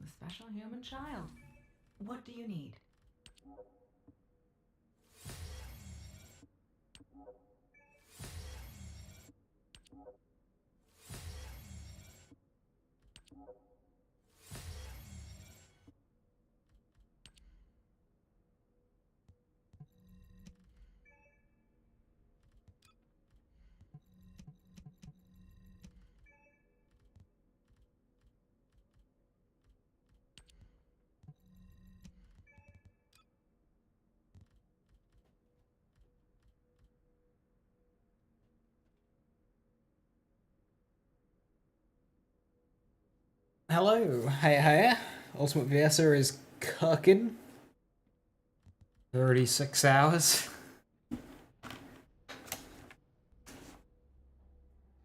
the special human child. What do you need? Hello, hey. Ultimate VSer is cooking. 36 hours.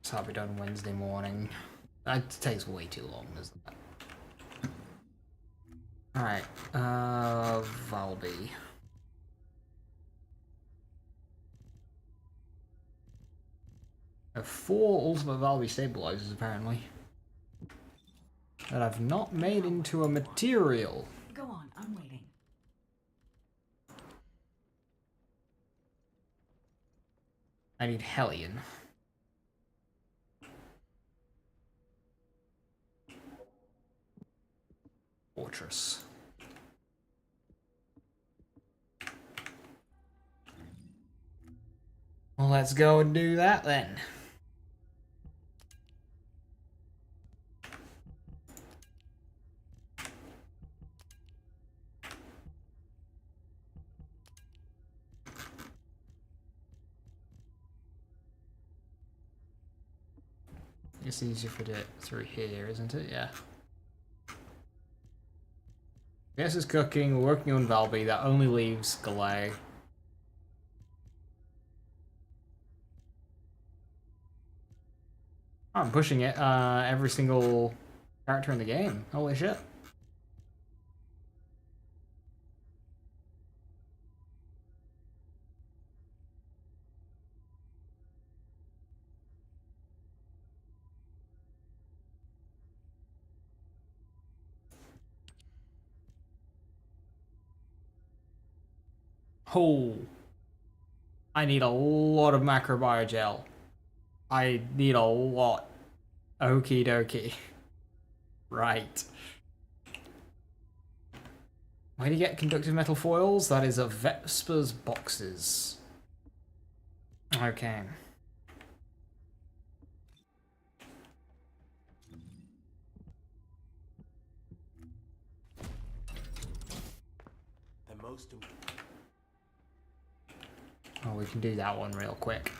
So I'll be done Wednesday morning. That takes way too long, doesn't it? Alright, Valby. I have 4 Ultimate Valby stabilizers, apparently. That I've not made into a material. Go on, I'm waiting. I need Hellion. Fortress. Well, let's go and do that then. It's easier if we do it through here, isn't it? Yeah. Guess is cooking, we're working on Valby, that only leaves Galay. I'm pushing it, every single character in the game. Holy shit. Oh. I need a lot of macrobiogel. I need a lot. Okie dokie. Right. Where do you get conductive metal foils? That is a Vesper's boxes. Okay. The most Oh, we can do that one real quick.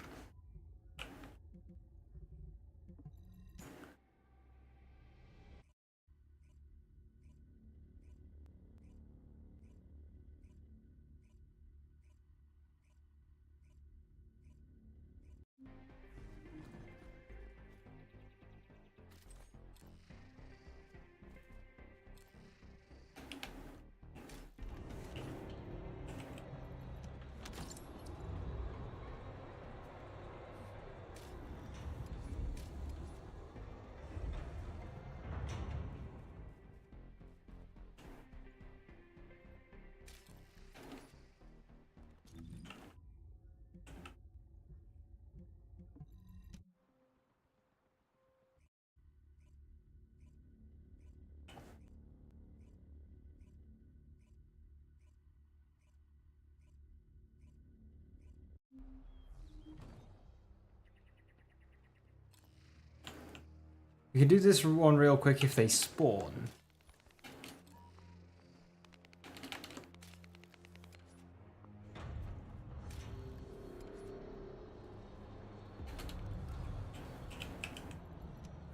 We can do this one real quick if they spawn.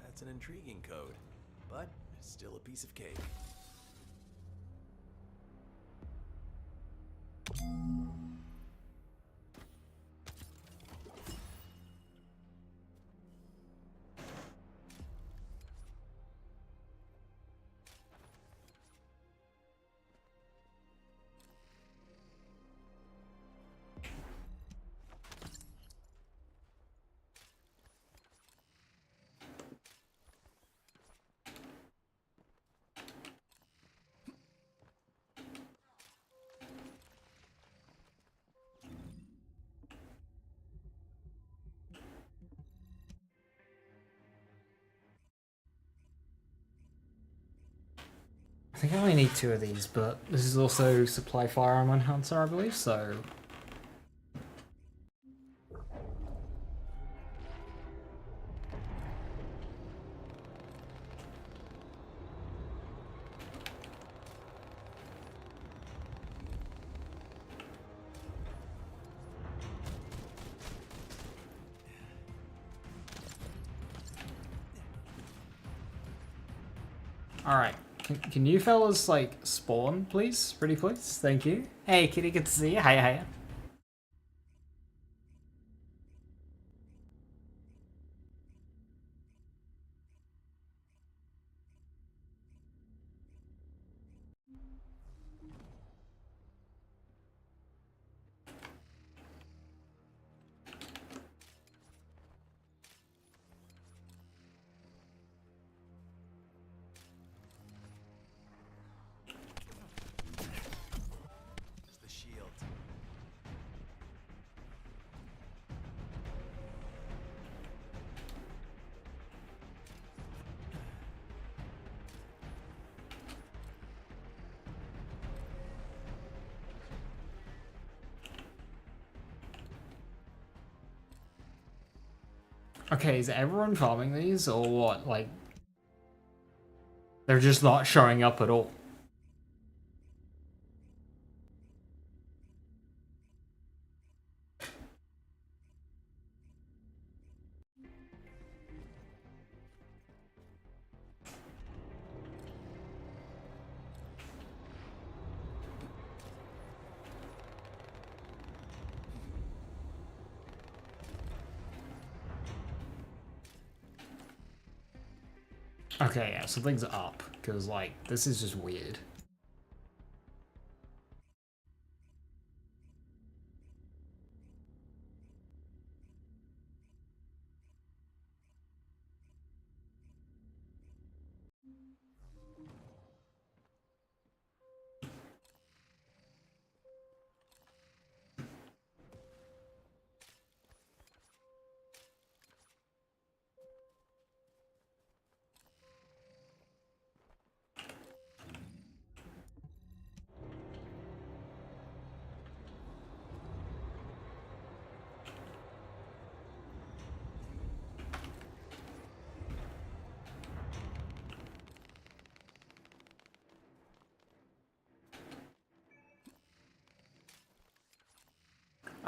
That's an intriguing code, but it's still a piece of cake. I think I only need 2 of these, but this is also supply firearm enhancer, I believe, so... Alright, can you fellas, like, spawn, please? Pretty please? Thank you. Hey, kitty, good to see you. Hiya, hiya. There's the shield. Okay, is everyone farming these, or what? Like, they're just not showing up at all. Okay, yeah, something's up, because, like, this is just weird.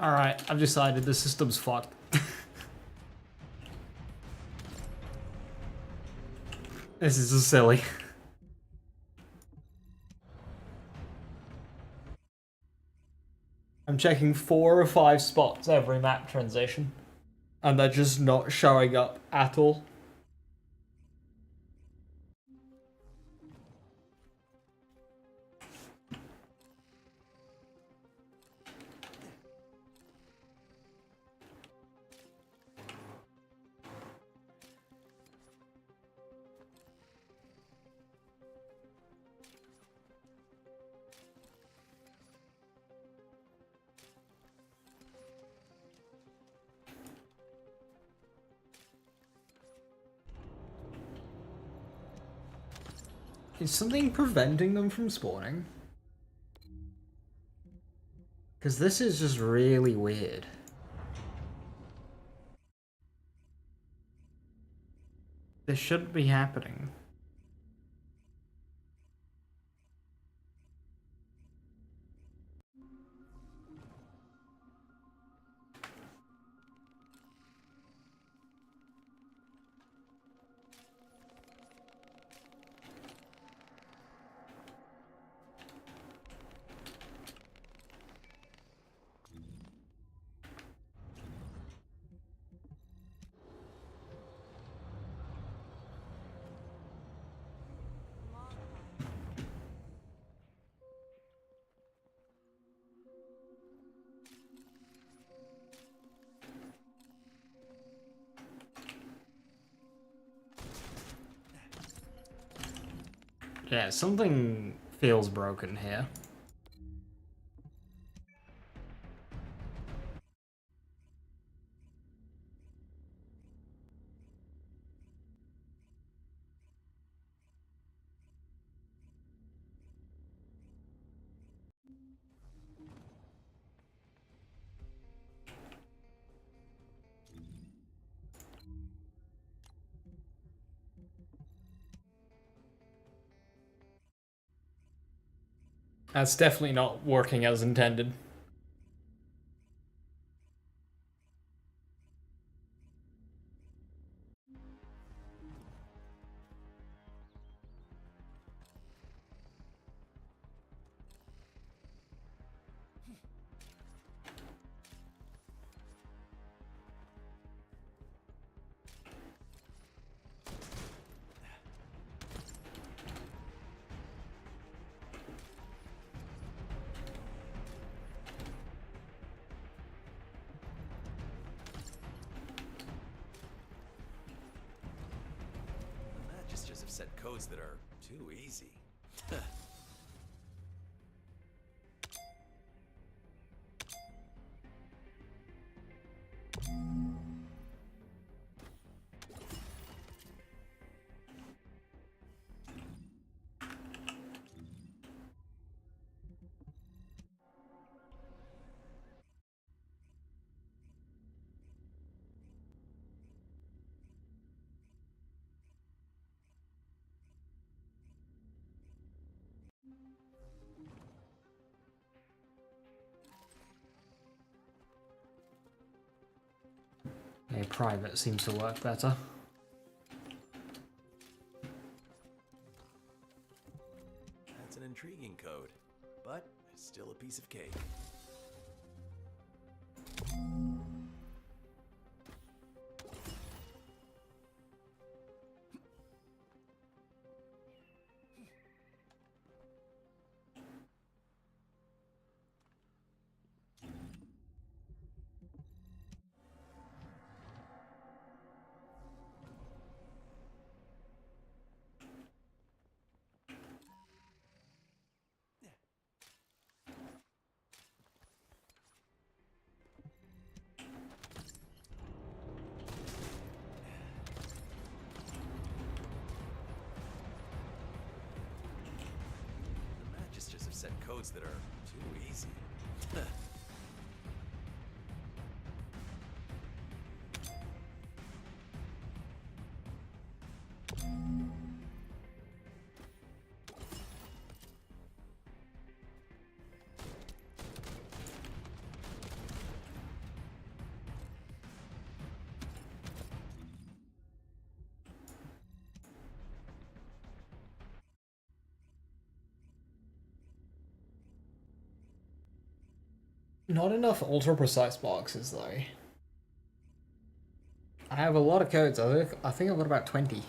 Alright, I've decided the system's fucked. This is just silly. I'm checking 4 or 5 spots every map transition, and they're just not showing up at all. Is something preventing them from spawning? Because this is just really weird. This shouldn't be happening. Yeah, something feels broken here. That's definitely not working as intended. The magisters have set codes that are too easy. Yeah, private seems to work better. That's an intriguing code, but still a piece of cake. The magisters have set codes that are too easy. Not enough ultra precise boxes though. I have a lot of codes. I think I've got about 20.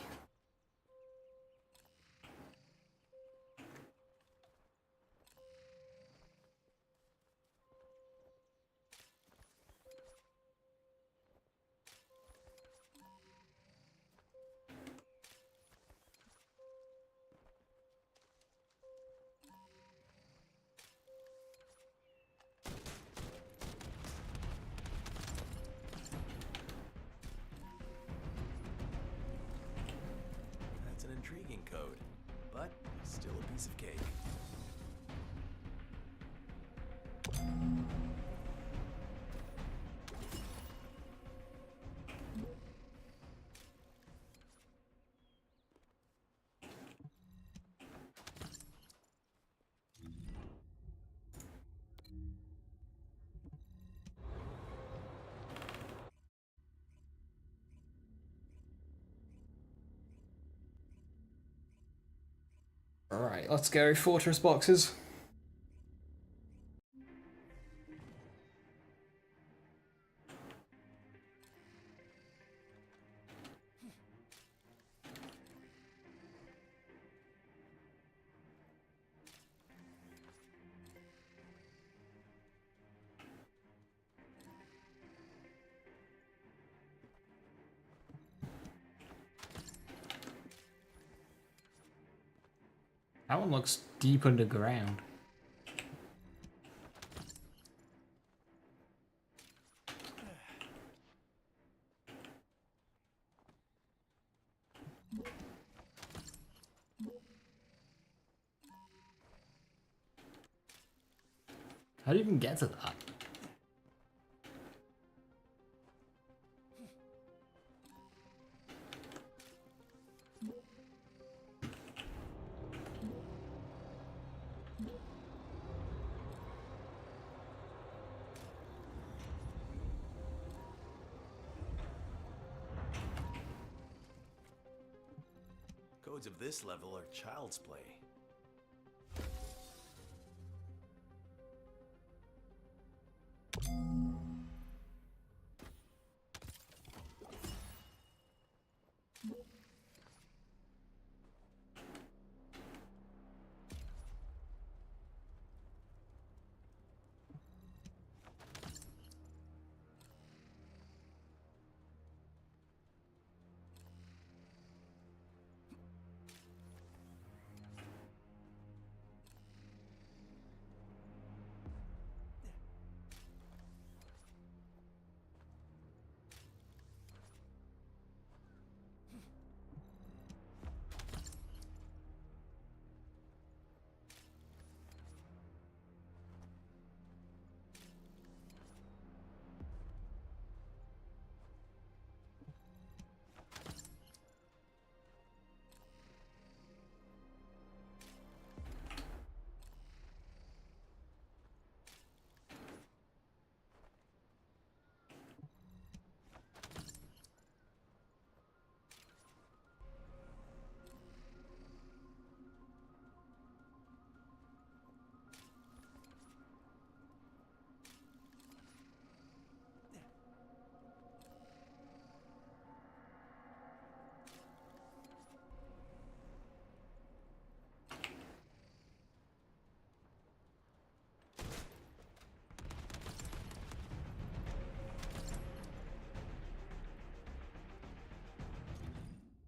That's an intriguing code, but still a piece of cake. Alright, let's go fortress boxes. That one looks deep underground. How do you even get to that? codes of this level are child's play.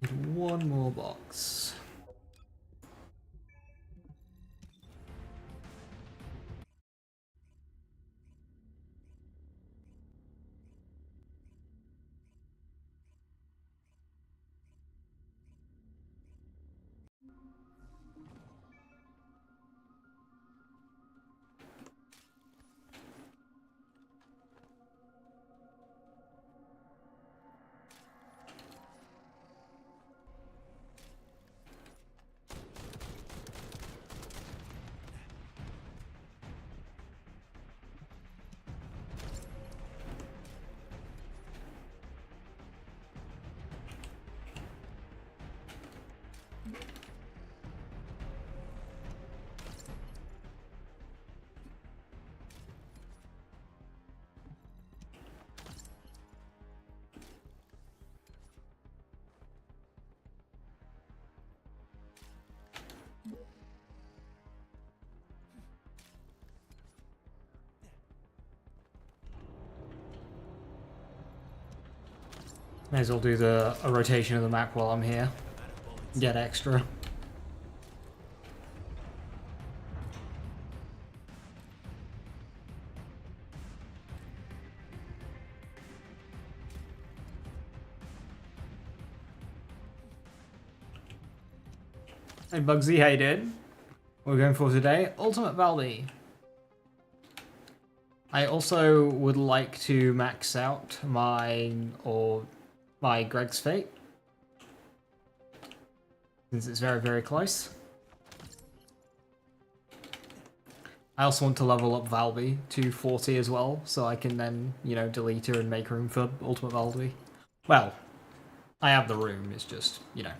Need one more box. May as well do a rotation of the map while I'm here. Get extra. Hey Bugsy, how you doing? What we're going for today? Ultimate Valby. I also would like to max out my Greg's Fate, since it's very, very close. I also want to level up Valby to 40 as well, so I can then, you know, delete her and make room for Ultimate Valby. Well, I have the room, it's just, you know,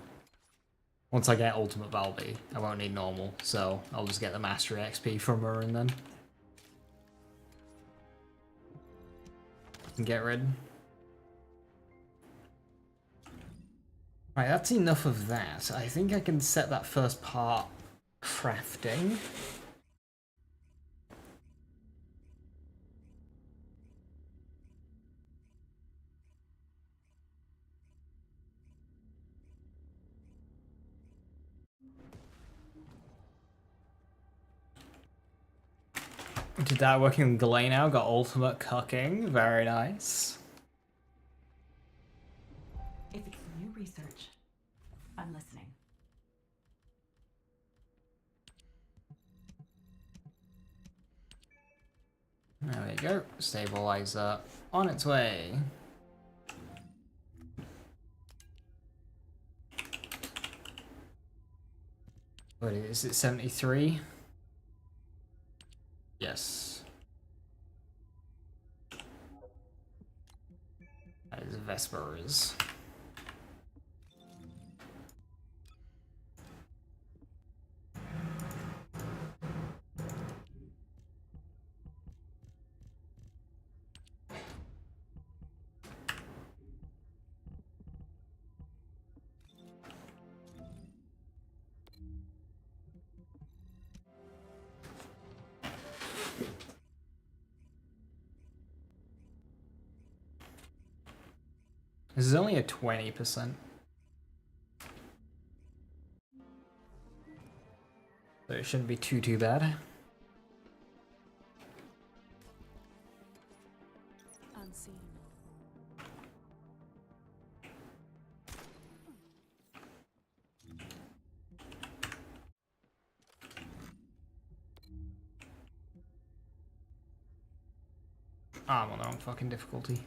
once I get Ultimate Valby, I won't need normal, so I'll just get the Mastery XP from her and then get rid. Right, that's enough of that. I think I can set that first part crafting. Did that working on Galay now? Got ultimate cucking. Very nice. If it's new research, I'm listening. There we go. Stabilizer on its way. Wait, is it 73? Yes. That is Vespers. This is only a 20%. So it shouldn't be too bad. Unseen. Ah, I'm on the wrong fucking difficulty.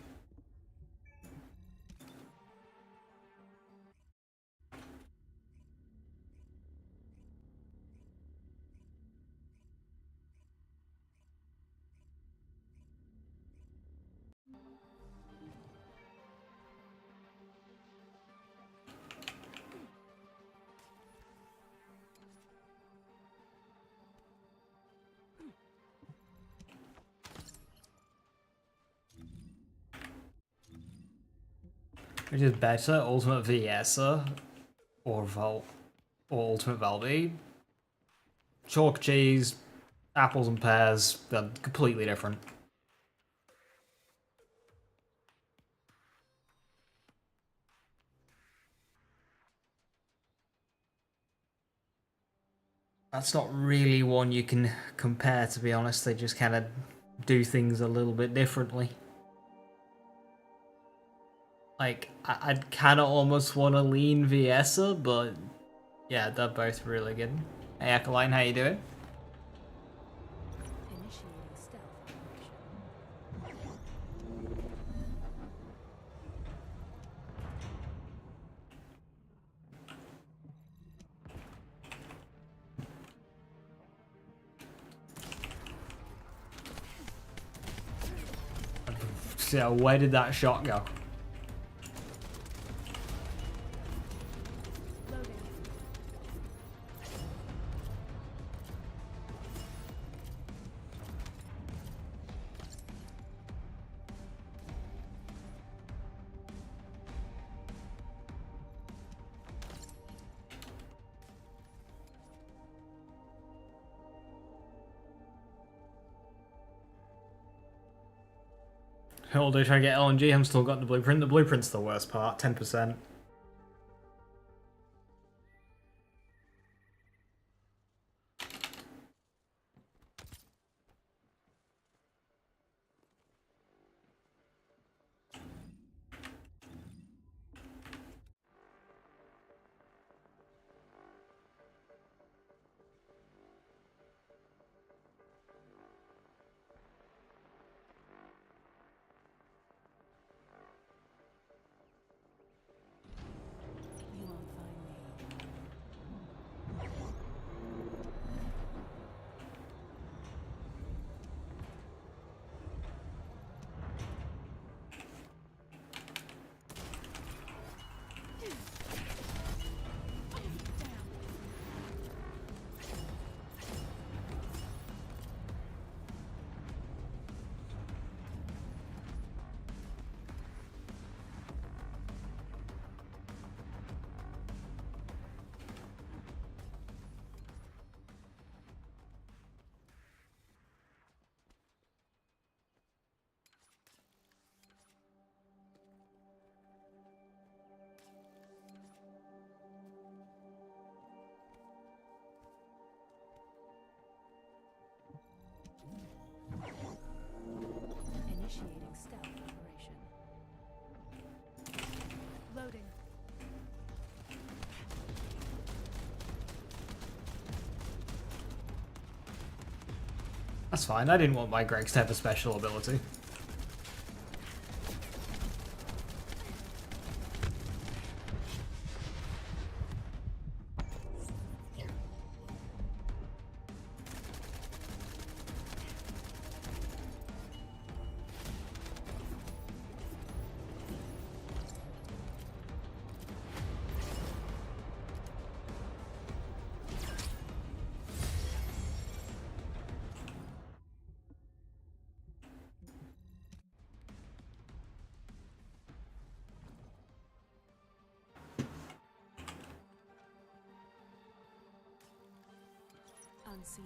Which is better, Ultimate VSer or Ultimate Valby? Chalk cheese, apples and pears, they're completely different. That's not really one you can compare, to be honest. They just kind of do things a little bit differently. Like, I'd kind of almost want to lean VSer, but yeah, they're both really good. Hey, Acolyne, how you doing? Initiating stealth operation. So, where did that shot go? Loading. All day trying to get LNG, I'm still got the blueprint. The blueprint's the worst part, 10%. You won't find me. Initiating stealth operation. Loading. That's fine, I didn't want my Gregs to have a special ability. Unseen.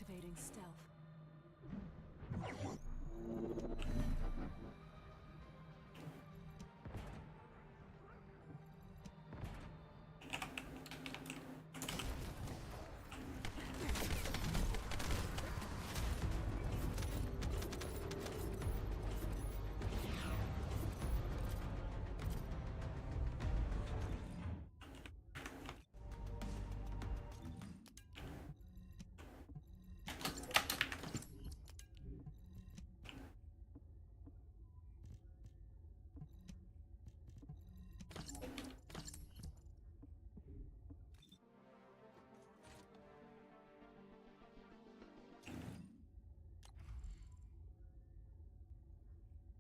Activating stealth.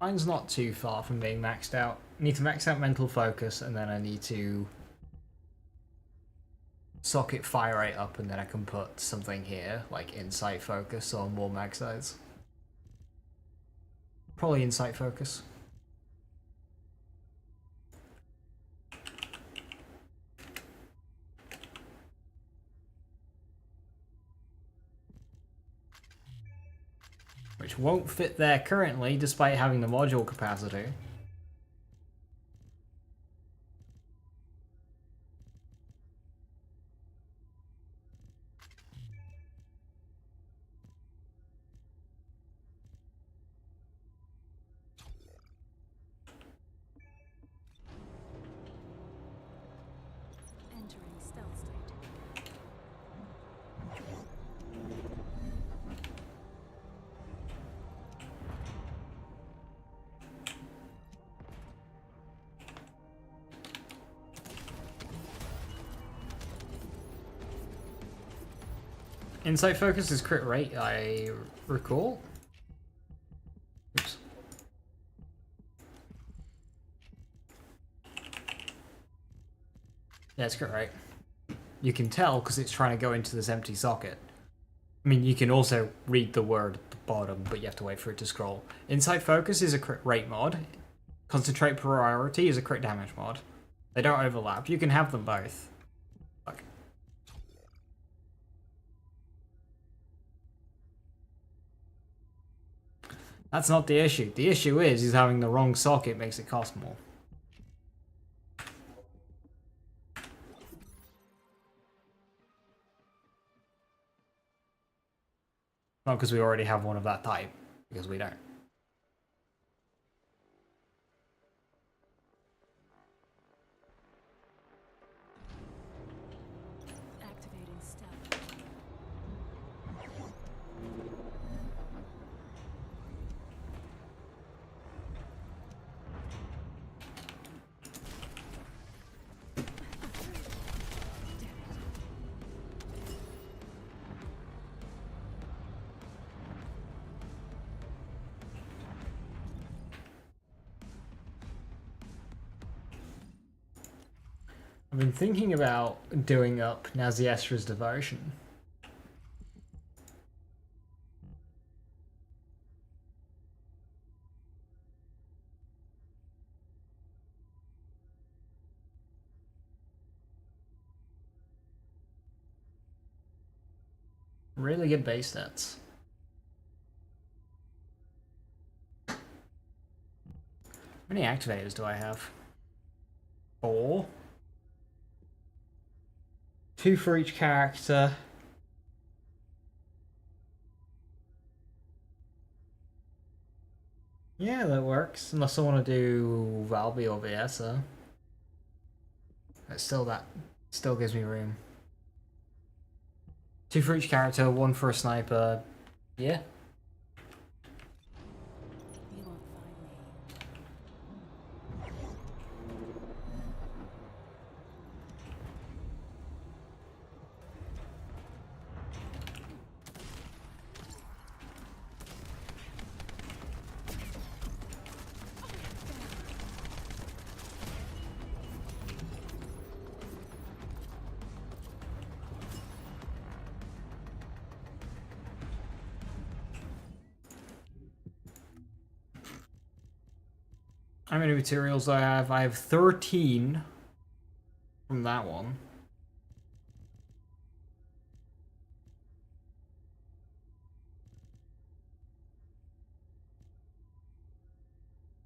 Mine's not too far from being maxed out. I need to max out mental focus, and then I need to socket fire rate up, and then I can put something here, like insight focus or more max size. Probably insight focus. Which won't fit there currently, despite having the module capacity. Entering stealth state. Insight focus is crit rate, I recall. Oops. Yeah, it's crit rate. You can tell because it's trying to go into this empty socket. I mean, you can also read the word at the bottom, but you have to wait for it to scroll. Insight focus is a crit rate mod. Concentrate priority is a crit damage mod. They don't overlap. You can have them both. Fuck. That's not the issue. The issue is having the wrong socket makes it cost more. Not because we already have one of that type, because we don't. Activating stealth. I've been thinking about doing up Naziestra's devotion. Really good base stats. How many activators do I have? 4. 2 for each character. Yeah, that works. Unless I want to do Valby or Viesa. But still gives me room. 2 for each character, 1 for a sniper. Yeah. You won't find me. How many materials do I have? I have 13 from that one.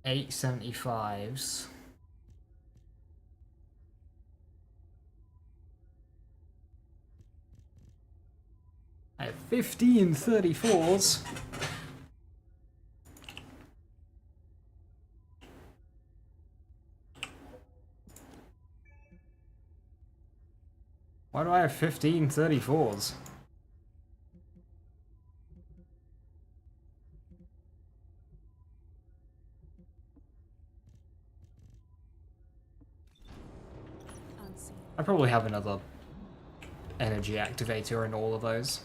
875s. I have 15 34s. Why do I have 15 34s? Unseen. I probably have another energy activator in all of those.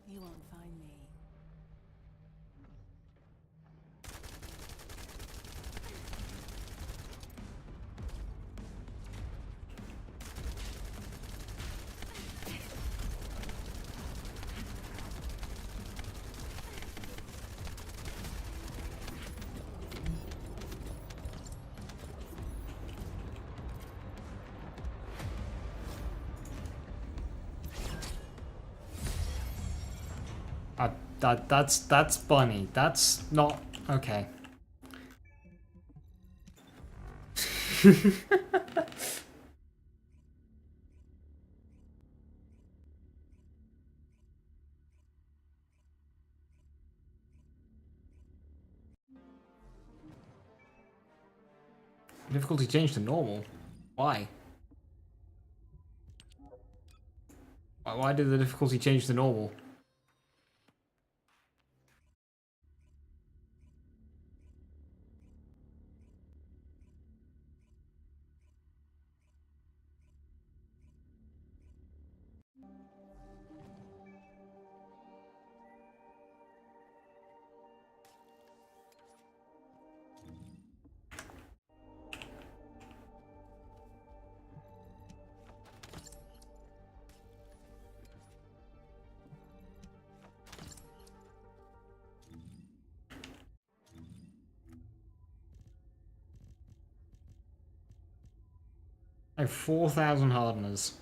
You won't find me. That's bunny. That's not okay. Difficulty changed to normal. Why? Why did the difficulty change to normal? I have 4,000 hardeners.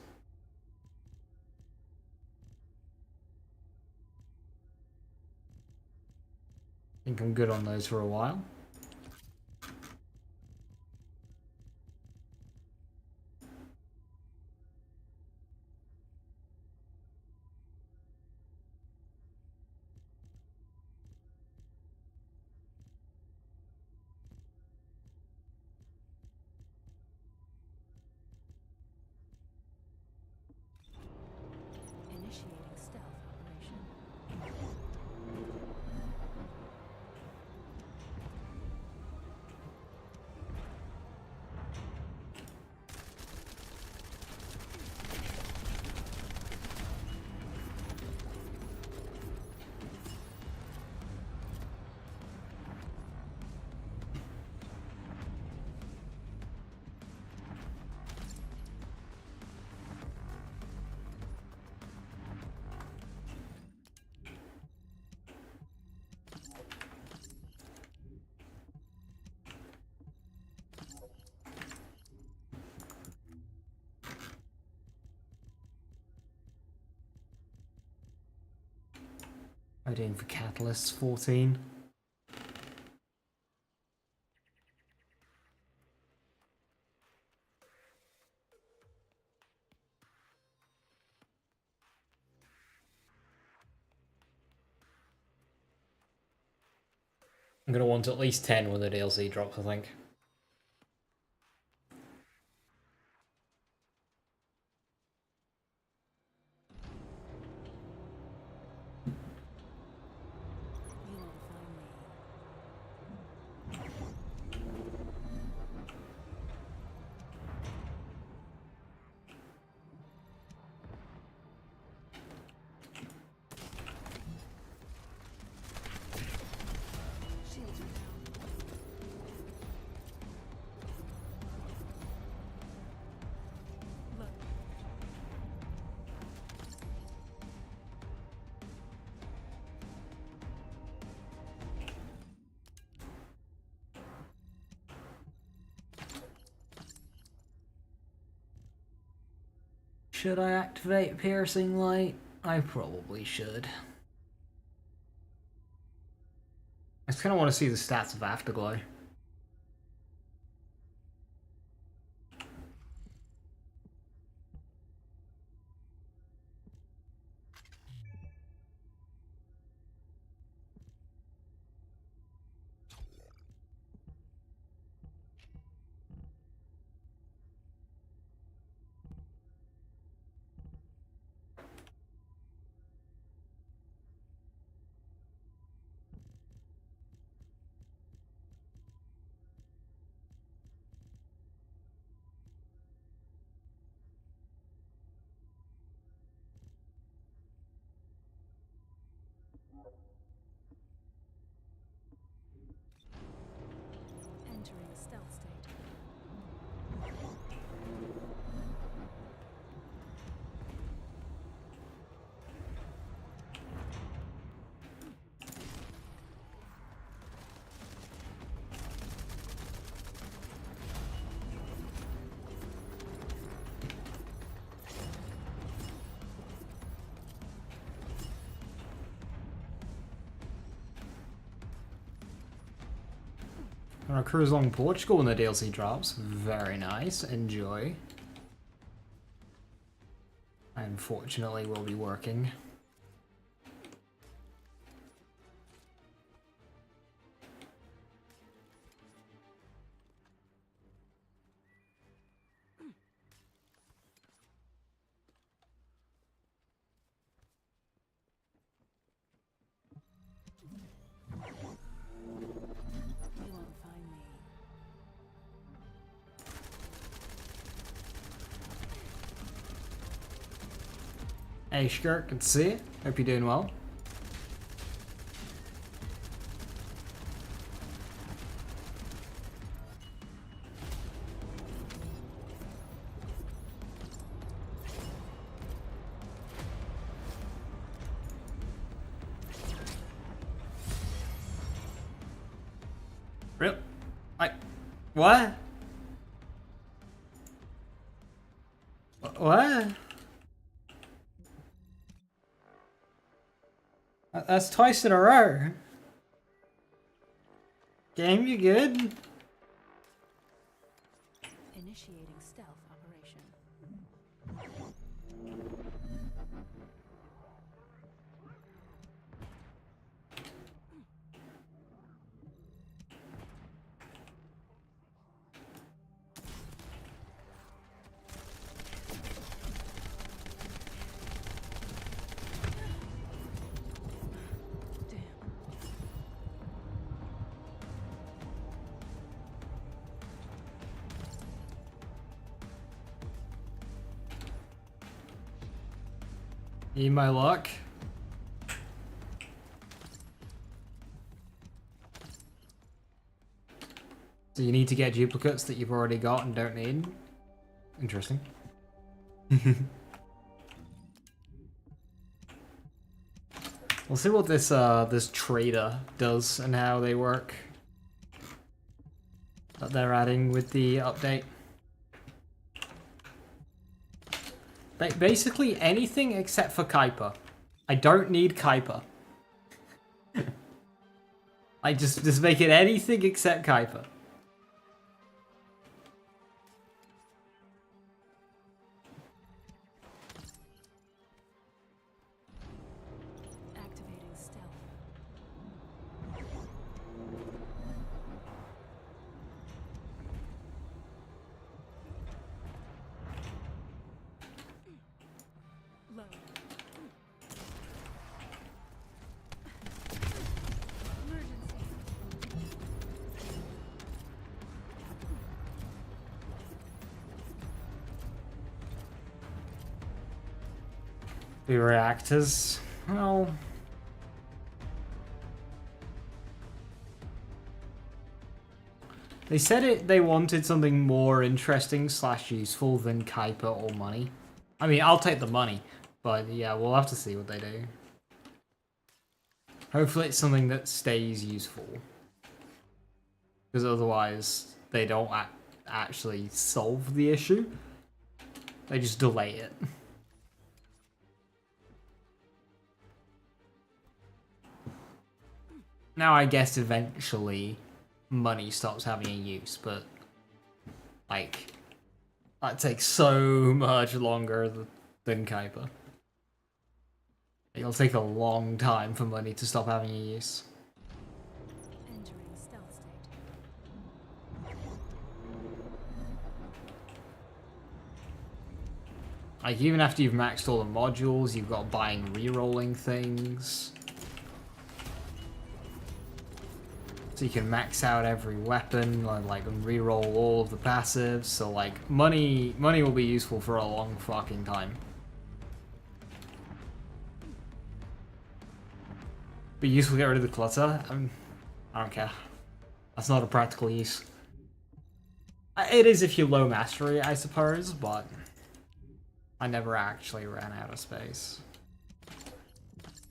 Think I'm good on those for a while. Initiating stealth operation. Waiting for catalysts 14. I'm gonna want at least 10 when the DLC drops, I think. Should I activate Piercing Light? I probably should. I just kind of want to see the stats of Afterglow. Entering stealth state. On a cruise along Portugal when the DLC drops. Very nice. Enjoy. I unfortunately will be working. You won't find me. Hey Skirt, good to see you. Hope you're doing well. Real? What? What? That's twice in a row. Game, you good? Initiating stealth operation. Damn. Need my luck. So you need to get duplicates that you've already got and don't need. Interesting. We'll see what this trader does and how they work. That they're adding with the update. Basically anything except for Kuiper. I don't need Kuiper. I just make it anything except Kuiper. Activating stealth. Low. Emergency. The reactors. Well, they said they wanted something more interesting / useful than Kuiper or money. I mean, I'll take the money, but yeah, we'll have to see what they do. Hopefully it's something that stays useful. Because otherwise, they don't actually solve the issue. They just delay it. Now I guess eventually money stops having a use, but like that takes so much longer than Kuiper. It'll take a long time for money to stop having a use. Entering stealth state. Like, even after you've maxed all the modules, you've got buying re-rolling things. So you can max out every weapon, and, like, re-roll all of the passives. So, like, money will be useful for a long fucking time. Be useful to get rid of the clutter? I don't care. That's not a practical use. It is if you low mastery, I suppose, but I never actually ran out of space.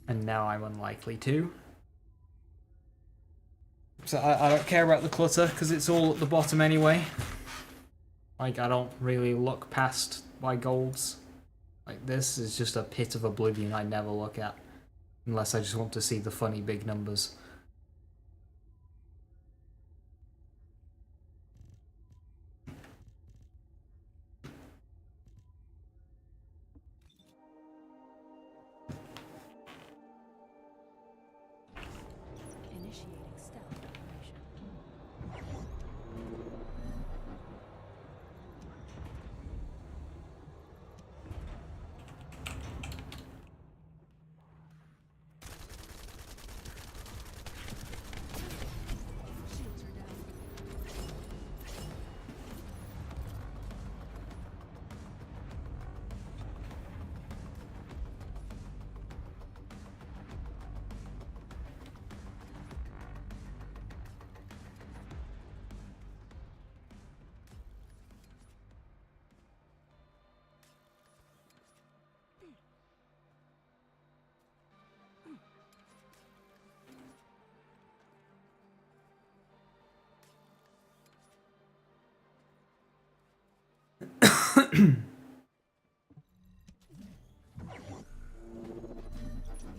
And now I'm unlikely to. So I don't care about the clutter, because it's all at the bottom anyway. Like, I don't really look past my golds. Like, this is just a pit of oblivion I never look at. Unless I just want to see the funny big numbers. Initiating stealth operation. Shields are down.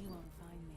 You won't find me.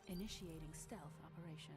Initiating stealth operation.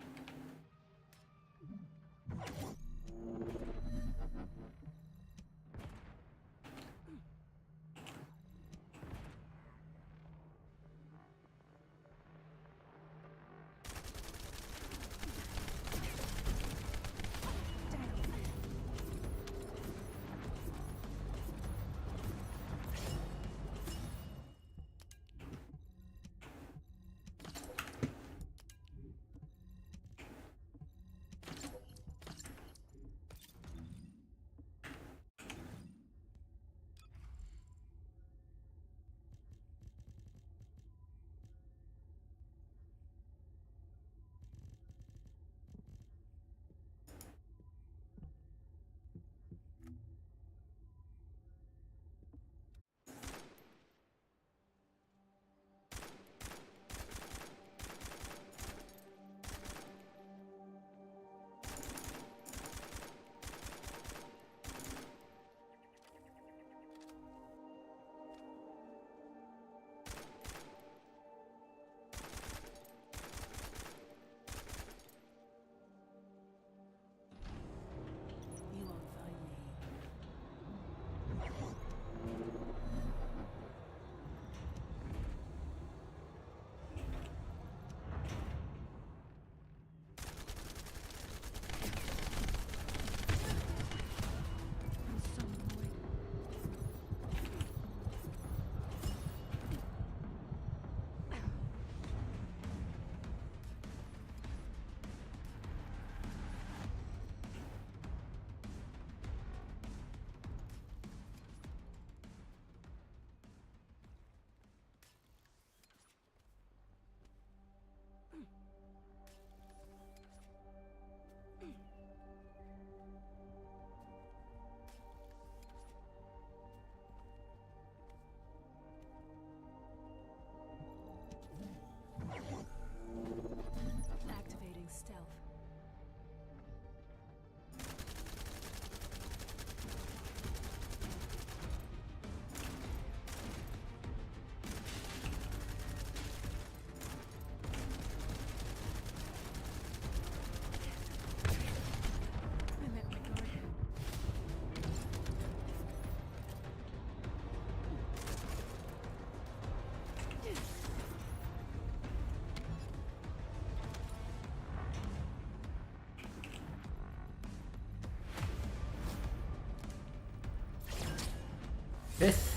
5th?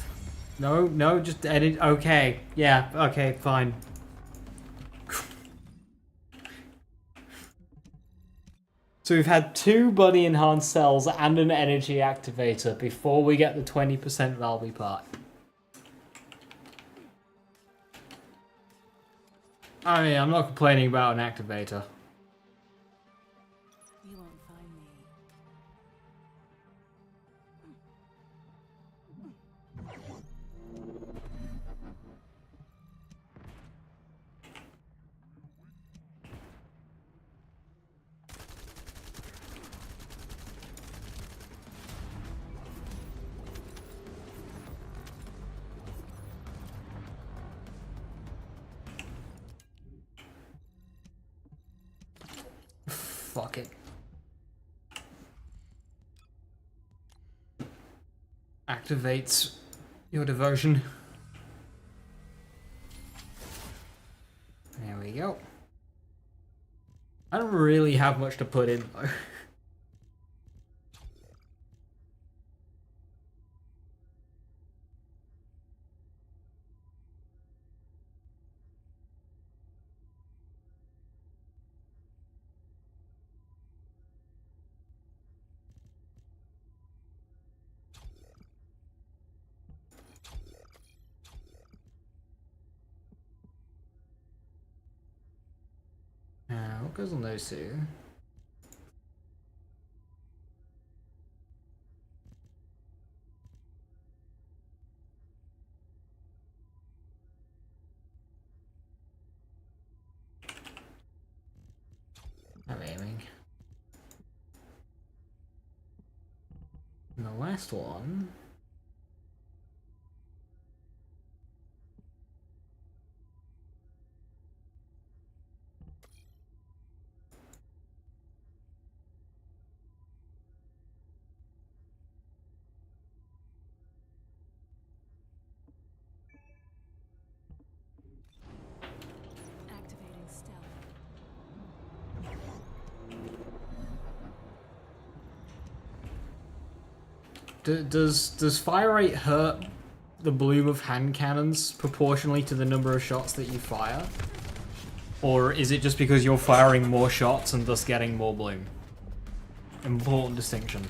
No, no, just edit. Okay, yeah, okay, fine. So we've had 2 body enhanced cells and an energy activator before we get the 20% Valby part. I mean, I'm not complaining about an activator. You won't find me. Fuck it. Activates your devotion. There we go. I don't really have much to put in though. What goes on those 2? I'm aiming. And the last one. Activating stealth. Does fire rate hurt the bloom of hand cannons proportionally to the number of shots that you fire? Or is it just because you're firing more shots and thus getting more bloom? Important distinction.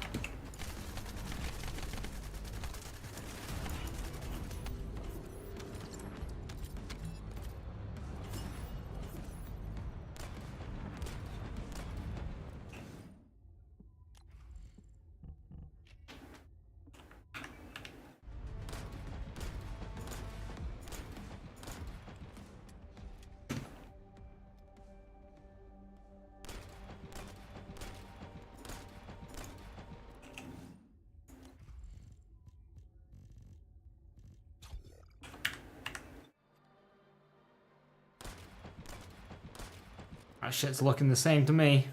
That shit's looking the same to me.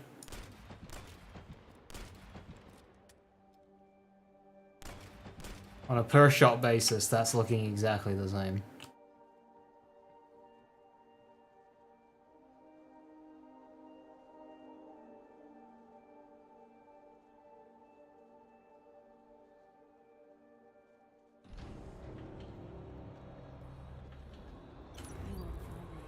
On a per shot basis, that's looking exactly the same. You won't find me.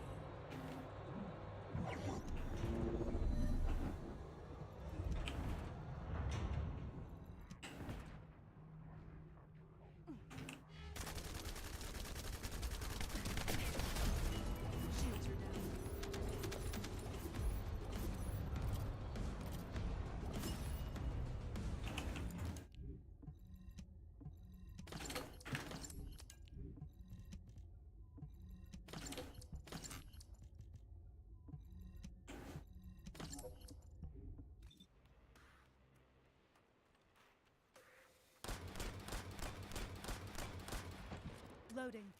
Shields are down. Loading.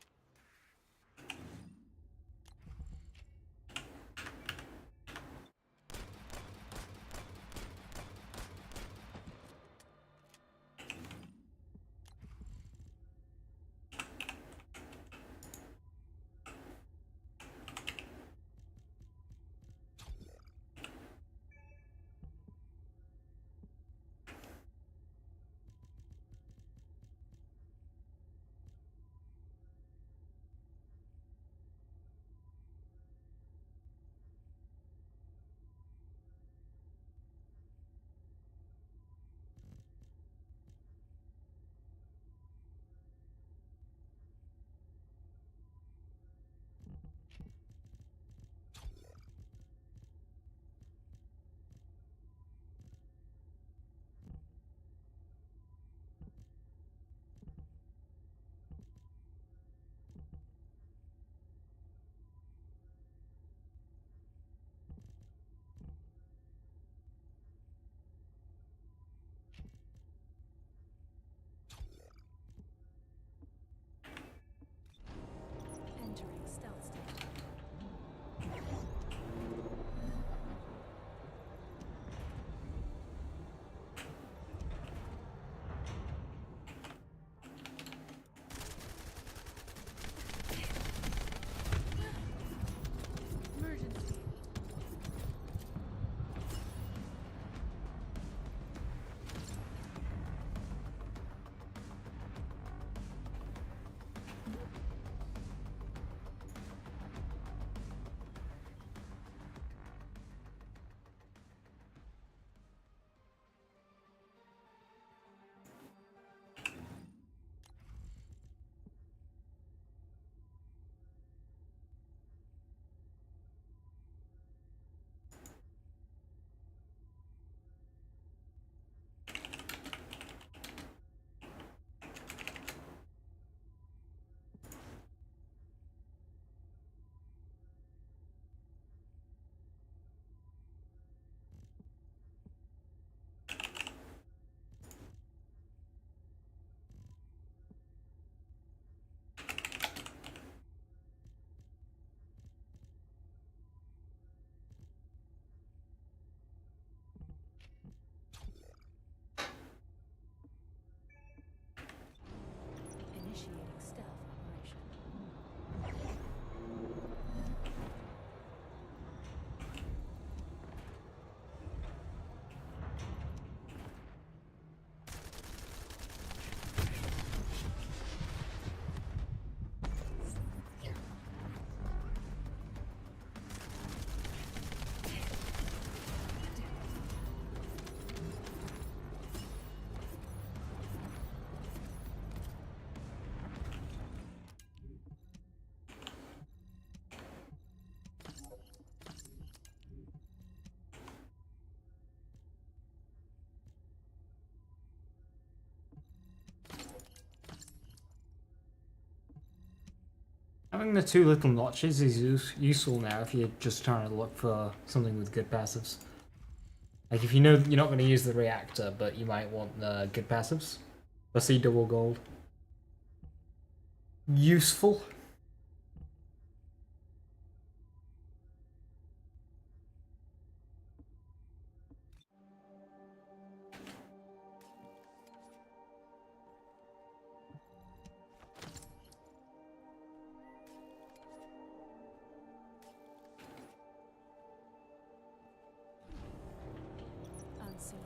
Having the two little notches is useful now if you're just trying to look for something with good passives. Like if you know you're not going to use the reactor, but you might want good passives. I see double gold. Useful. Unseen.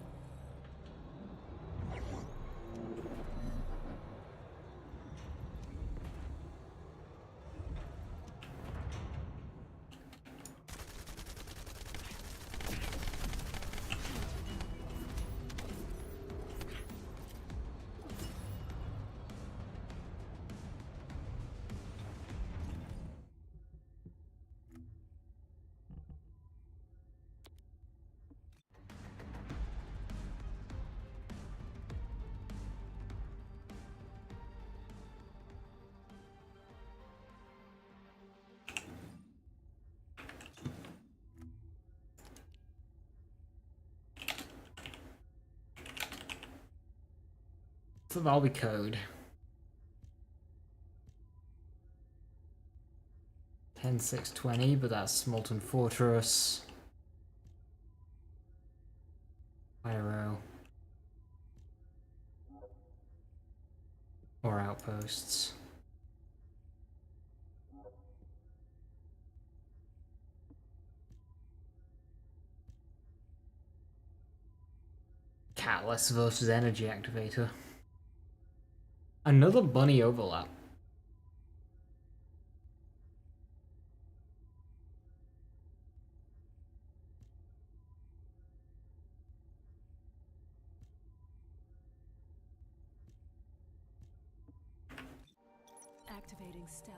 It's the Valby code. 10620, but that's Molten Fortress. Pyro. Or outposts. Catalyst versus Energy Activator. Another bunny overlap. Activating stealth.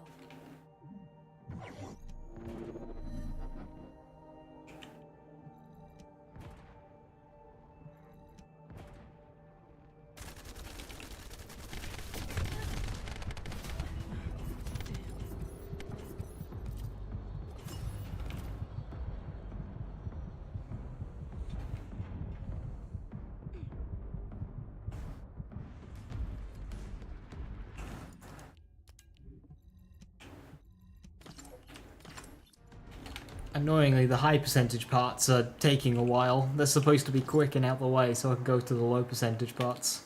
Annoyingly, the high percentage parts are taking a while. They're supposed to be quick and out the way, so I can go to the low percentage parts.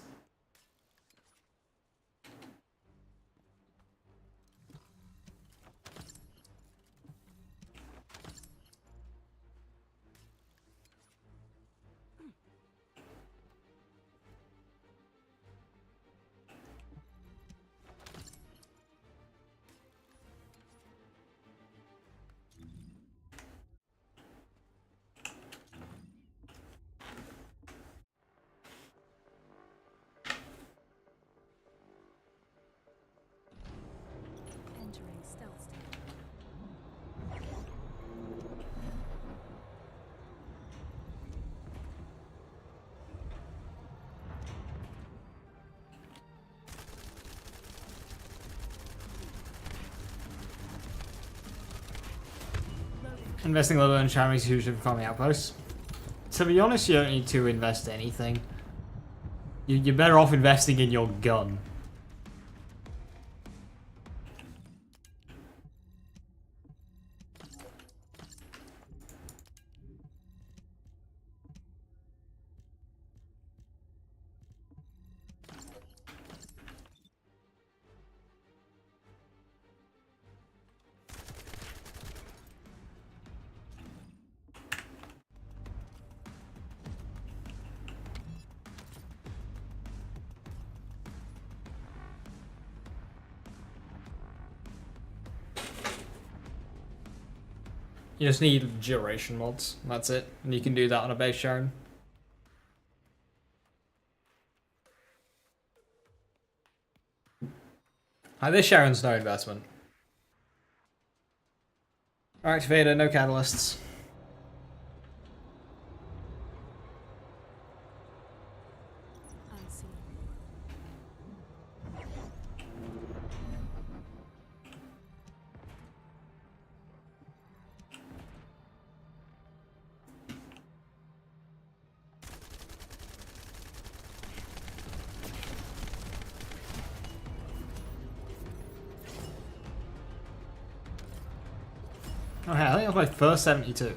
Entering stealth state. Investing level in charming is usually farming outposts. To be honest, you don't need to invest anything. You're better off investing in your gun. You just need duration mods, that's it. And you can do that on a base Sharon. This Sharon's no investment. Activator, no catalysts. Unseen. Okay, I think that was my first 72.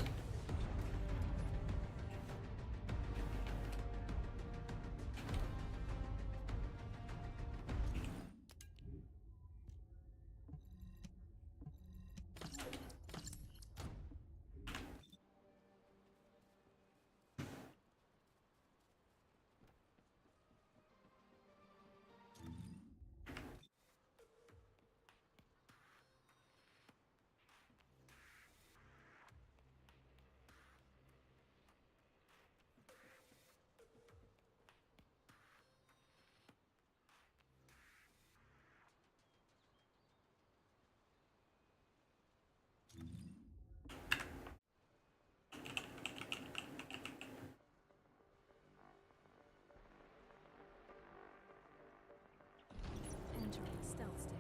Entering stealth state.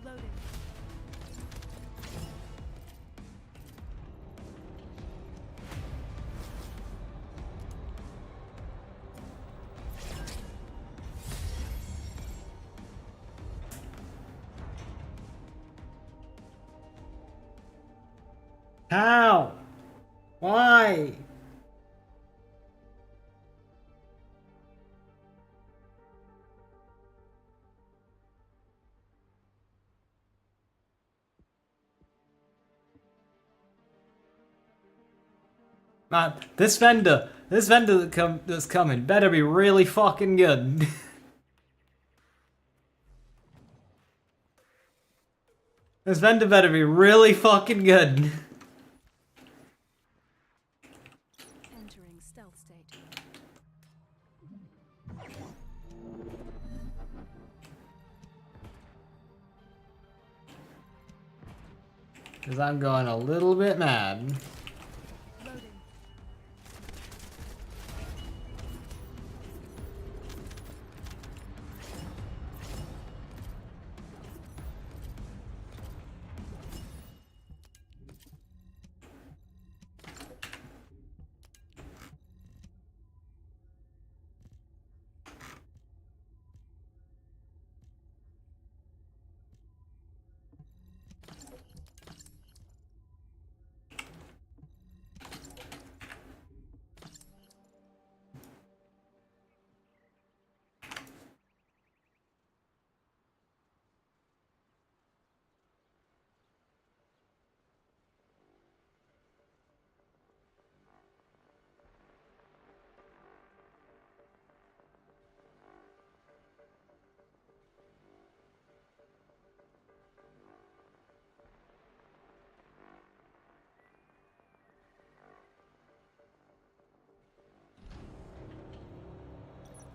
Loading. How? Why? Man, this vendor that's coming better be really fucking good. This vendor better be really fucking good. Entering stealth state. Because I'm going a little bit mad. Loading.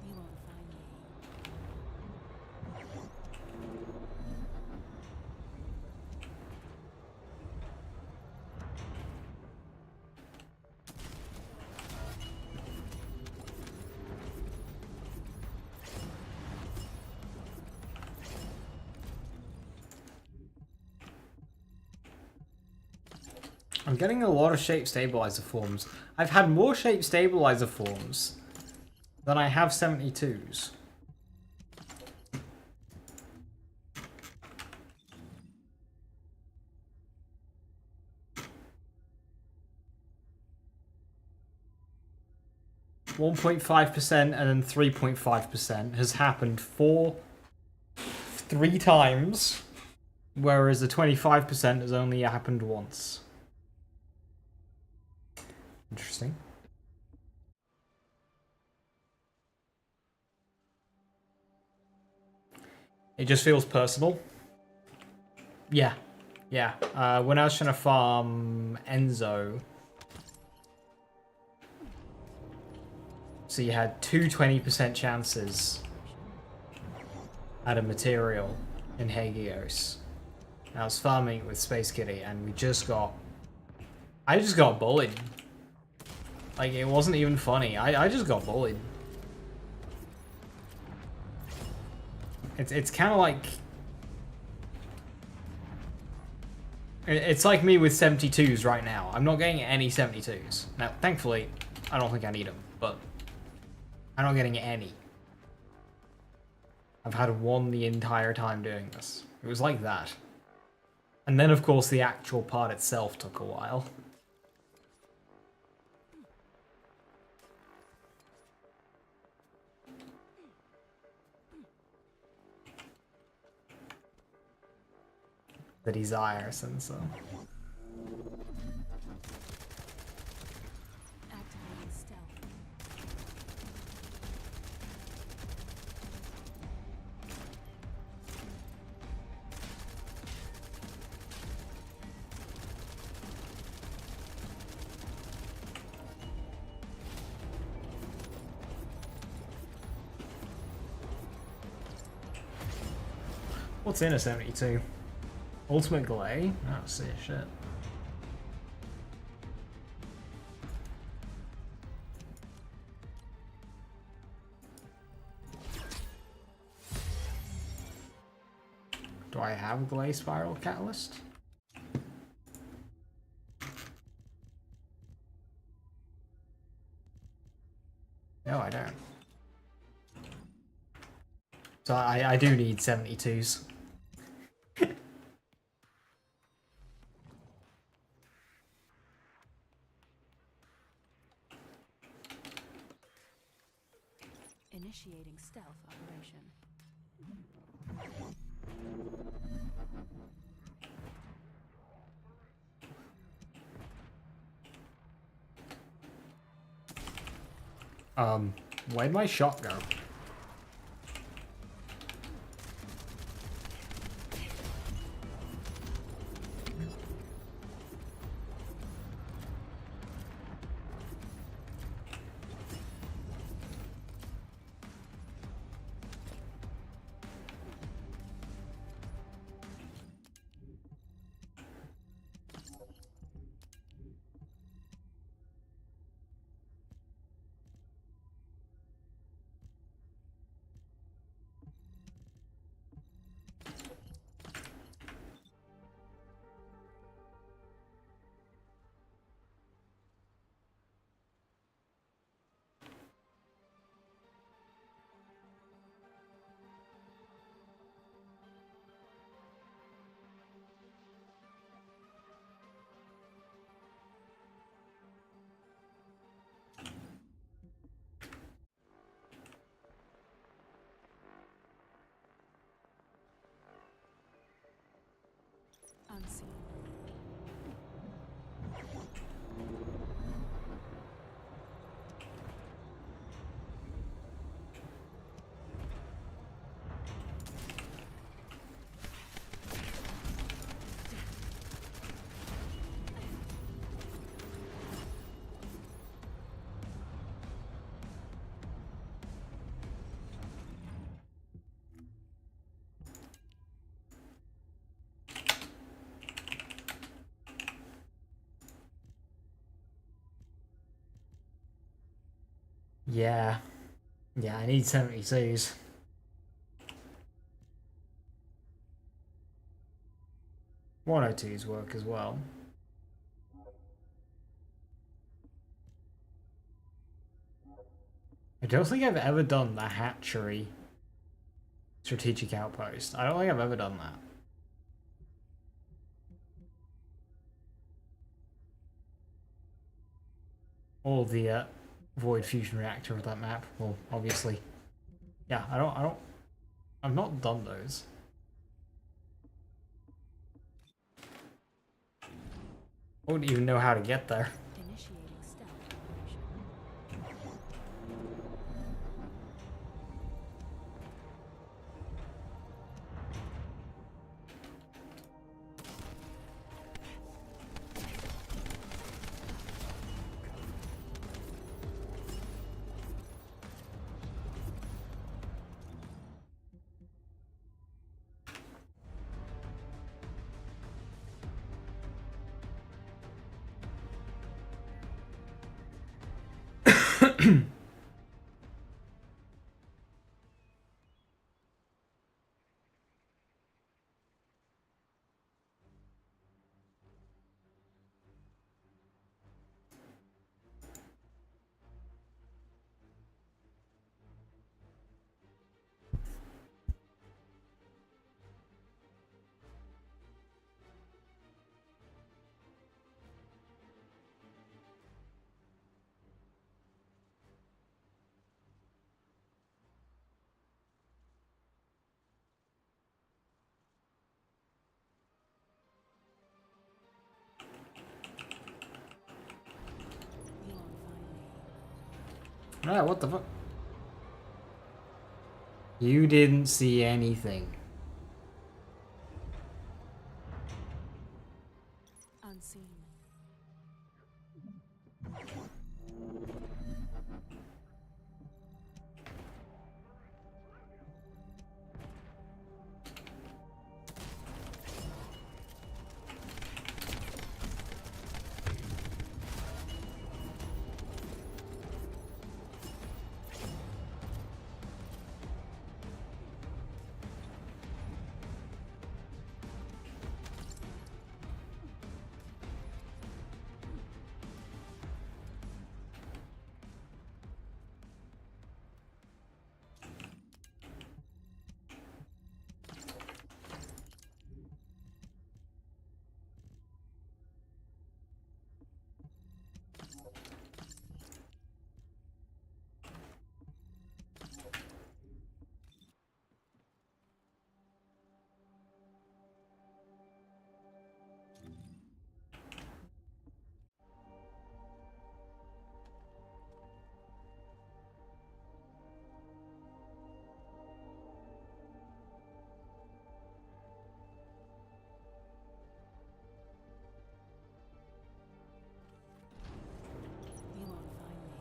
You won't find me. I'm getting a lot of shape stabilizer forms. I've had more shape stabilizer forms than I have 72s. 1.5% and then 3.5% has happened three times, whereas the 25% has only happened once. Interesting. It just feels personal. Yeah. Yeah. When I was trying to farm Enzo, so you had two 20% chances at a material in Hagios. I was farming it with Space Kitty, and I just got bullied. Like, it wasn't even funny. I just got bullied. It's kind of like... It's like me with 72s right now. I'm not getting any 72s. Now, thankfully, I don't think I need them, but I'm not getting any. I've had one the entire time doing this. It was like that. And then, of course, the actual part itself took a while. The desire sensor. Activating stealth. What's in a 72? Ultimate Glay? Oh, see, shit. Do I have a Glay Spiral Catalyst? No, I don't. So I do need 72s. Initiating stealth operation. Where'd my shot go? Unseen. Yeah. Yeah, I need 72s. One or twos work as well. I don't think I've ever done the hatchery strategic outpost. I don't think I've ever done that. Or the void fusion reactor of that map. Well, obviously. Yeah, I've not done those. I wouldn't even know how to get there. Initiating stealth operation. You won't find me. Ah, what the fuck? You didn't see anything. Unseen. You won't find me.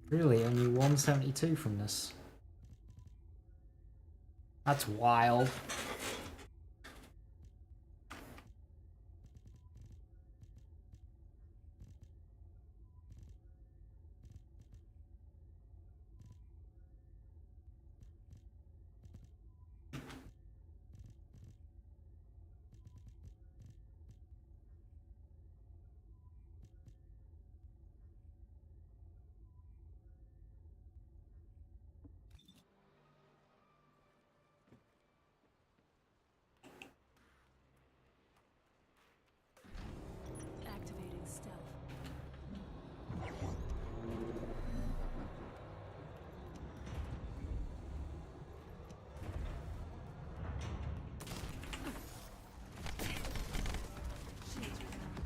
Really, only 172 from this. That's wild. Activating stealth. Shields recharged.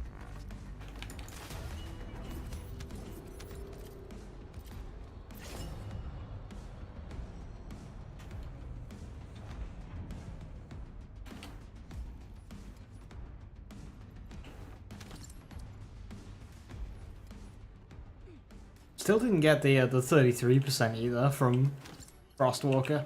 Still didn't get the 33% either from Frostwalker.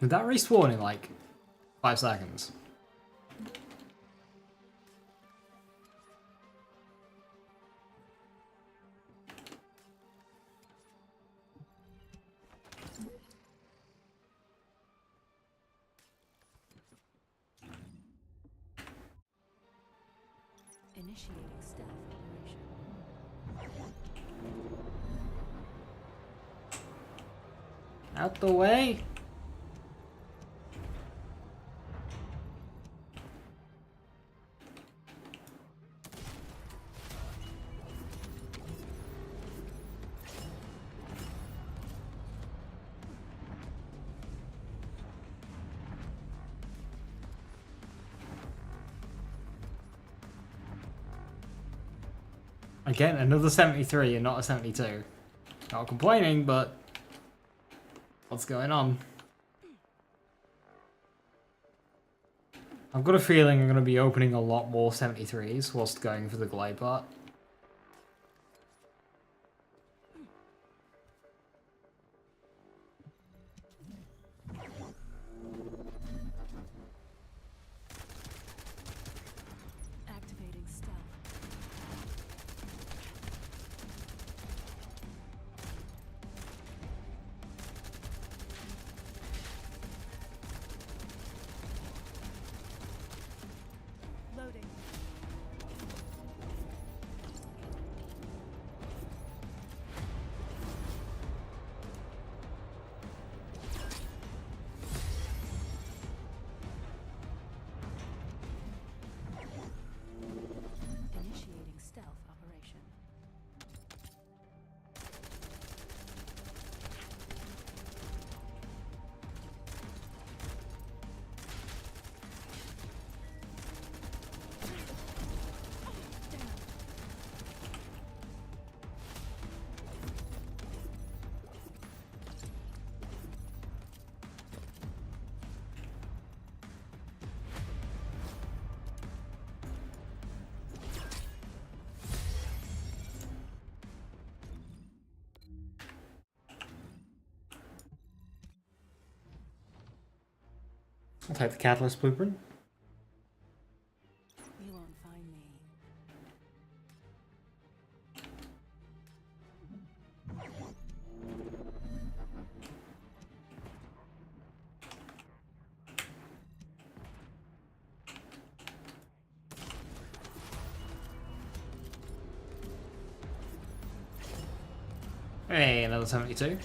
Did that respawn in like 5 seconds? Initiating stealth operation. Out the way! Again, another 73 and not a 72. Not complaining, but what's going on? I've got a feeling I'm going to be opening a lot more 73s whilst going for the glide part. Activating stealth. Loading. Initiating stealth operation. I'll take the Catalyst Blueprint. You won't find me. Hey, another 72.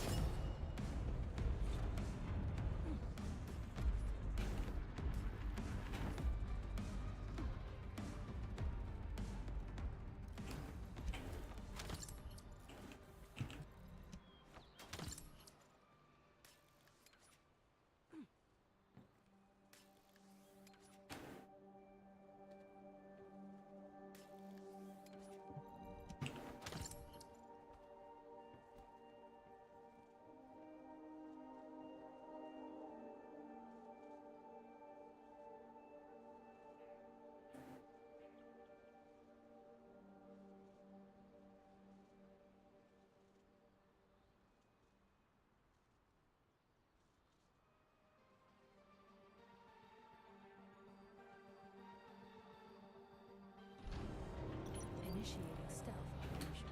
Initiating stealth operation.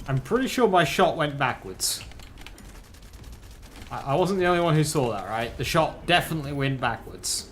I'm pretty sure my shot went backwards. I wasn't the only one who saw that, right? The shot definitely went backwards.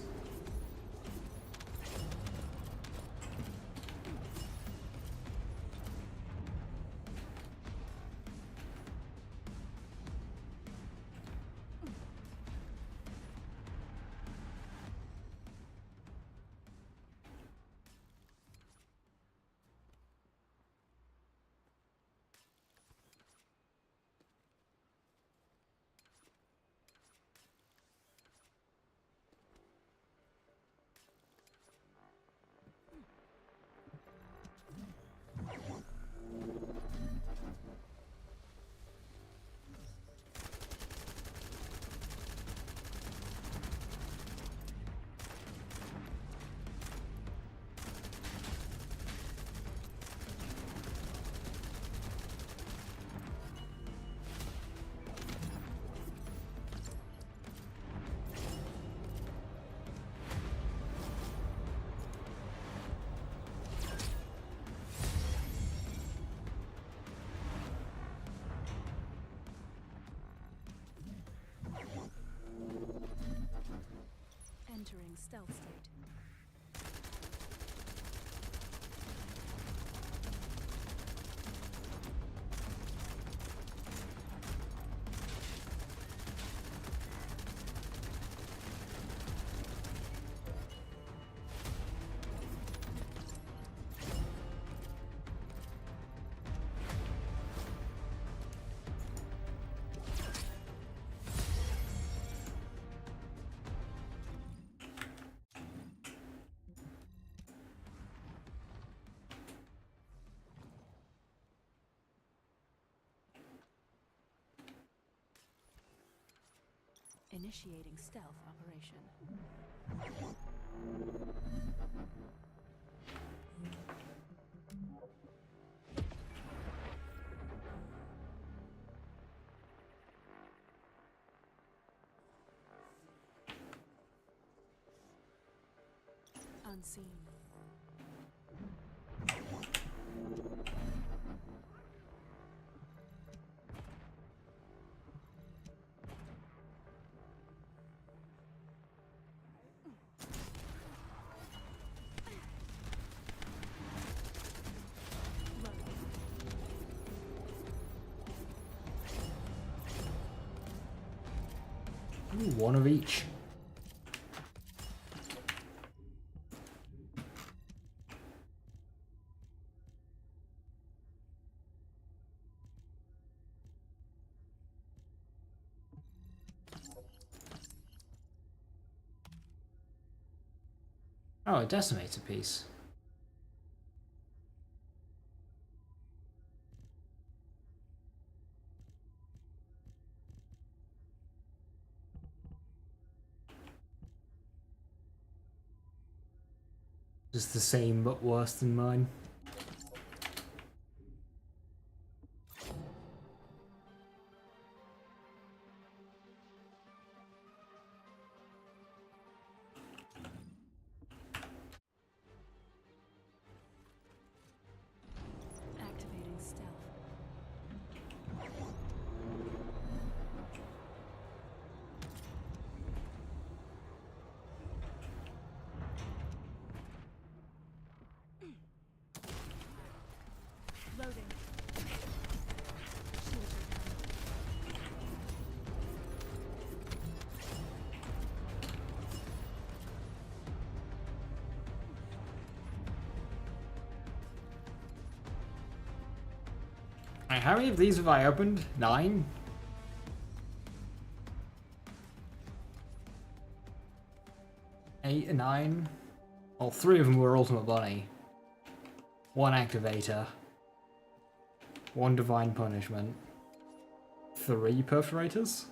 stealth state. Initiating stealth operation. Unseen. Ooh, one of each. Oh, a decimator piece. Just the same but worse than mine. Activating stealth. Loading. Shields are down. Right, how many of these have I opened? 9? Eight and 9? Well, 3 of them were Ultimate Bunny. 1 Activator. 1 Divine Punishment. 3 Perforators?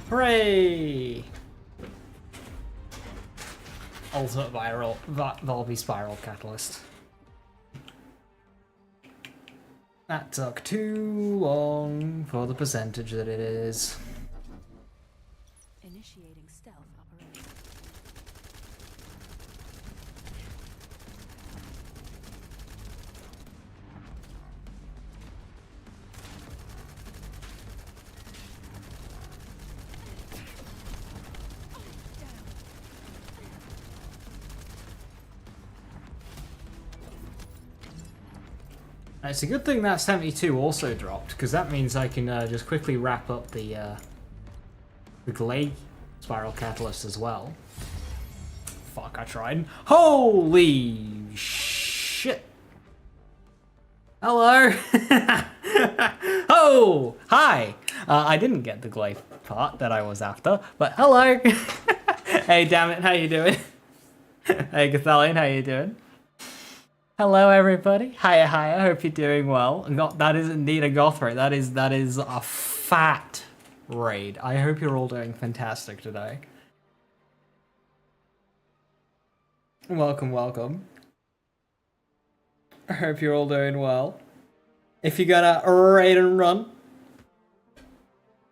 Hooray! Ultimate Valby Spiral Catalyst. That took too long for the percentage that it is. Initiating stealth operation. It's a good thing that 72 also dropped, because that means I can just quickly wrap up the Glade Spiral Catalyst as well. Fuck, I tried. Holy shit! Hello! Oh! Hi! I didn't get the Glade part that I was after, but hello! Hey, damn it, how you doing? Hey, Gathalion, how you doing? Hello, everybody. Hiya, hiya. Hope you're doing well. That is indeed a goth raid. That is a fat raid. I hope you're all doing fantastic today. Welcome, welcome. I hope you're all doing well. If you're gonna raid and run,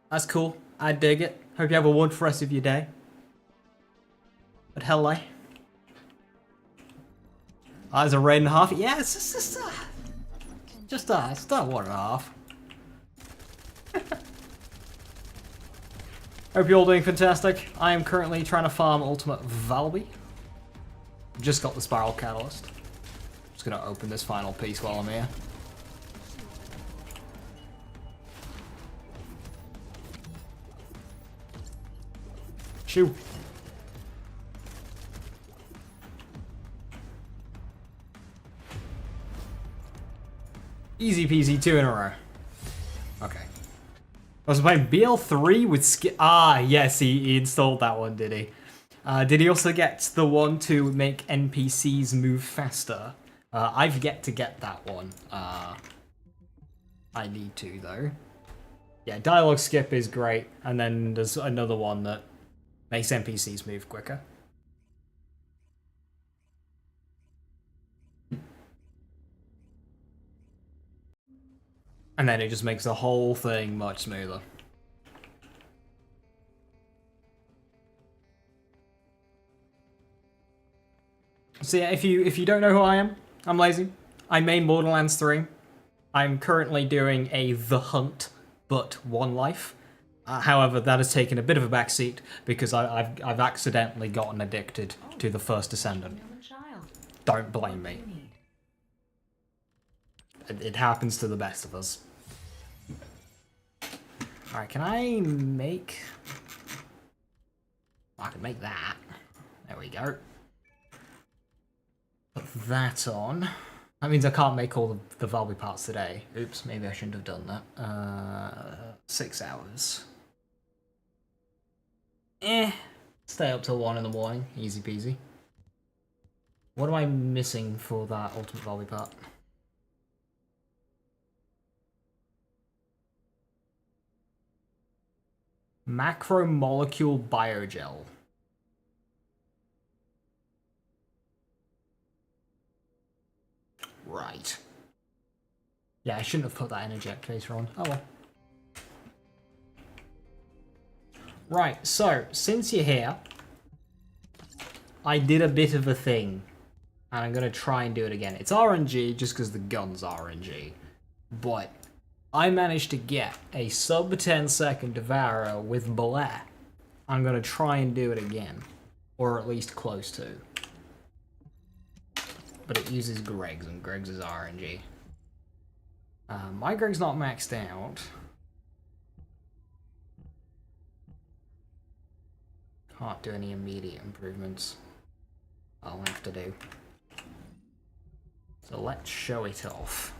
that's cool. I dig it. Hope you have a wonderful rest of your day. But hello. There's a raid and a half. Yeah, it's just it's not 1.5. Hope you're all doing fantastic. I am currently trying to farm ultimate Valby. Just got the spiral catalyst. Just gonna open this final piece while I'm here. Shoo. Easy peasy, 2 in a row. Okay. I was playing BL3 with yes, he installed that one, did he? Did he also get the one to make NPCs move faster? I've yet to get that one. I need to, though. Yeah, dialogue skip is great, and then there's another one that makes NPCs move quicker. And then it just makes the whole thing much smoother. So yeah, if you don't know who I am, I'm Lazy. I main Borderlands 3. I'm currently doing a The Hunt, but one life. However, that has taken a bit of a backseat because I've accidentally gotten addicted to the First Descendant. Don't blame me. It happens to the best of us. Alright, can I make... I can make that. There we go. Put that on. That means I can't make all the Valby parts today. Oops, maybe I shouldn't have done that. 6 hours. Stay up till 1 in the morning. Easy peasy. What am I missing for that ultimate Valby part? Macromolecule biogel. Right. Yeah, I shouldn't have put that in ejector on. Oh well. Right, so, since you're here, I did a bit of a thing. And I'm gonna try and do it again. It's RNG, just because the gun's RNG. But I managed to get a sub 10-second Devourer with Blair. I'm gonna try and do it again. Or at least close to. But it uses Greg's, and Greg's is RNG. My Greg's not maxed out. Can't do any immediate improvements. I'll have to do. So let's show it off.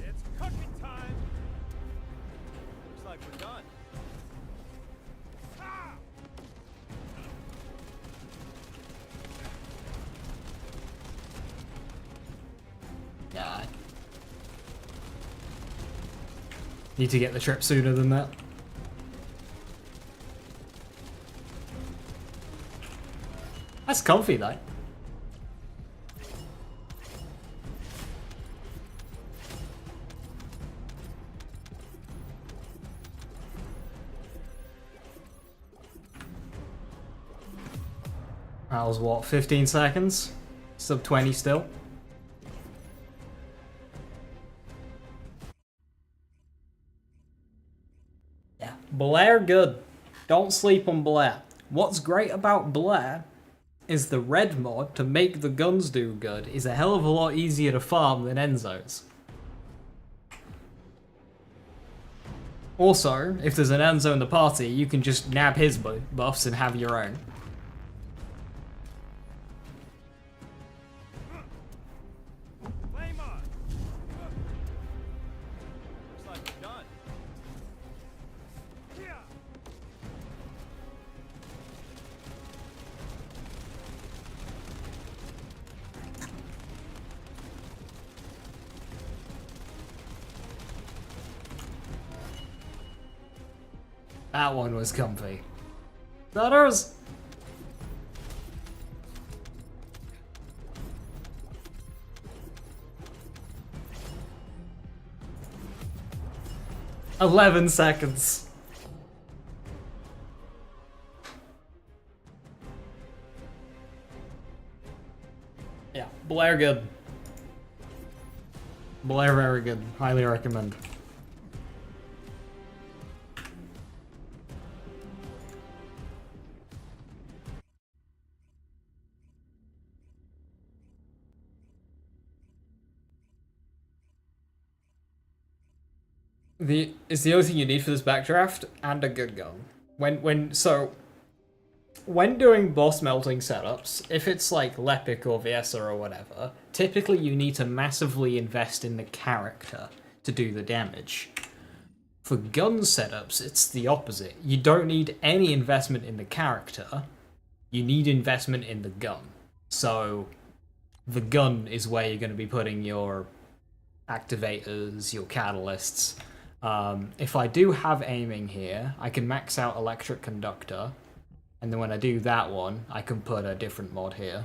It's cooking time! Looks like we're done. Ah! God. Need to get the trip sooner than that. That's comfy though. That was what, 15 seconds? Sub 20 still. Yeah, Blair good. Don't sleep on Blair. What's great about Blair is the red mod to make the guns do good is a hell of a lot easier to farm than Enzo's. Also, if there's an Enzo in the party, you can just nab his buffs and have your own. Flame on! Looks like we're done. That one was comfy. Butters! "11 seconds. Yeah, Blair good. Blair very good. Highly recommend. It's the only thing you need for this backdraft and a good gun. When doing boss melting setups, if it's like Lepic or Viesa or whatever, typically you need to massively invest in the character to do the damage. For gun setups, it's the opposite. You don't need any investment in the character, you need investment in the gun. So the gun is where you're going to be putting your activators, your catalysts. If I do have aiming here, I can max out Electric Conductor, and then when I do that one, I can put a different mod here.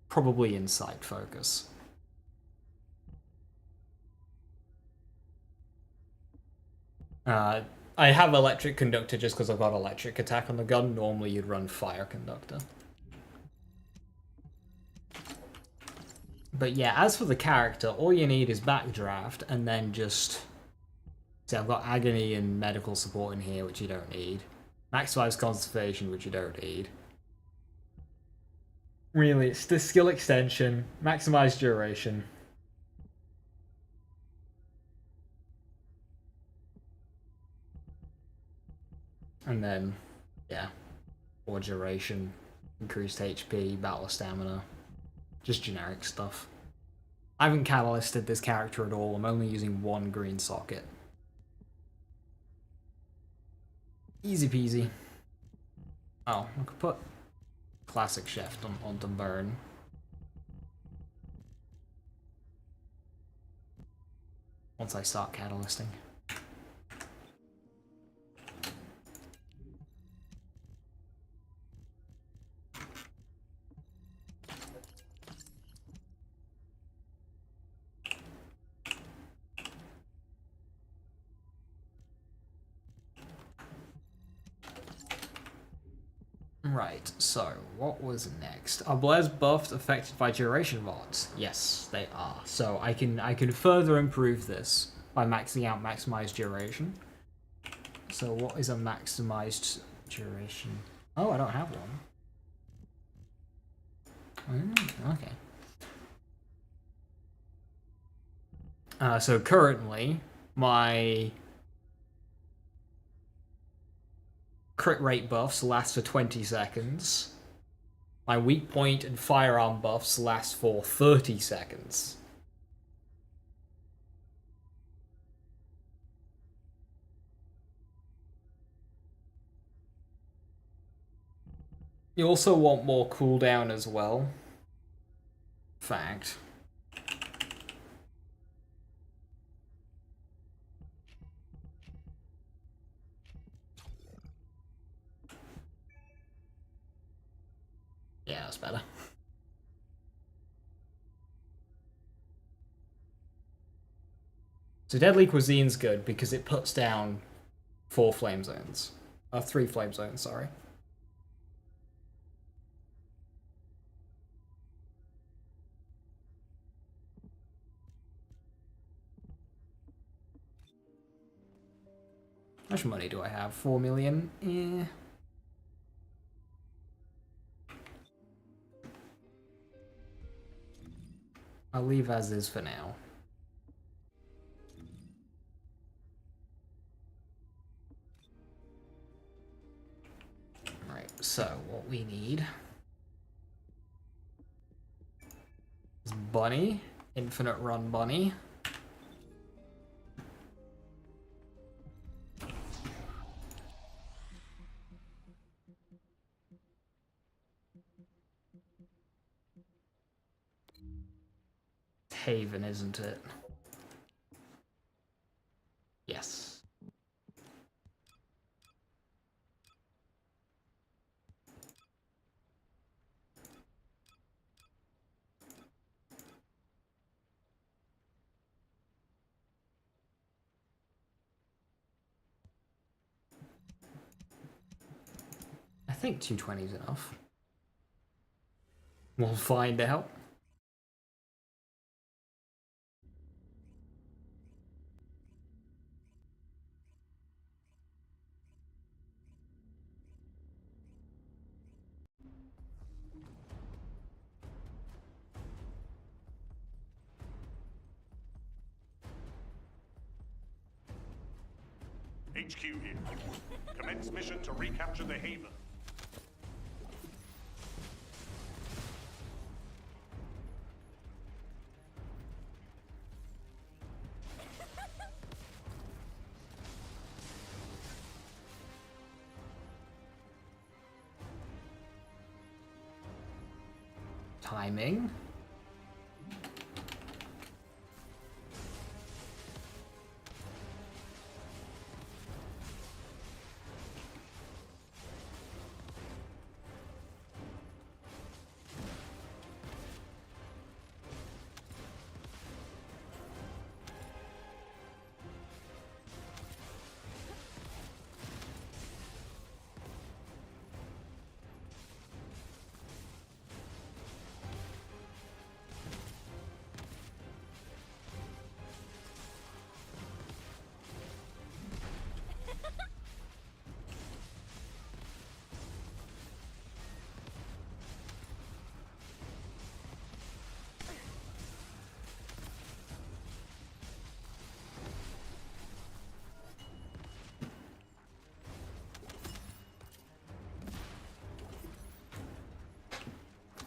Probably Insight Focus. I have Electric Conductor just because I've got Electric Attack on the gun. Normally you'd run Fire Conductor. But yeah, as for the character, all you need is Backdraft, and then just... See, I've got Agony and Medical Support in here, which you don't need. Maximize Conservation, which you don't need. Really, it's the skill extension, maximize duration. And then, yeah, more duration, increased HP, battle stamina, just generic stuff. I haven't catalysted this character at all, I'm only using one green socket. Easy peasy. Oh, I could put Classic Chef on the burn. Once I start catalysting. Right, so what was next? Are Blair's buffs affected by duration mods? Yes, they are. So I can further improve this by maxing out maximized duration. So what is a maximized duration? Oh, I don't have one. Okay. So currently, my crit rate buffs last for 20 seconds. My weak point and firearm buffs last for 30 seconds. You also want more cooldown as well. Fact. Yeah, that's better. So Deadly Cuisine's good because it puts down 4 flame zones. 3 flame zones, sorry. How much money do I have? 4 million? I'll leave as is for now. Right, so what we need is Bunny, Infinite Run Bunny. Haven, isn't it? Yes. I think 220 is enough. We'll find out. HQ here. Commence mission to recapture the Haven. Timing.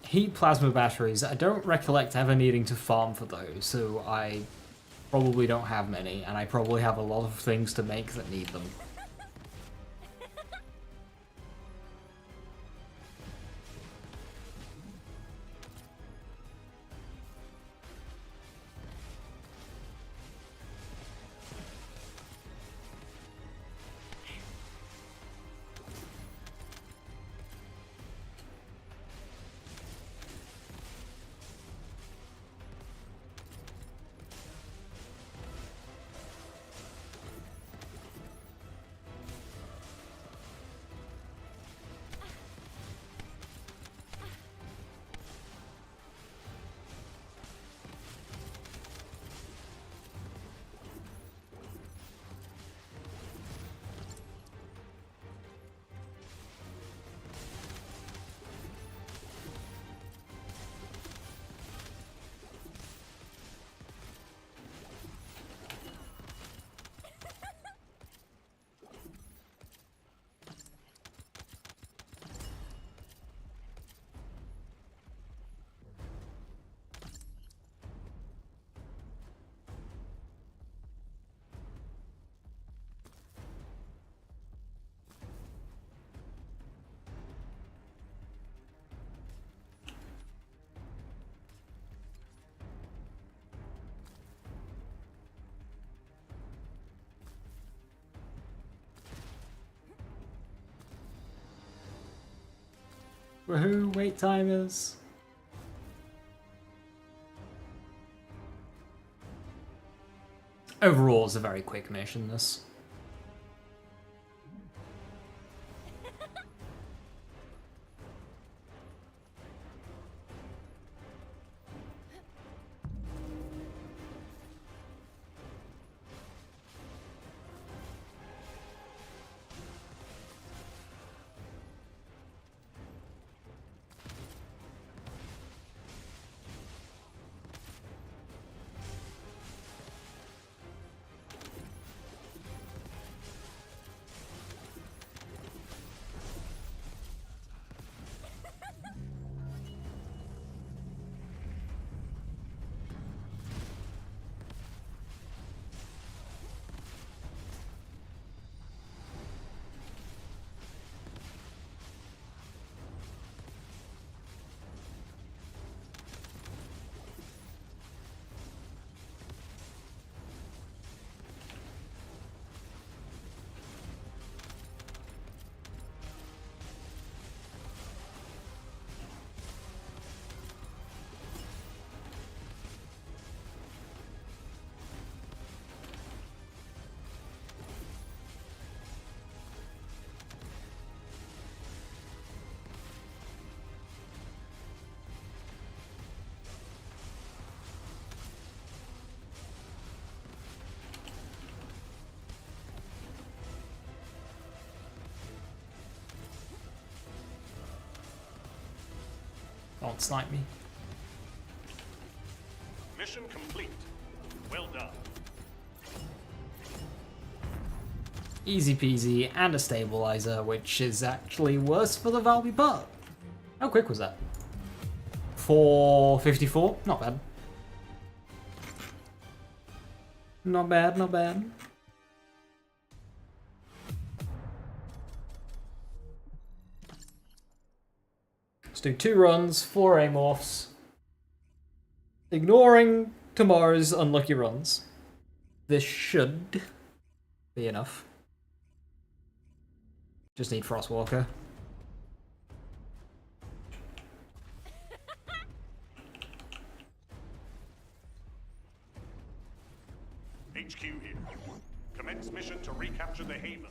Heat plasma batteries. I don't recollect ever needing to farm for those, so I probably don't have many, and I probably have a lot of things to make that need them. Woohoo, wait timers! Overall, it's a very quick mission, this. Don't snipe me. Mission complete. Well done. Easy peasy and a stabilizer, which is actually worse for the Valby part. How quick was that? 4:54? Not bad. Not bad, not bad. Let's do 2 runs, 4 amorphs. Ignoring tomorrow's unlucky runs. This should be enough. Just need Frostwalker. HQ here. Commence mission to recapture the Haven.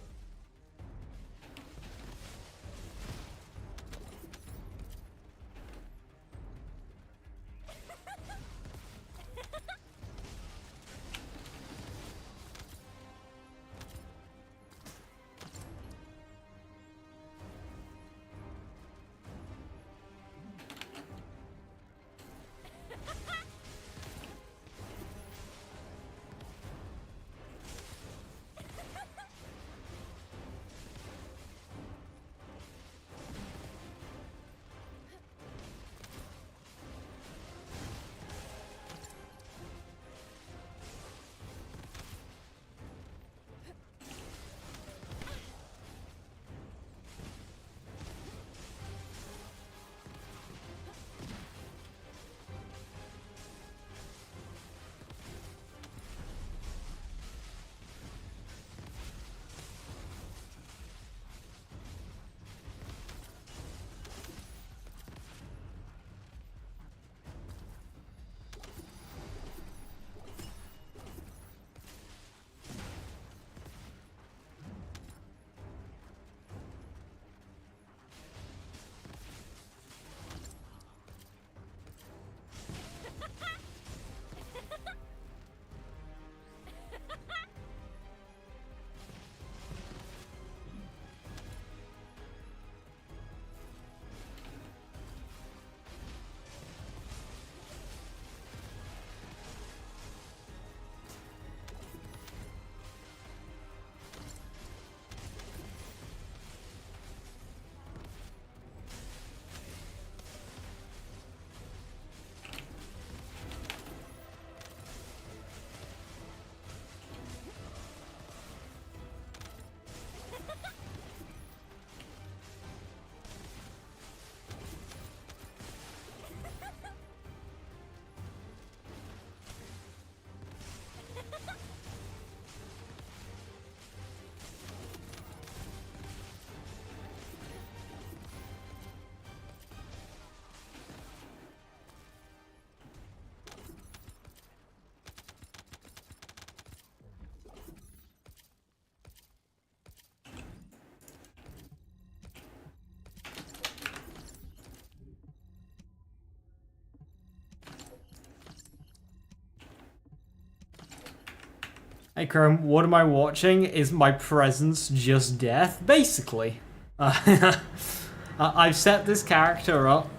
Hey Chrome, what am I watching? Is my presence just death? Basically. I've set this character up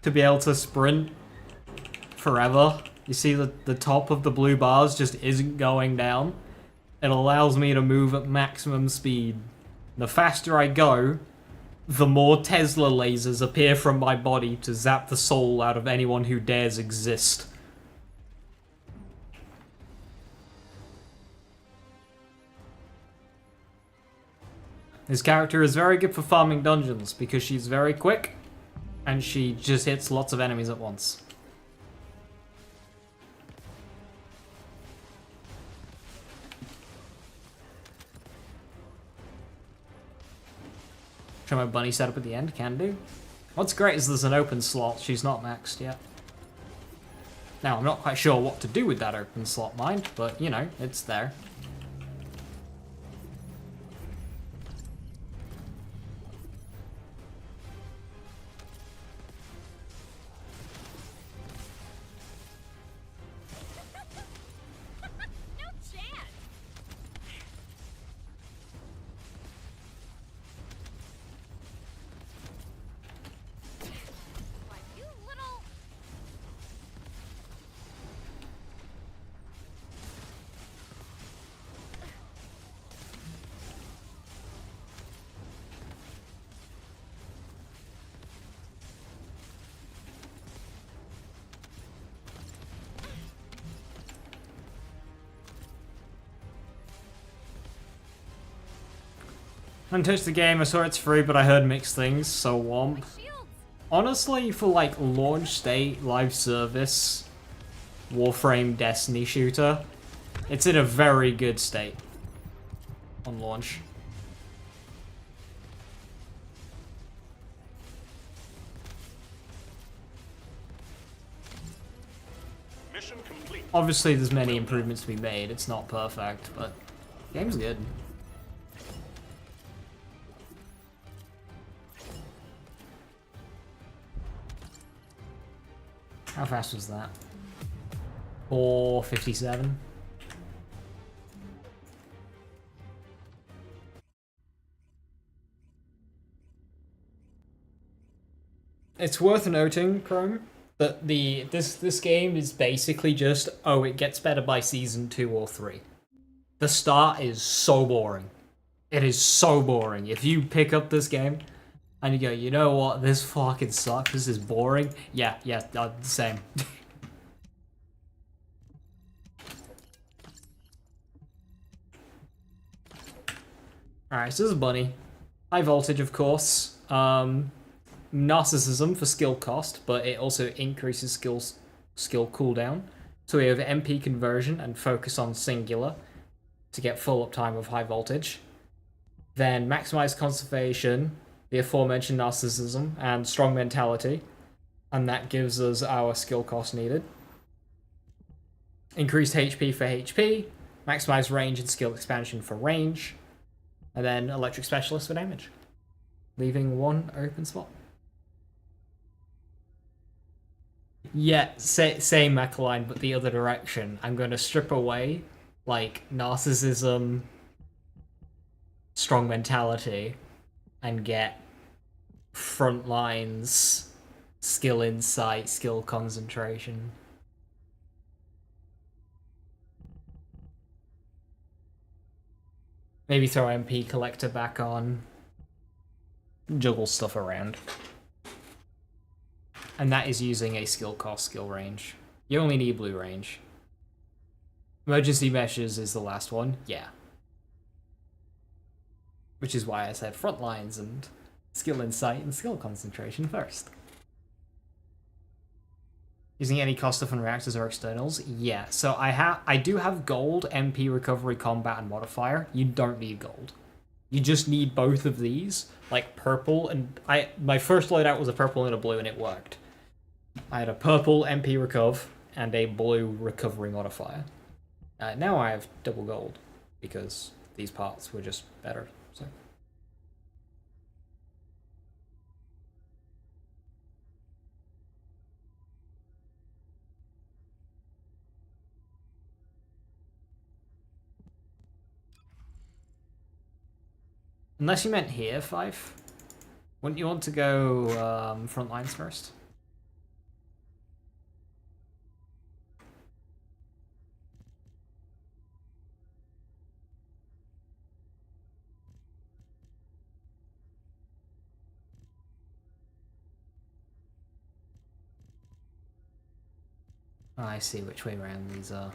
to be able to sprint forever. You see the top of the blue bars just isn't going down. It allows me to move at maximum speed. The faster I go, the more Tesla lasers appear from my body to zap the soul out of anyone who dares exist. This character is very good for farming dungeons because she's very quick and she just hits lots of enemies at once. Try my bunny setup at the end, can do. What's great is there's an open slot, she's not maxed yet. Now, I'm not quite sure what to do with that open slot, mind, but you know, it's there. Untouched the game, I saw it's free, but I heard mixed things, so womp. Honestly, for like launch state, live service, Warframe Destiny shooter, it's in a very good state on launch. Mission complete. Obviously, there's many improvements to be made. It's not perfect, but the game's good. How fast was that? 4:57. It's worth noting, Chrome, that this game is basically just, oh, it gets better by season 2 or 3. The start is so boring. It is so boring. If you pick up this game and you go, you know what, this fucking sucks, this is boring. Yeah, same. Alright, so this is Bunny. High voltage, of course. Narcissism for skill cost, but it also increases skill cooldown. So we have MP conversion and focus on singular to get full uptime of high voltage. Then maximize conservation, the aforementioned narcissism, and strong mentality. And that gives us our skill cost needed. Increased HP for HP, maximize range and skill expansion for range, and then electric specialist for damage, leaving one open spot. Yeah, same mech line, but the other direction. I'm going to strip away, like, narcissism, strong mentality, and get front lines, skill insight, skill concentration. Maybe throw MP collector back on. Juggle stuff around. And that is using a skill cost, skill range. You only need blue range. Emergency meshes is the last one, yeah. Which is why I said front lines and skill insight and skill concentration first. Using any cost stuff on reactors or externals? Yeah, so I do have gold, MP, recovery, combat, and modifier. You don't need gold. You just need both of these, like purple, and my first loadout was a purple and a blue, and it worked. I had a purple MP recov and a blue recovery modifier. Now I have double gold, because these parts were just better, so. Unless you meant here, Fife. Wouldn't you want to go front lines first? Oh, I see which way around these are.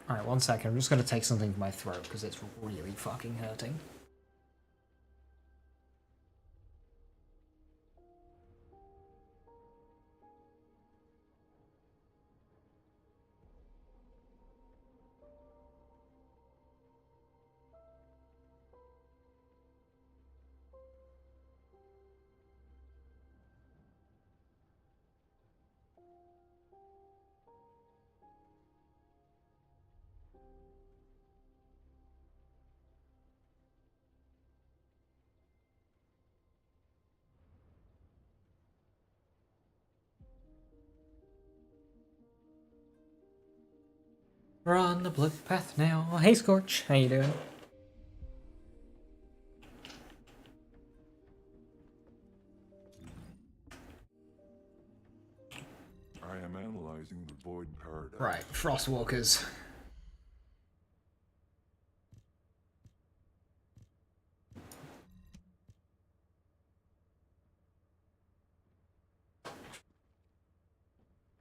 Alright, 1 second. I'm just going to take something from my throat because it's really fucking hurting. We're on the blood path now. Hey Scorch, how you doing? I am analyzing the void paradigm. Right, Frostwalkers.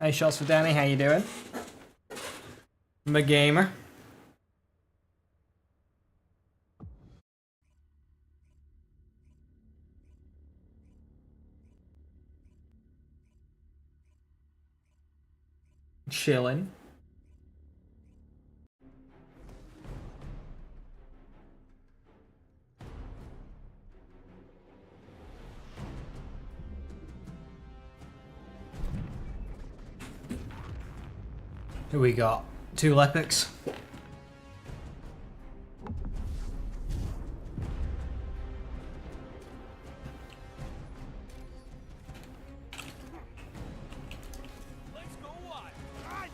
Hey, shots for Danny, how you doing? McGamer. Chillin'. Who we got? 2 Lepics. Let's go wild. Ah,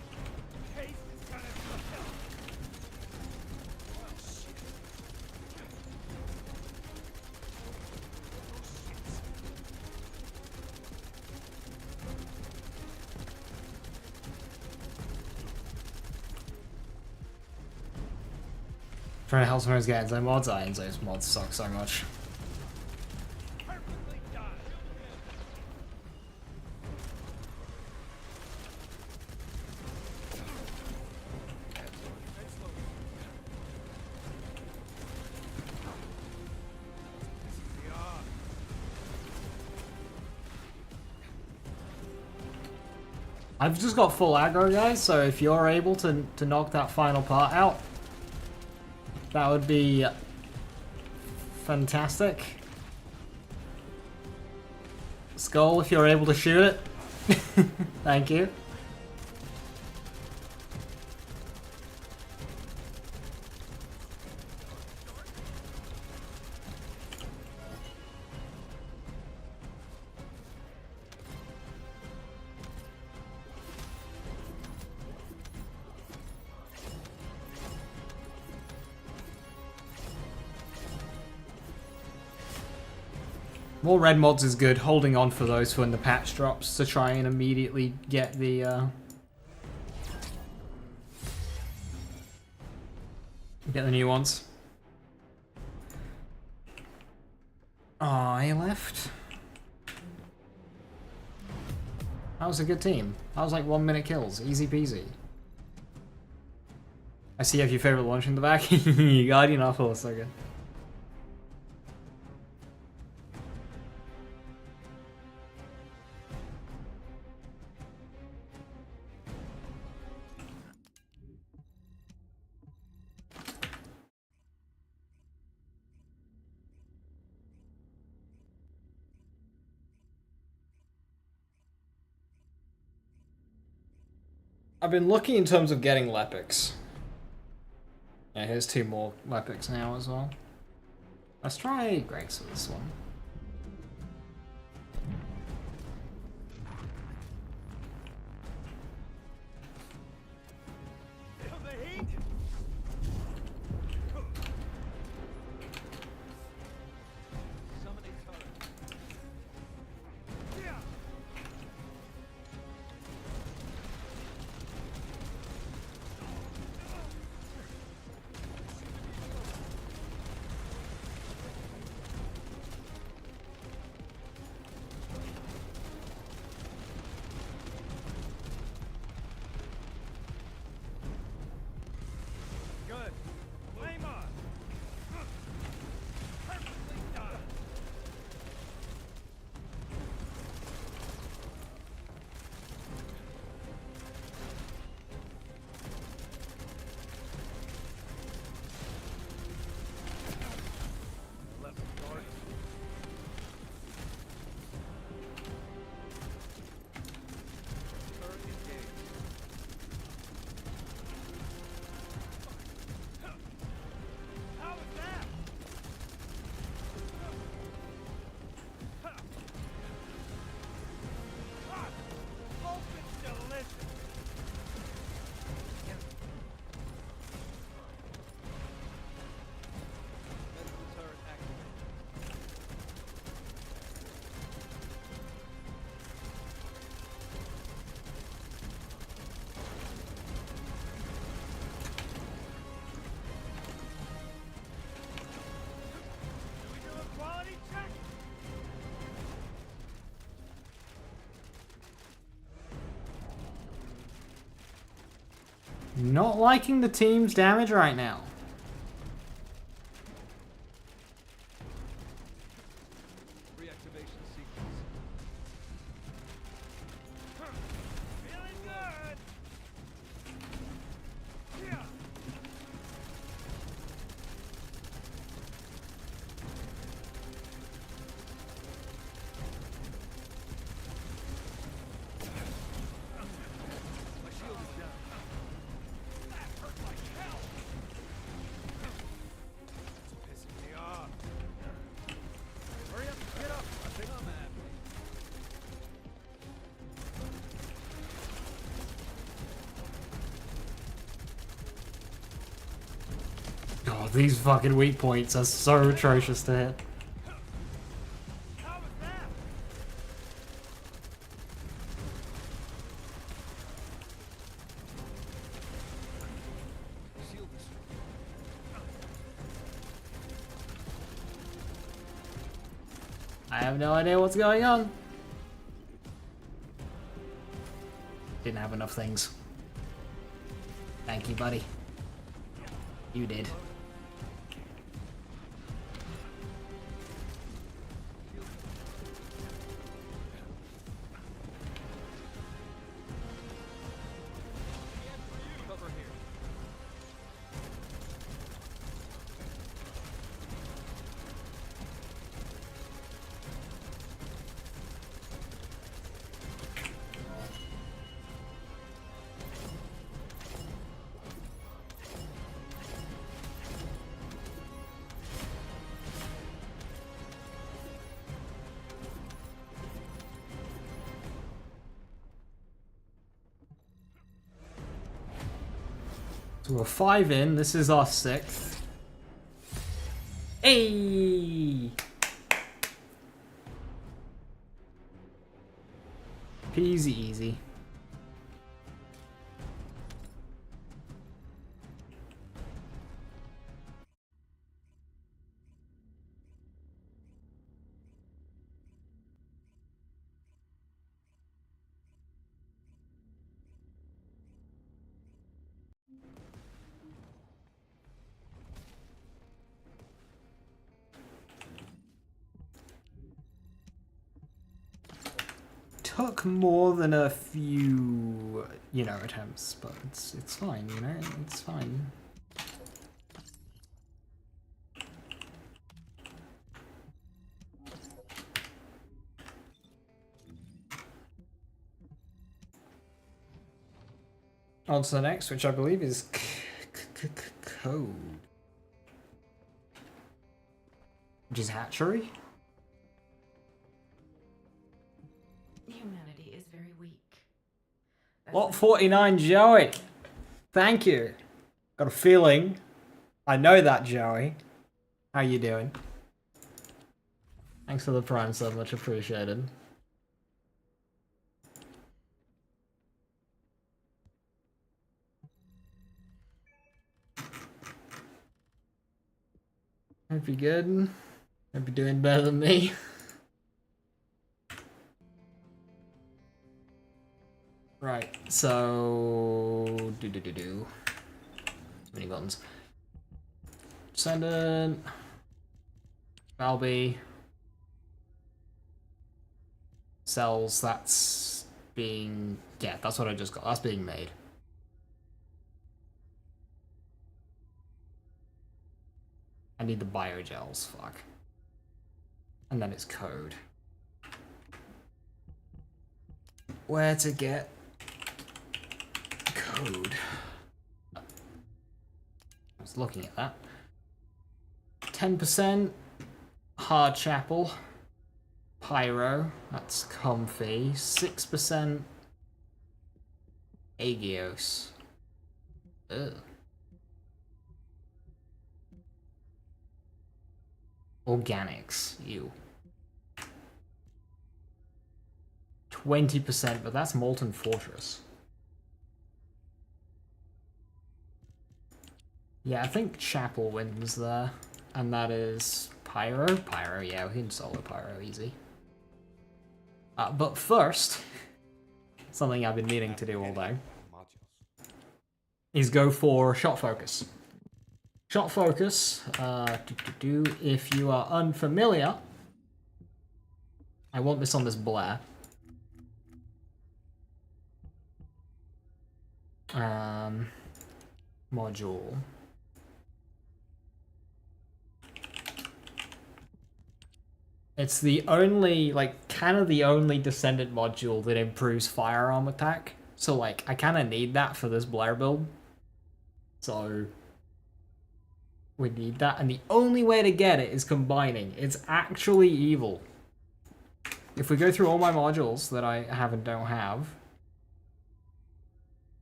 Case is gonna fulfill. Oh shit. Trying to help someone get Enzo mods. Enzo's mods suck so much. Perfectly done. I've just got full aggro, guys, so if you're able to knock that final part out, that would be fantastic. Skull, if you're able to shoot it. Thank you. More red mods is good, holding on for those for when the patch drops to try and immediately get the new ones. Oh, he left. That was a good team. That was like 1 minute kills, easy peasy. I see you have your favorite launch in the back. Guardian off for a second. I've been lucky in terms of getting Lepics. Yeah, here's 2 more Lepics now as well. Let's try Greg's for this one. Feel the heat? Somebody turn. Yeah. Not liking the team's damage right now. Reactivation sequence. Feeling good. Yeah. My shield is down. That hurt like hell. It's pissing me off. Hurry up, get up. I think I'm at. God, these fucking weak points are so atrocious to hit. How was that? Shield is I have no idea what's going on. Didn't have enough things. Thank you, buddy. You did. cover here. So we're 5 in. This is our 6th. Hey! Peasy easy. Took more than a few, you know, attempts, but it's fine, you know, it's fine. On to the next, which I believe is code, which is hatchery. Humanity is very weak. That's Lot why- 49, Joey. Thank you. Got a feeling. I know that, Joey. How you doing? Thanks for the prime sub, much appreciated. Hope you're good. Hope you're doing better than me. Right, so Too many buttons. Descendant, Valby, cells. That's being that's what I just got. That's being made. I need the biogels. Fuck. And then it's code. Where to get code? I was looking at that. 10% hard chapel. Pyro. That's comfy. 6% Agios. Ugh. Organics. Ew. 20%, but that's Molten Fortress. Yeah, I think Chapel wins there. And that is Pyro. Pyro, yeah, we can solo Pyro easy. But first, something I've been meaning to do all day. is go for shot focus. Shot focus, if you are unfamiliar, I want this on this Blair. Module. It's the only, like, kind of the only Descendant module that improves firearm attack. So, like, I kind of need that for this Blair build. So, we need that. And the only way to get it is combining. It's actually evil. If we go through all my modules that I have and don't have,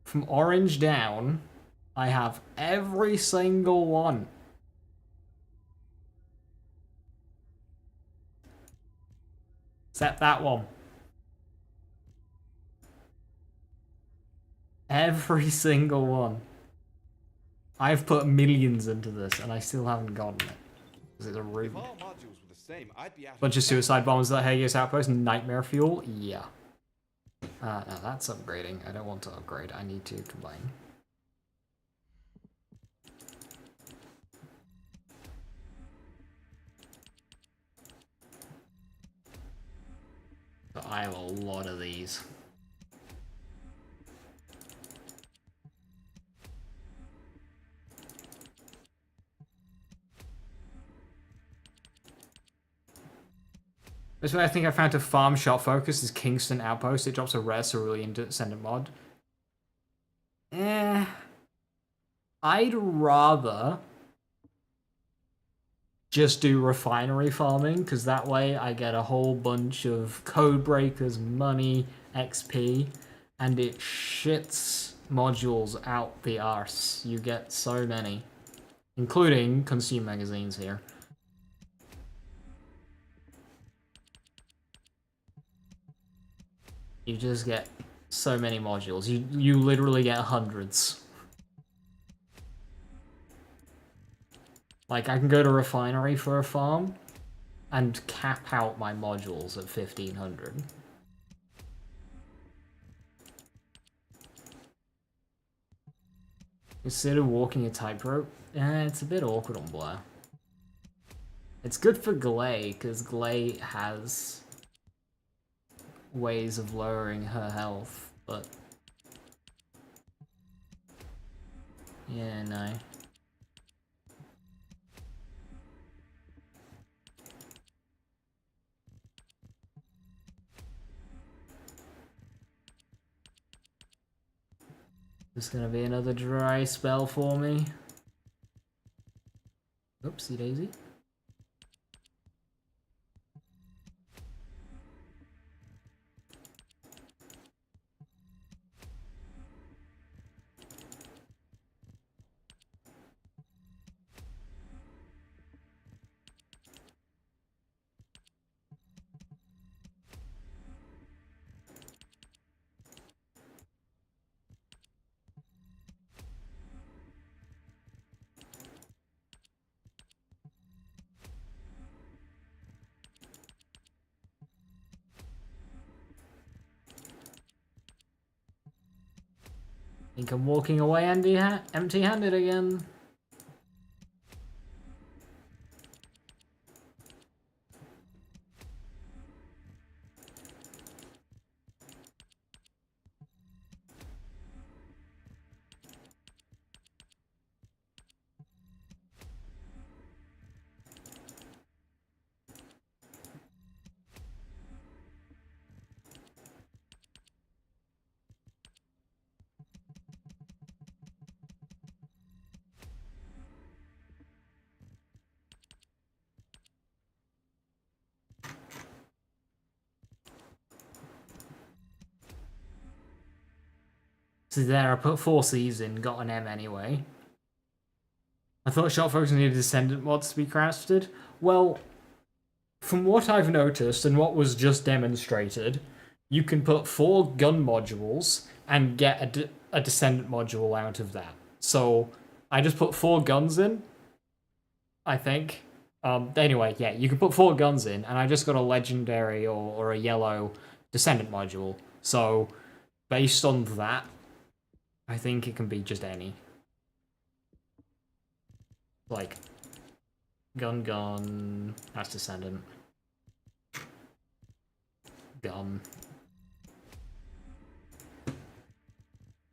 from orange down, I have every single one. Except that one. Every single one. I've put millions into this and I still haven't gotten it. Because it's a rude. If all modules were the same, I'd be out Bunch of suicide bombers at Hagios Outpost and nightmare fuel? Yeah. No, that's upgrading. I don't want to upgrade. I need to combine. But I have a lot of these. This way I think I found to farm shot focus is Kingston Outpost. It drops a rare cerulean Descendant mod. I'd rather just do refinery farming, because that way I get a whole bunch of code breakers, money, XP, and it shits modules out the arse. You get so many, including consume magazines here. You just get so many modules. You literally get hundreds. Like, I can go to refinery for a farm and cap out my modules at 1500. Instead of walking a tightrope, it's a bit awkward on Blair. It's good for Glay, because Glay has ways of lowering her health, but yeah, no. There's gonna be another dry spell for me. Oopsie daisy. I think I'm walking away empty-handed again. So there, I put 4 C's in, got an M anyway. I thought shot focus needed Descendant mods to be crafted. Well, from what I've noticed and what was just demonstrated, you can put 4 gun modules and get a Descendant module out of that. So I just put 4 guns in, I think. Anyway, yeah, you can put 4 guns in, and I just got a legendary or a yellow Descendant module. So based on that, I think it can be just any. Like, gun, First Descendant. Gun.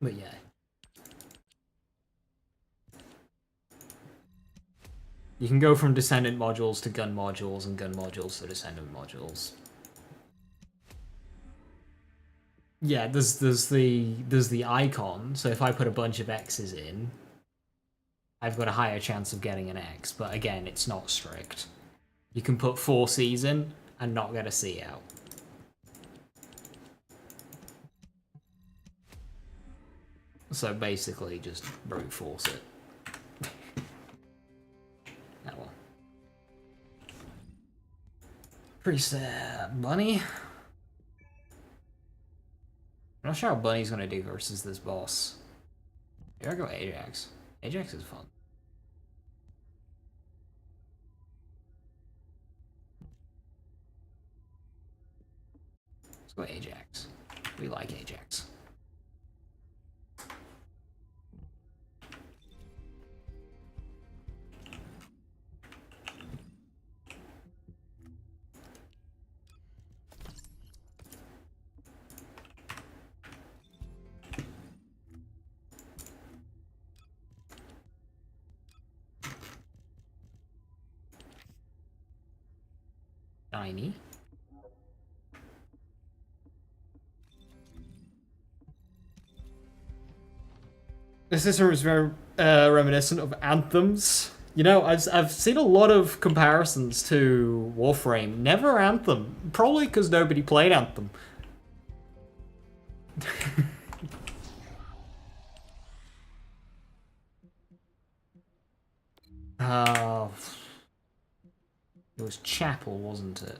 But yeah. You can go from Descendant modules to gun modules and gun modules to Descendant modules. Yeah, there's the icon, so if I put a bunch of X's in, I've got a higher chance of getting an X, but again, it's not strict. You can put 4 C's in and not get a C out. So basically, just brute force it. Oh well. Preset Bunny. I'm not sure how Bunny's gonna do versus this boss. Here I go Ajax. Ajax is fun. Let's go Ajax. We like Ajax. Shiny. This system is very reminiscent of Anthems. You know, I've seen a lot of comparisons to Warframe. Never Anthem. Probably because nobody played Anthem. It was Chapel, wasn't it?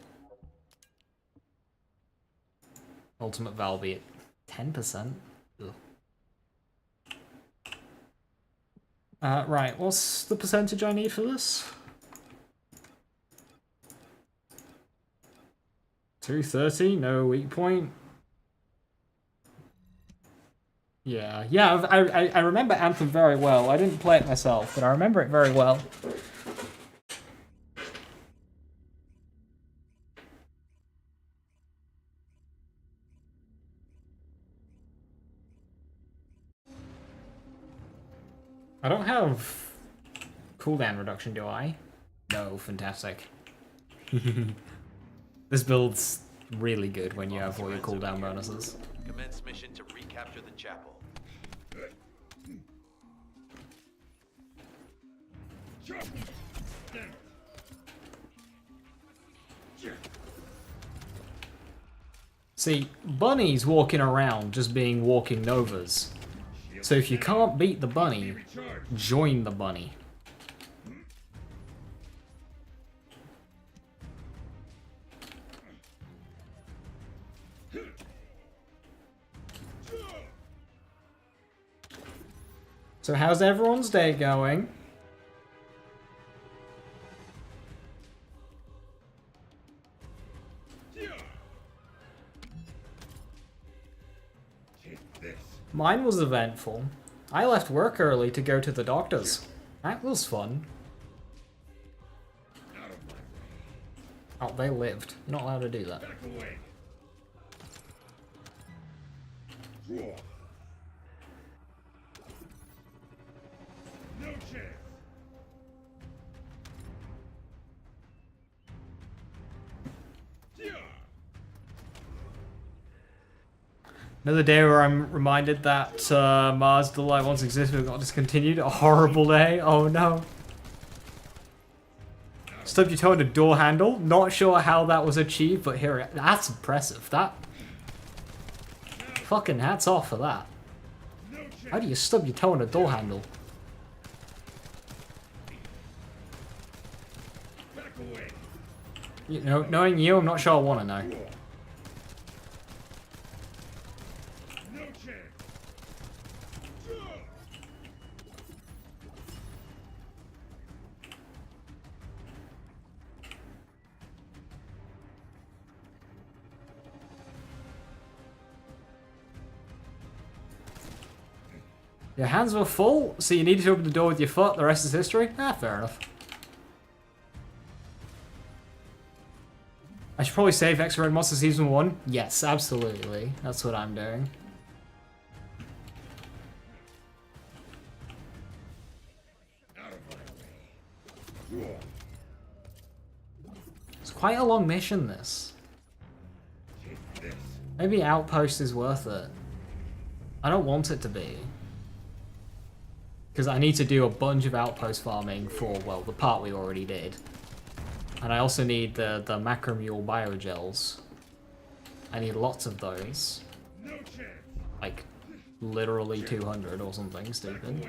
Ultimate Valby at 10%. Right, what's the percentage I need for this? 230, no weak point. Yeah, I remember Anthem very well. I didn't play it myself, but I remember it very well. I don't have cooldown reduction, do I? No, fantastic. This build's really good when you have all your cooldown bonuses. Commence mission to recapture the chapel. See, Bunny's walking around just being walking novas. So if you can't beat the bunny, join the bunny. So how's everyone's day going? Mine was eventful. I left work early to go to the doctor's. That was fun. Oh, they lived. You're not allowed to do that. No chance. Another day where I'm reminded that Mars Delight once existed but got discontinued. A horrible day. Oh no. Stubbed your toe on a door handle. Not sure how that was achieved, but here that's impressive. That fucking hats off for that. How do you stub your toe on a door handle? You know, knowing you, I'm not sure I want to know. Your hands were full, so you needed to open the door with your foot. The rest is history. Ah, fair enough. I should probably save Extra Red Monster Season 1. Yes, absolutely. That's what I'm doing. It's quite a long mission, this. Maybe Outpost is worth it. I don't want it to be. Because I need to do a bunch of Outpost farming for, well, the part we already did. And I also need the Macromule Biogels. I need lots of those. Like, literally 200 or something stupid.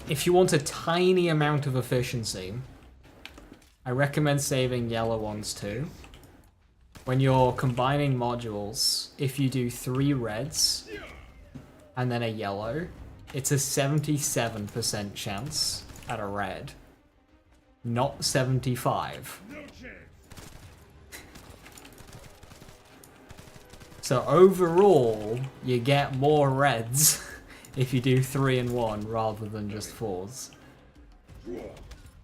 If you want a tiny amount of efficiency, I recommend saving yellow ones too. When you're combining modules, if you do 3 reds and then a yellow, it's a 77% chance at a red, not 75. So overall, you get more reds if you do 3 and 1 rather than just 4s.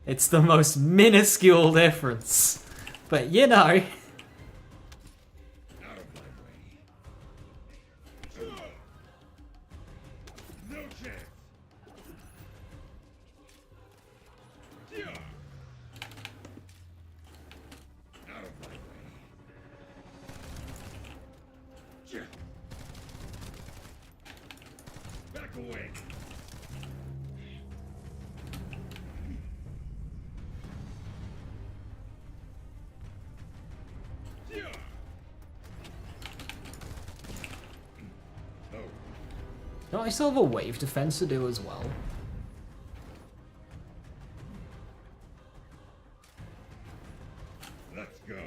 It's the most minuscule difference, but you know. Don't I still have a wave defense to do as well? Let's go.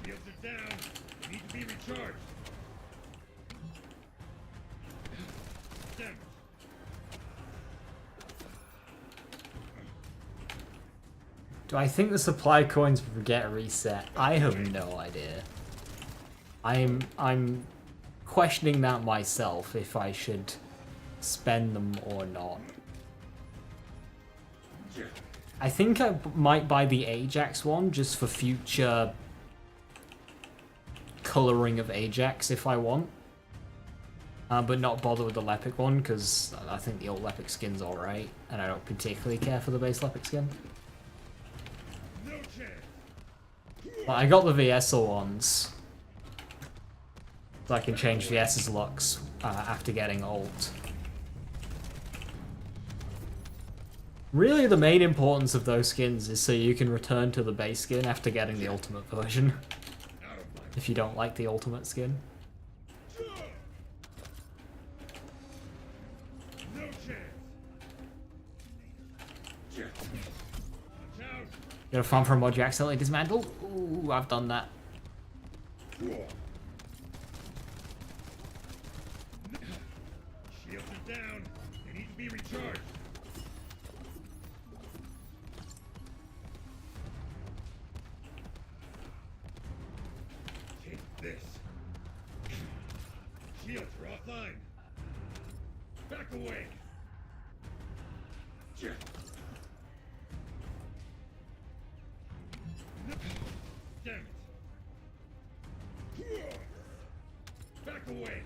Shields are down. Need to be recharged. Damn it. Do I think the supply coins get reset? I have no idea. I'm questioning that myself, if I should spend them or not. I think I might buy the Ajax one just for future colouring of Ajax if I want. But not bother with the Lepic one, because I think the old Lepic skin's alright, and I don't particularly care for the base Lepic skin. But I got the VSL ones, so I can change VS's looks after getting ult. Really, the main importance of those skins is so you can return to the base skin after getting the ultimate version. If you don't like the ultimate skin. Get a farm for a mod you accidentally dismantle? Ooh, I've done that. Shields are down. They need to be recharged. Take this. Shields are offline. Back away. Damn it. Back away.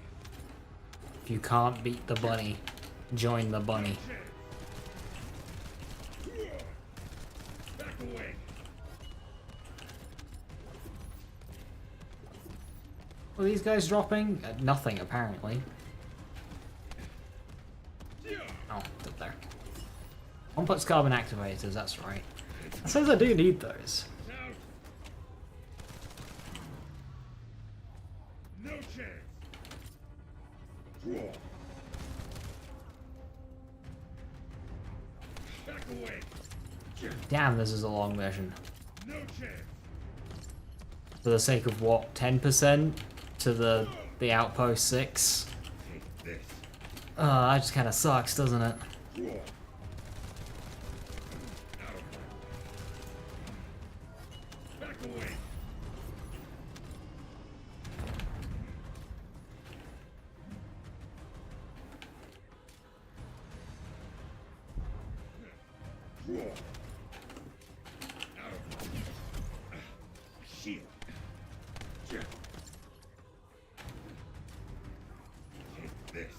If you can't beat the bunny, join the bunny. Back away. What are these guys dropping? Nothing, apparently. Oh, it's up there. Complex carbon activators, that's right. It says I do need those. No chance. Back away. Damn, this is a long mission. No chance. For the sake of what? 10% to the the Outpost 6. That just kind of sucks, doesn't it? Back away. Shield. Take this.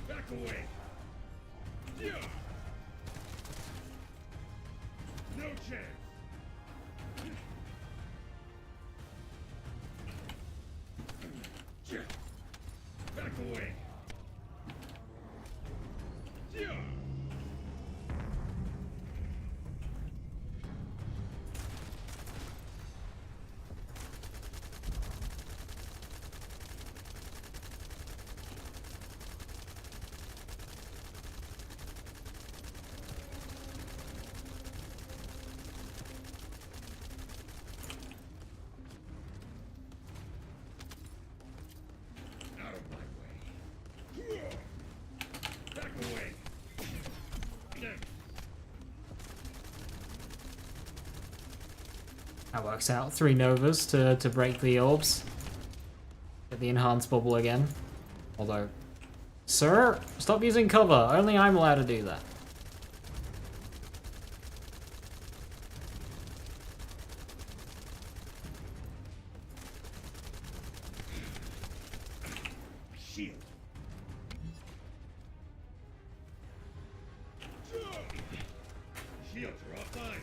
Back away. No chance. Back away. Out of my way. Back away. That works out. 3 Novas to break the orbs. Get the enhanced bubble again. Although... Sir, stop using cover. Only I'm allowed to do that. Shield. Shields are offline.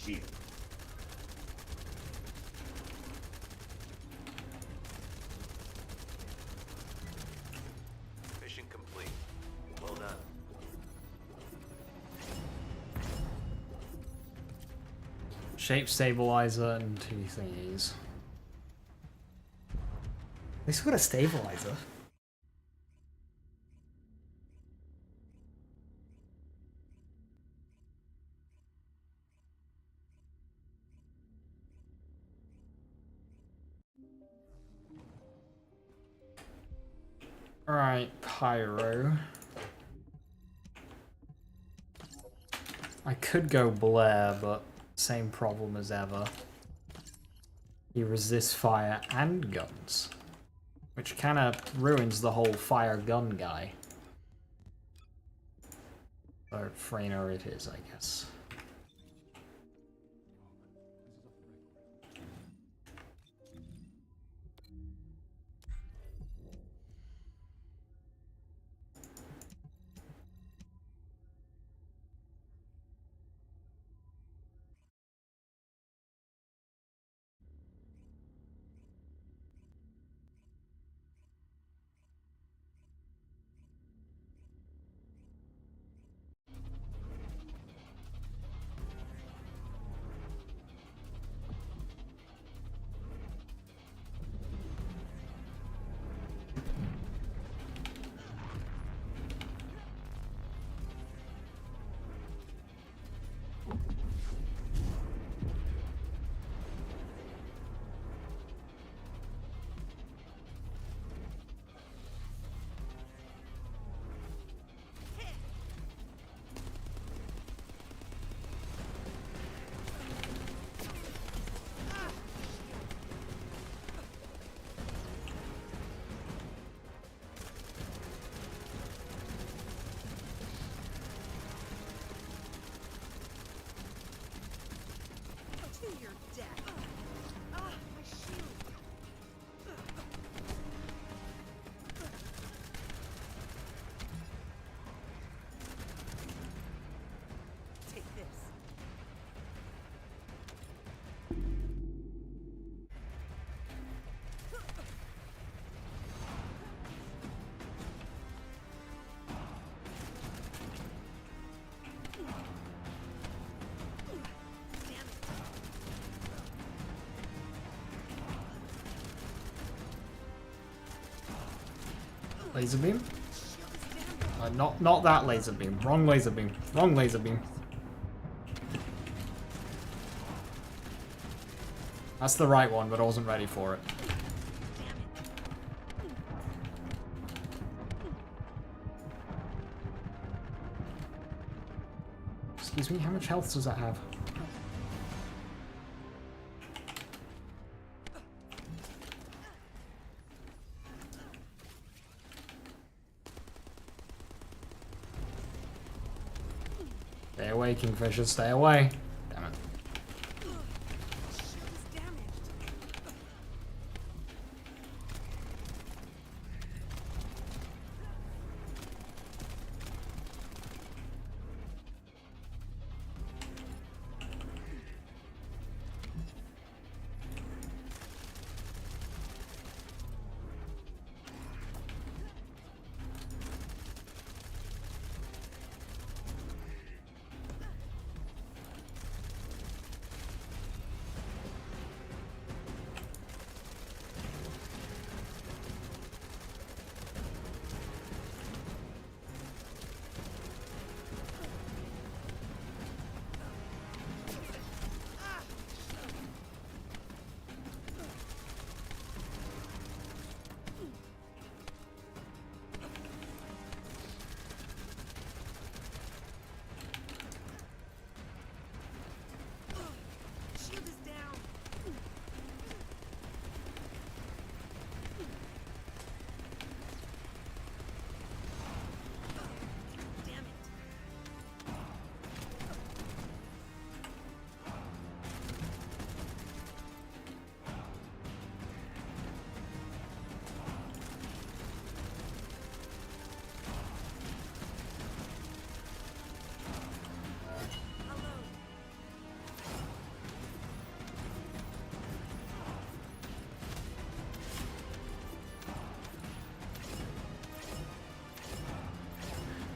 Shield. Mission complete. Well done. Shape stabilizer and 2 thingies. They still got a stabilizer. Alright, Pyro. I could go Blair, but same problem as ever. He resists fire and guns, which kind of ruins the whole fire gun guy. So Freyner it is, I guess. Laser beam? Not that laser beam. Wrong laser beam. Wrong laser beam. That's the right one, but I wasn't ready for it. Excuse me, how much health does that have? Stay away, Kingfisher, stay away. Damn it.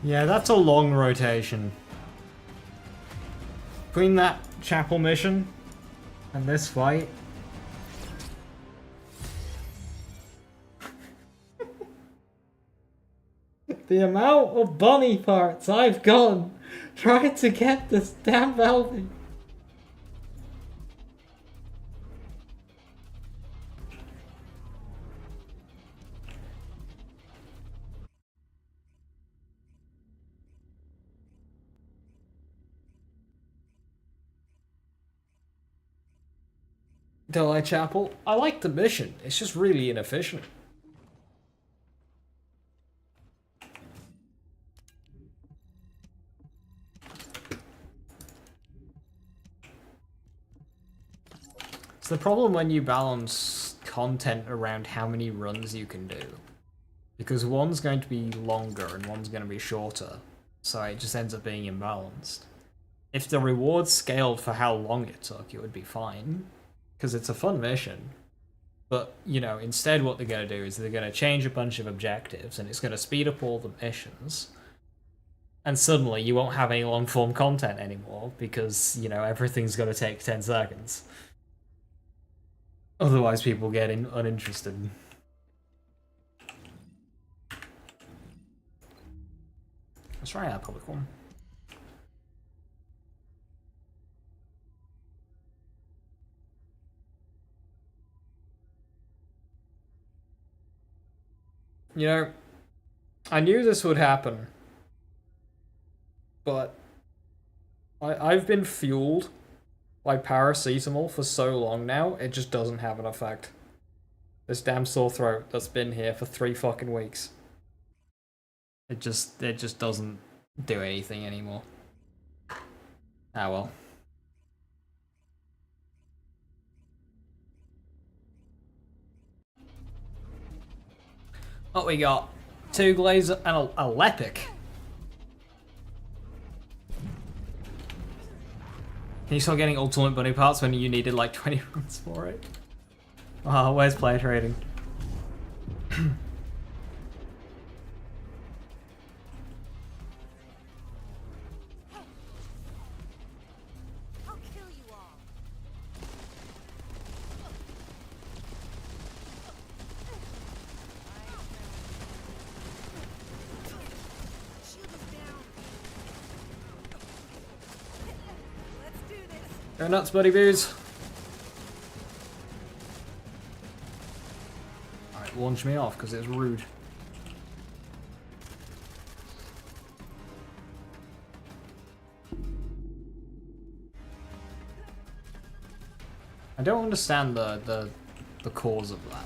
Yeah, that's a long rotation. Between that chapel mission and this fight. The amount of bunny parts I've gone trying to get this damn Valby. Delay Chapel. I like the mission. It's just really inefficient. It's the problem when you balance content around how many runs you can do. Because one's going to be longer and one's going to be shorter. So it just ends up being imbalanced. If the rewards scaled for how long it took, it would be fine. Because it's a fun mission. But, you know, instead what they're going to do is they're going to change a bunch of objectives and it's going to speed up all the missions. And suddenly you won't have any long-form content anymore because, you know, everything's going to take 10 seconds. Otherwise people get uninterested. Let's try that public one. You know, I knew this would happen, but I've been fueled by paracetamol for so long now, it just doesn't have an effect. This damn sore throat that's been here for 3 fucking weeks. It just doesn't do anything anymore. Ah well. What we got? 2 Glazer and a Lepic. Can you start getting ultimate bunny parts when you needed like 20 runs for it? Oh, where's player trading? Go nuts, buddy boos. Alright, launch me off because it's rude. I don't understand the cause of that.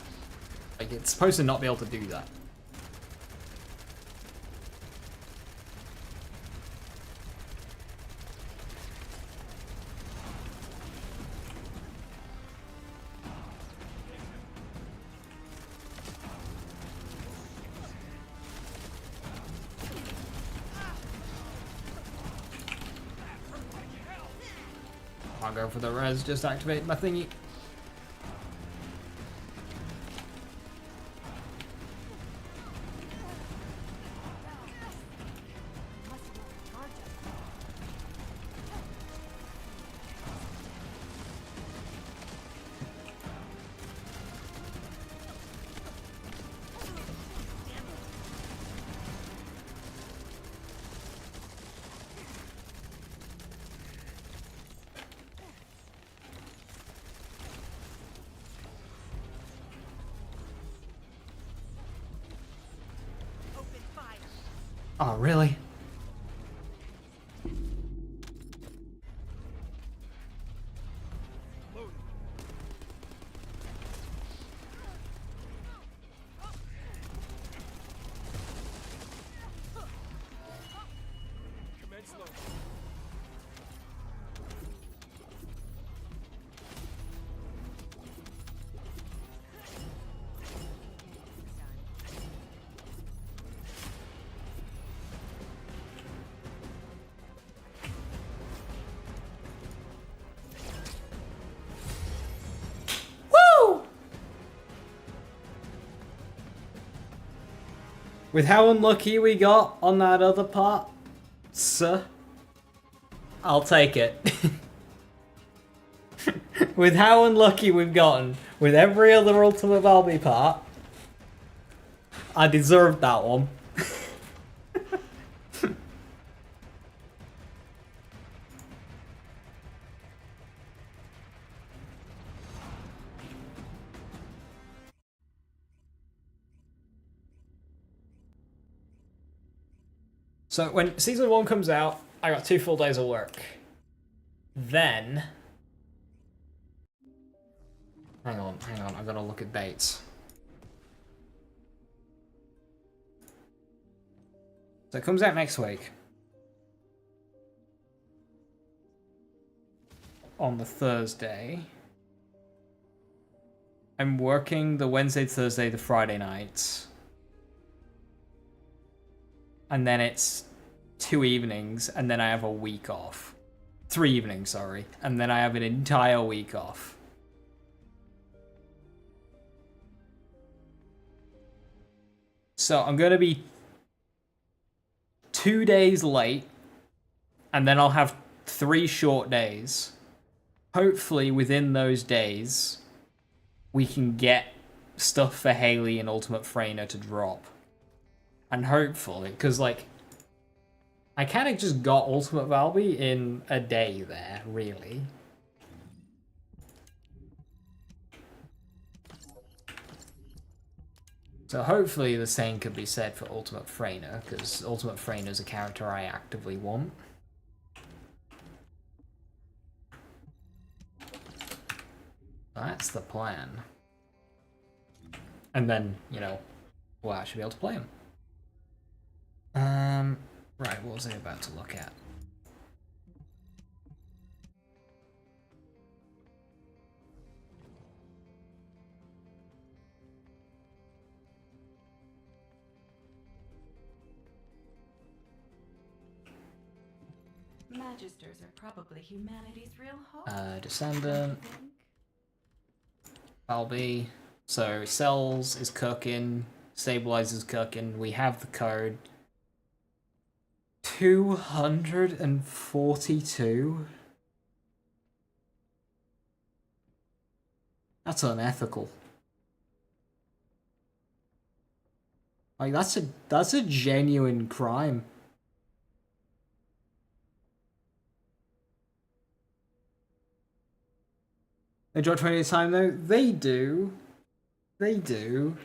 Like, it's supposed to not be able to do that. I'll go for the res, just activate my thingy. Oh, really? Commence load. With how unlucky we got on that other part, sir, I'll take it. With how unlucky we've gotten with every other Ultimate Valby part, I deserved that one. So when season 1 comes out, I got 2 full days of work. Then... Hang on, I gotta look at dates. So it comes out next week. On the Thursday. I'm working the Wednesday, Thursday, the Friday nights. And then it's 2 evenings, and then I have a week off. 3 evenings, sorry. And then I have an entire week off. So I'm going to be 2 days late, and then I'll have 3 short days. Hopefully within those days, we can get stuff for Haley and Ultimate Freyna to drop. And hopefully, because, like, I kind of just got Ultimate Valby in a day there, really. So hopefully the same could be said for Ultimate Freyna, because Ultimate Freyna is a character I actively want. That's the plan. And then, you know, we'll actually be able to play him. Right, what was I about to look at? Magisters are probably humanity's real hope. Descendant. Valby. So, Cells is cooking. Stabilizer's cooking. We have the code. 242? That's unethical. Like, that's a genuine crime. They drop 20 at a time though? They do. They do.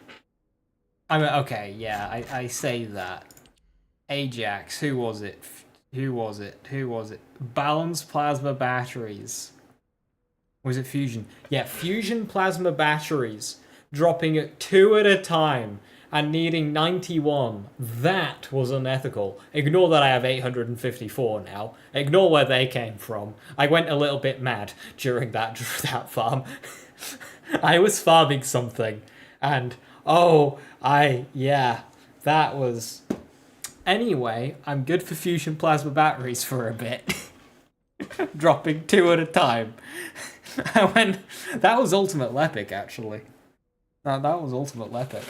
I mean, okay, yeah, I say that. Ajax, who was it? Who was it? Who was it? Balanced plasma batteries. Was it fusion? Yeah, fusion plasma batteries dropping at 2 at a time and needing 91. That was unethical. Ignore that I have 854 now. Ignore where they came from. I went a little bit mad during that farm. I was farming something and yeah, that was... Anyway, I'm good for fusion plasma batteries for a bit. Dropping 2 at a time. That was Ultimate Lepic, actually. That was Ultimate Lepic.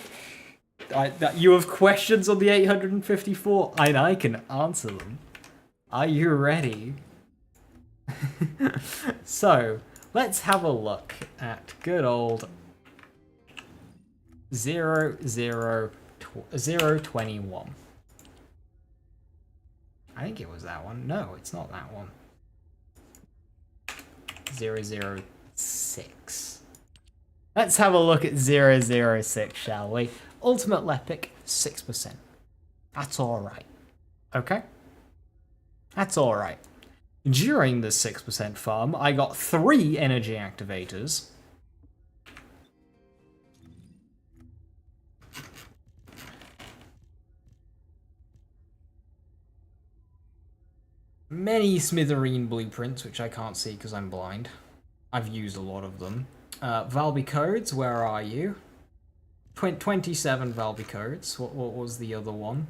You have questions on the 854, and I can answer them. Are you ready? So, let's have a look at good old 021. I think it was that one. No, it's not that one. 006. Let's have a look at 006, shall we? Ultimate Lepic, 6%. That's alright. Okay? That's alright. During this 6% farm, I got 3 energy activators. Many smithereen blueprints, which I can't see because I'm blind. I've used a lot of them. Valby codes, where are you? 27 Valby codes. What was the other one?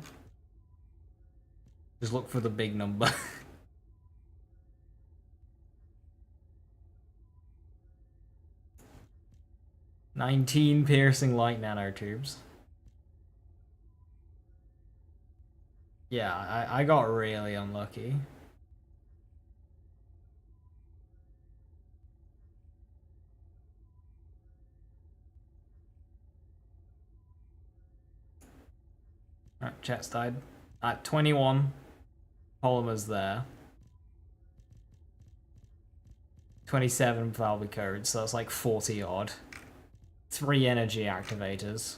Just look for the big number. "19 piercing light nanotubes." Yeah, I got really unlucky. Alright, chat's died. At 21 polymers there. 27 Valby codes, so that's like 40 odd. 3 energy activators.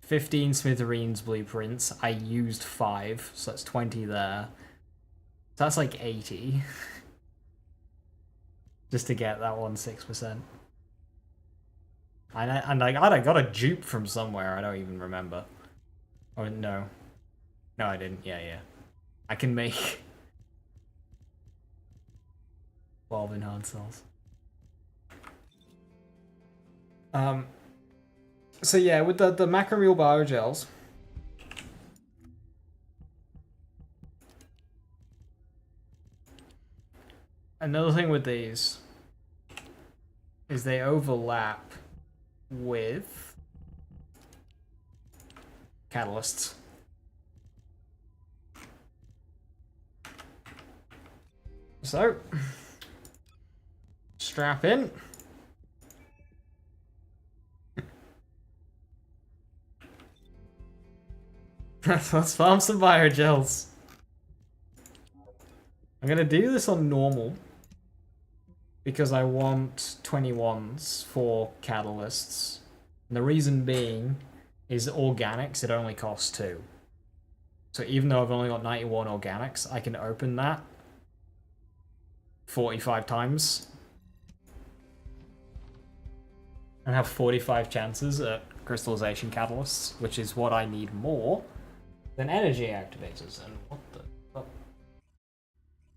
"15 smithereens blueprints. I used 5, so that's 20 there. So that's like 80. Just to get that one 6%. And I got a dupe from somewhere, I don't even remember. Oh, no. No, I didn't. Yeah. I can make 12 enhanced cells. So yeah, with the macromule biogels, another thing with these is they overlap with catalysts. So, strap in. Let's farm some biogels. I'm gonna do this on normal because I want 21s for catalysts. And the reason being is organics, it only costs 2. So even though I've only got 91 organics, I can open that 45 times and have 45 chances at crystallization catalysts, which is what I need more than energy activators. And what the fuck?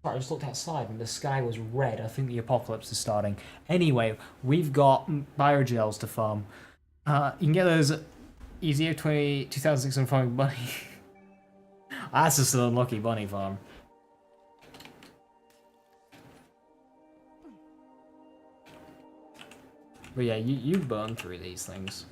Sorry, I just looked outside and the sky was red. I think the apocalypse is starting. Anyway, we've got biogels to farm. You can get those easier 2006 farming bunny. That's just an unlucky bunny farm. But yeah, you burn through these things.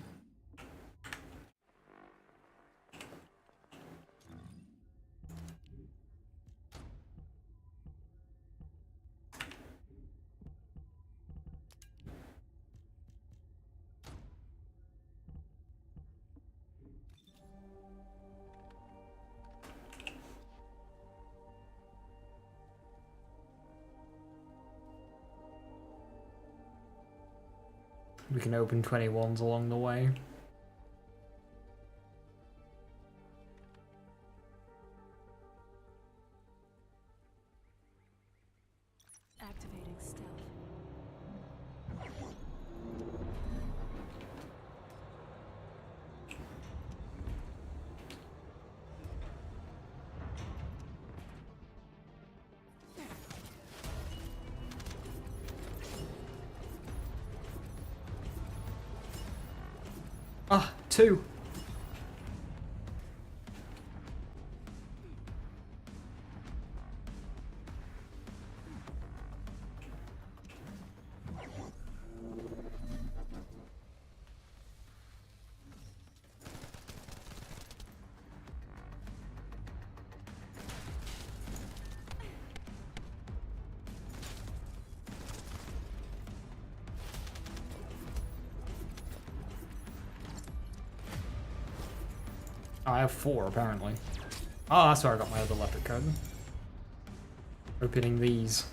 We can open 21s along the way. Activating stealth. Ah, 2. I have 4 apparently. Oh, that's where I got my other leopard code. Opening these.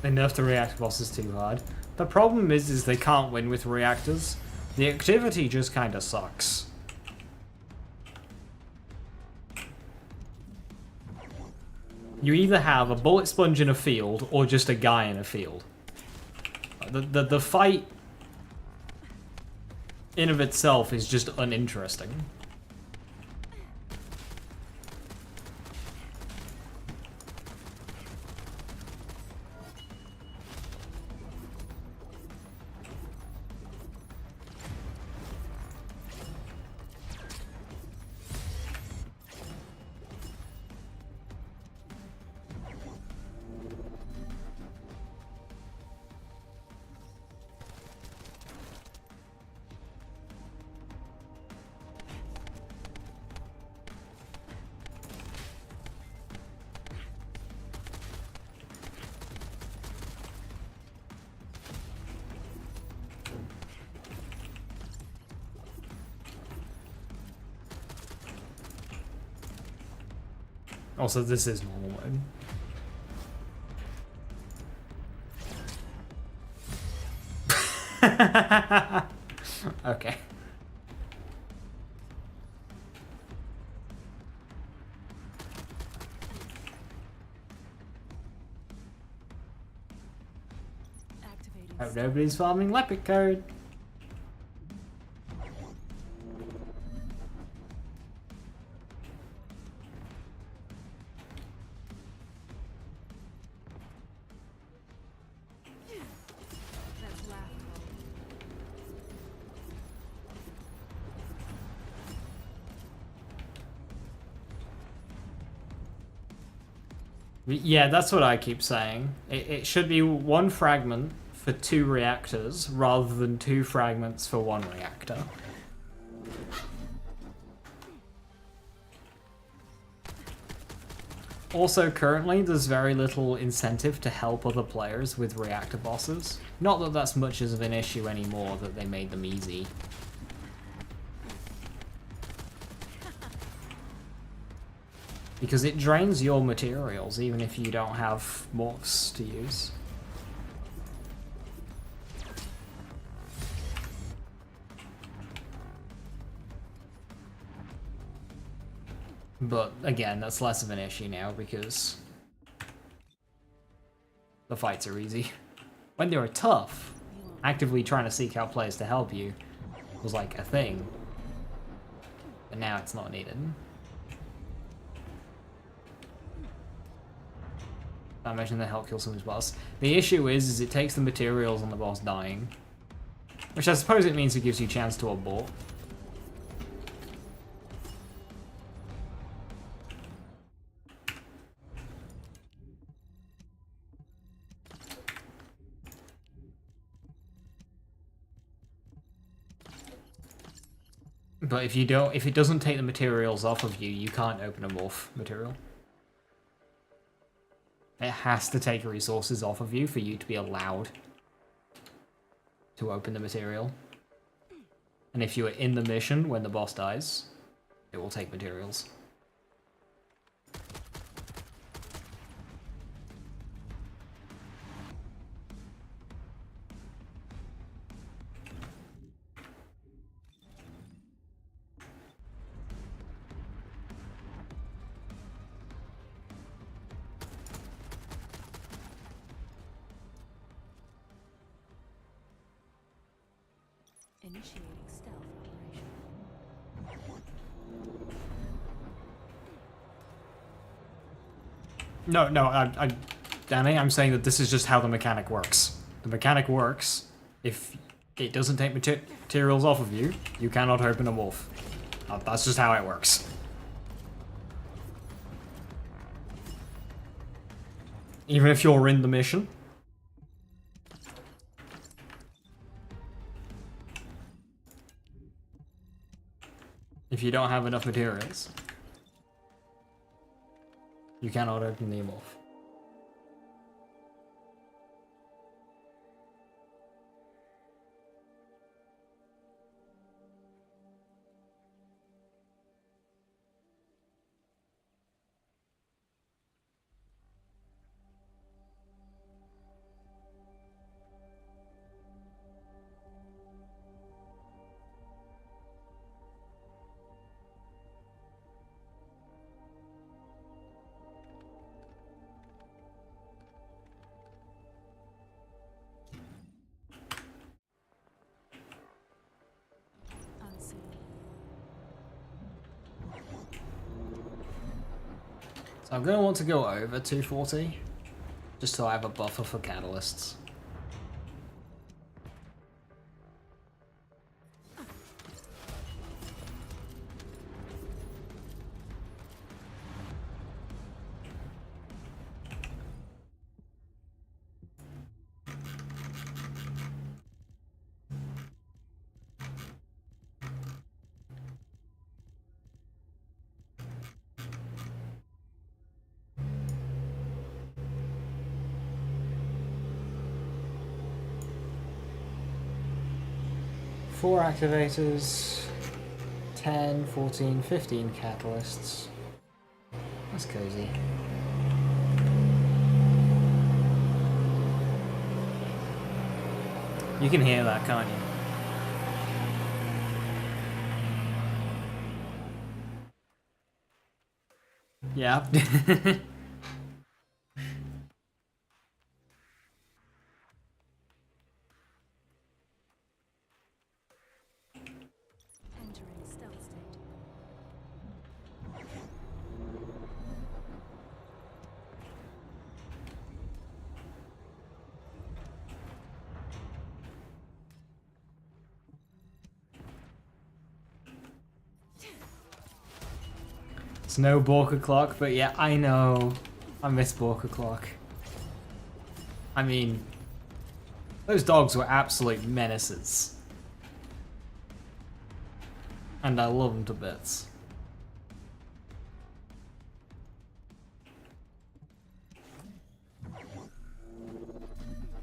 They nerfed the reactor bosses too hard. The problem is they can't win with reactors. The activity just kinda sucks. You either have a bullet sponge in a field or just a guy in a field. The fight in of itself is just uninteresting. Also, this is normal mode. Okay. Activating Hope nobody's farming leopard code. That's laughable. Yeah, that's what I keep saying. It should be 1 fragment for 2 reactors rather than 2 fragments for 1 reactor. Also, currently, there's very little incentive to help other players with reactor bosses. Not that that's much of an issue anymore, that they made them easy. Because it drains your materials, even if you don't have morphs to use. But again, that's less of an issue now because the fights are easy. When they were tough, actively trying to seek out players to help you was like a thing. But now it's not needed. I imagine they help kill someone's boss. The issue is it takes the materials on the boss dying. Which I suppose it means it gives you a chance to abort. But if it doesn't take the materials off of you, you can't open a morph material. It has to take resources off of you for you to be allowed to open the material. And if you are in the mission when the boss dies, it will take materials. Initiating stealth operation. No, Danny, I'm saying that this is just how the mechanic works. The mechanic works, if it doesn't take materials off of you, you cannot open a wolf. That's just how it works. Even if you're in the mission. If you don't have enough materials, you cannot open the wolf. Unseen. So I'm going to want to go over 240, just so I have a buffer for catalysts. Four activators, 10, 14, 15 catalysts. That's cozy. You can hear that, can't you? Yeah. Entering stealth state. It's no Borka clock, but yeah, I know. I miss Borka clock. I mean, those dogs were absolute menaces. And I love them to bits.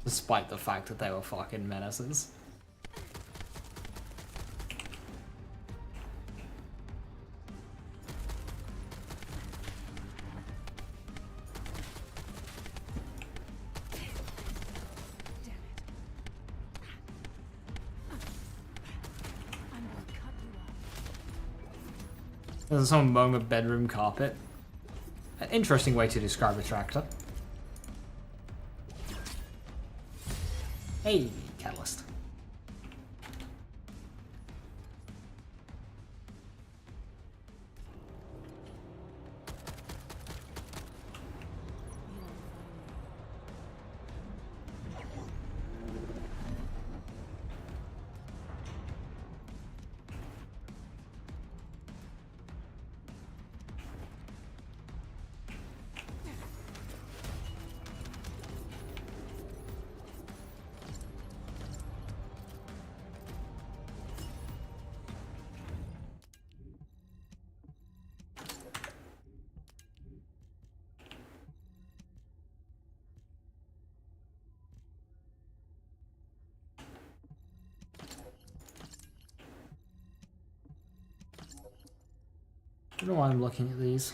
Despite the fact that they were fucking menaces. I'm gonna cut you off. There's some moment bedroom carpet. An interesting way to describe a tractor. Hey, catalyst. You won't find me. don't know why I'm looking at these.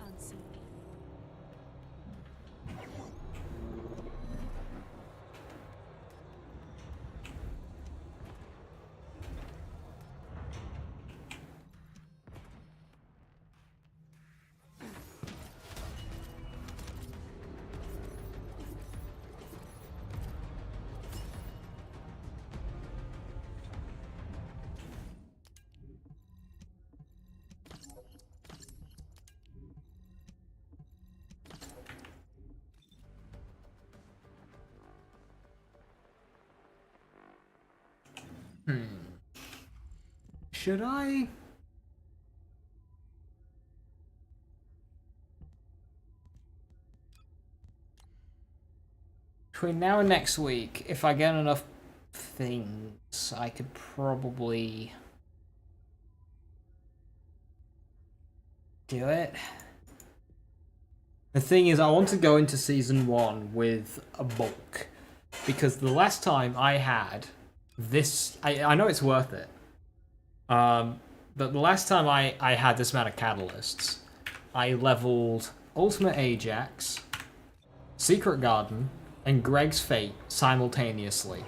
Unseen. Should I? Between now and next week, if I get enough things, I could probably do it. The thing is, I want to go into season 1 with a bulk, because the last time I had this, I know it's worth it. But the last time I had this amount of catalysts, I leveled Ultimate Ajax, Secret Garden, and Greg's Fate simultaneously.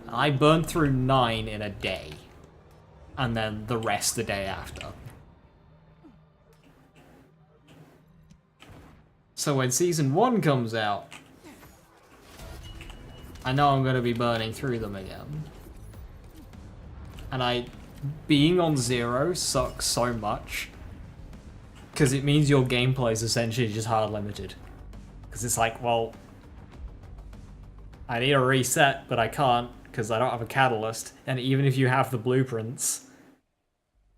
I burned through 9 in a day, and then the rest the day after. So when Season 1 comes out, I know I'm going to be burning through them again. And being on 0 sucks so much, because it means your gameplay is essentially just hard limited. Because it's like, well, I need a reset, but I can't because I don't have a catalyst. And even if you have the blueprints,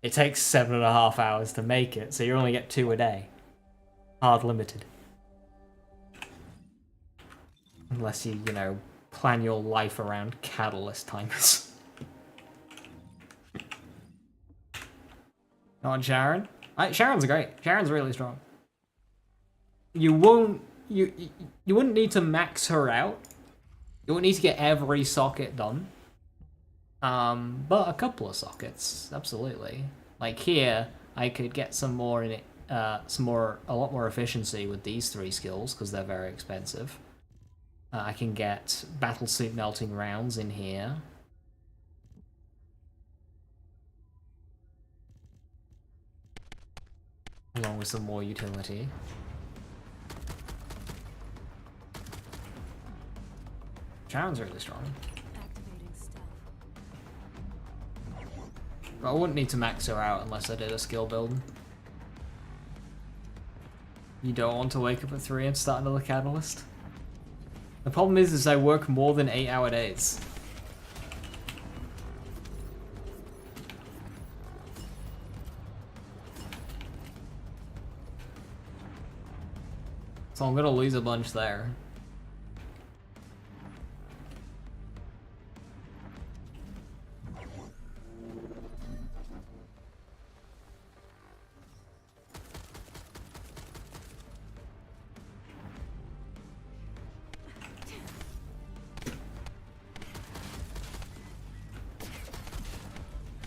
it takes 7.5 hours to make it, so you only get 2 a day. Hard limited. Unless you, you know, plan your life around catalyst timers. Not Sharon? Sharon's great. Sharon's really strong. You wouldn't need to max her out. You wouldn't need to get every socket done. But a couple of sockets, absolutely. Like here, I could get some more in it, a lot more efficiency with these 3 skills because they're very expensive. I can get battlesuit melting rounds in here. Along with some more utility. Sharon's really strong. Activating stealth. But I wouldn't need to max her out unless I did a skill build. You don't want to wake up at 3 and start another catalyst? The problem is I work more than 8-hour days. So I'm gonna lose a bunch there.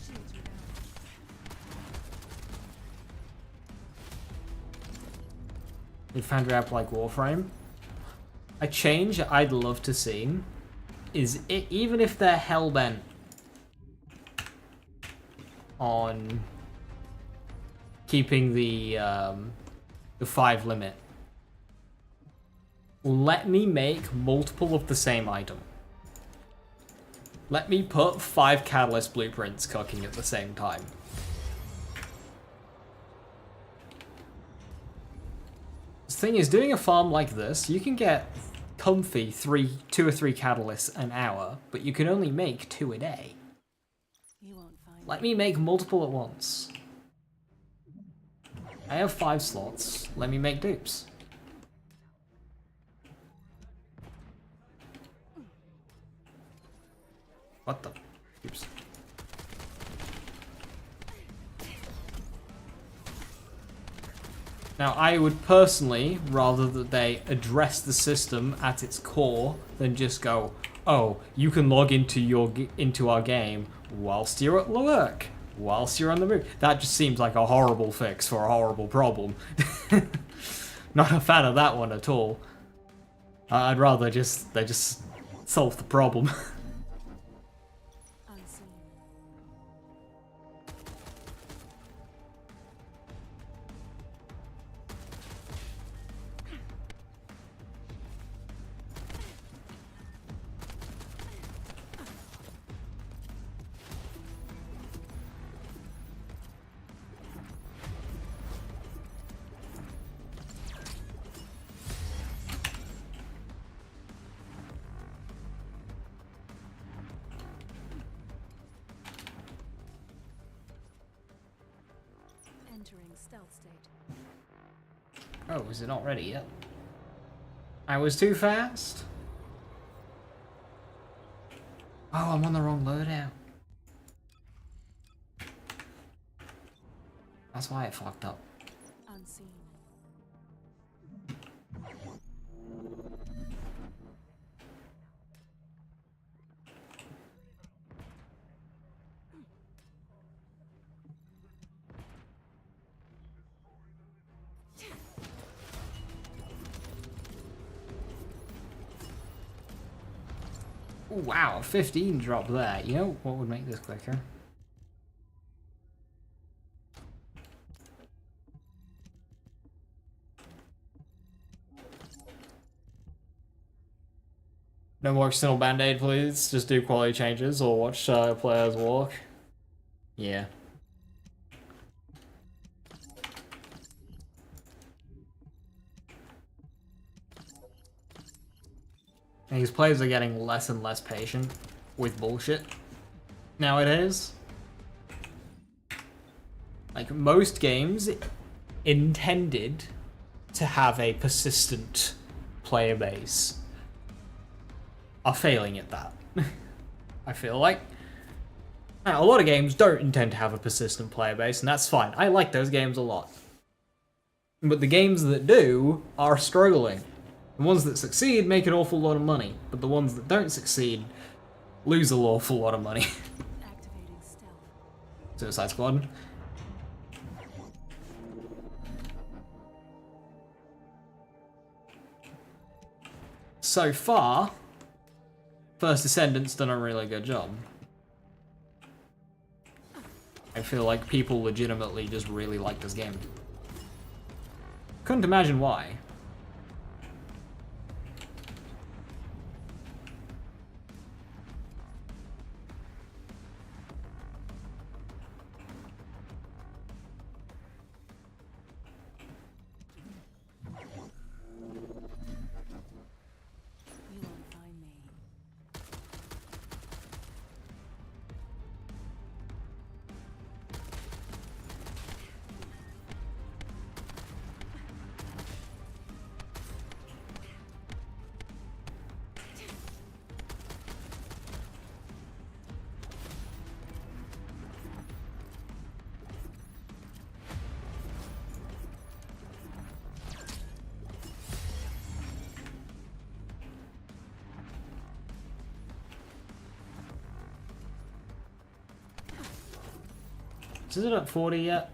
Shields are down. You found your app like Warframe? A change I'd love to see is even if they're hellbent on keeping the 5 limit, let me make multiple of the same item. Let me put 5 catalyst blueprints cooking at the same time. The thing is, doing a farm like this, you can get comfy 2 or 3 catalysts an hour, but you can only make 2 a day. You won't find Let me make multiple at once. I have 5 slots. Let me make dupes. What the? Oops. Now, I would personally rather that they address the system at its core than just go, "Oh, you can log into our game whilst you're at work, whilst you're on the move." That just seems like a horrible fix for a horrible problem. Not a fan of that one at all. I'd rather they just solve the problem. Unseen. Entering stealth state. Oh, is it not ready yet? I was too fast? Oh, I'm on the wrong loadout. That's why it fucked up. Unseen. Ooh, wow, 15 drop there. You know what would make this quicker? No more external band-aid, please. Just do quality changes or watch players walk. Yeah. And these players are getting less and less patient with bullshit nowadays. Like, most games intended to have a persistent player base are failing at that. I feel like. Now, a lot of games don't intend to have a persistent player base, and that's fine. I like those games a lot. But the games that do are struggling. The ones that succeed make an awful lot of money, but the ones that don't succeed lose an awful lot of money. Activating stealth. Suicide Squad. So far, First Descendant's done a really good job. I feel like people legitimately just really like this game. Couldn't imagine why. You won't find me. Is it at 40 yet?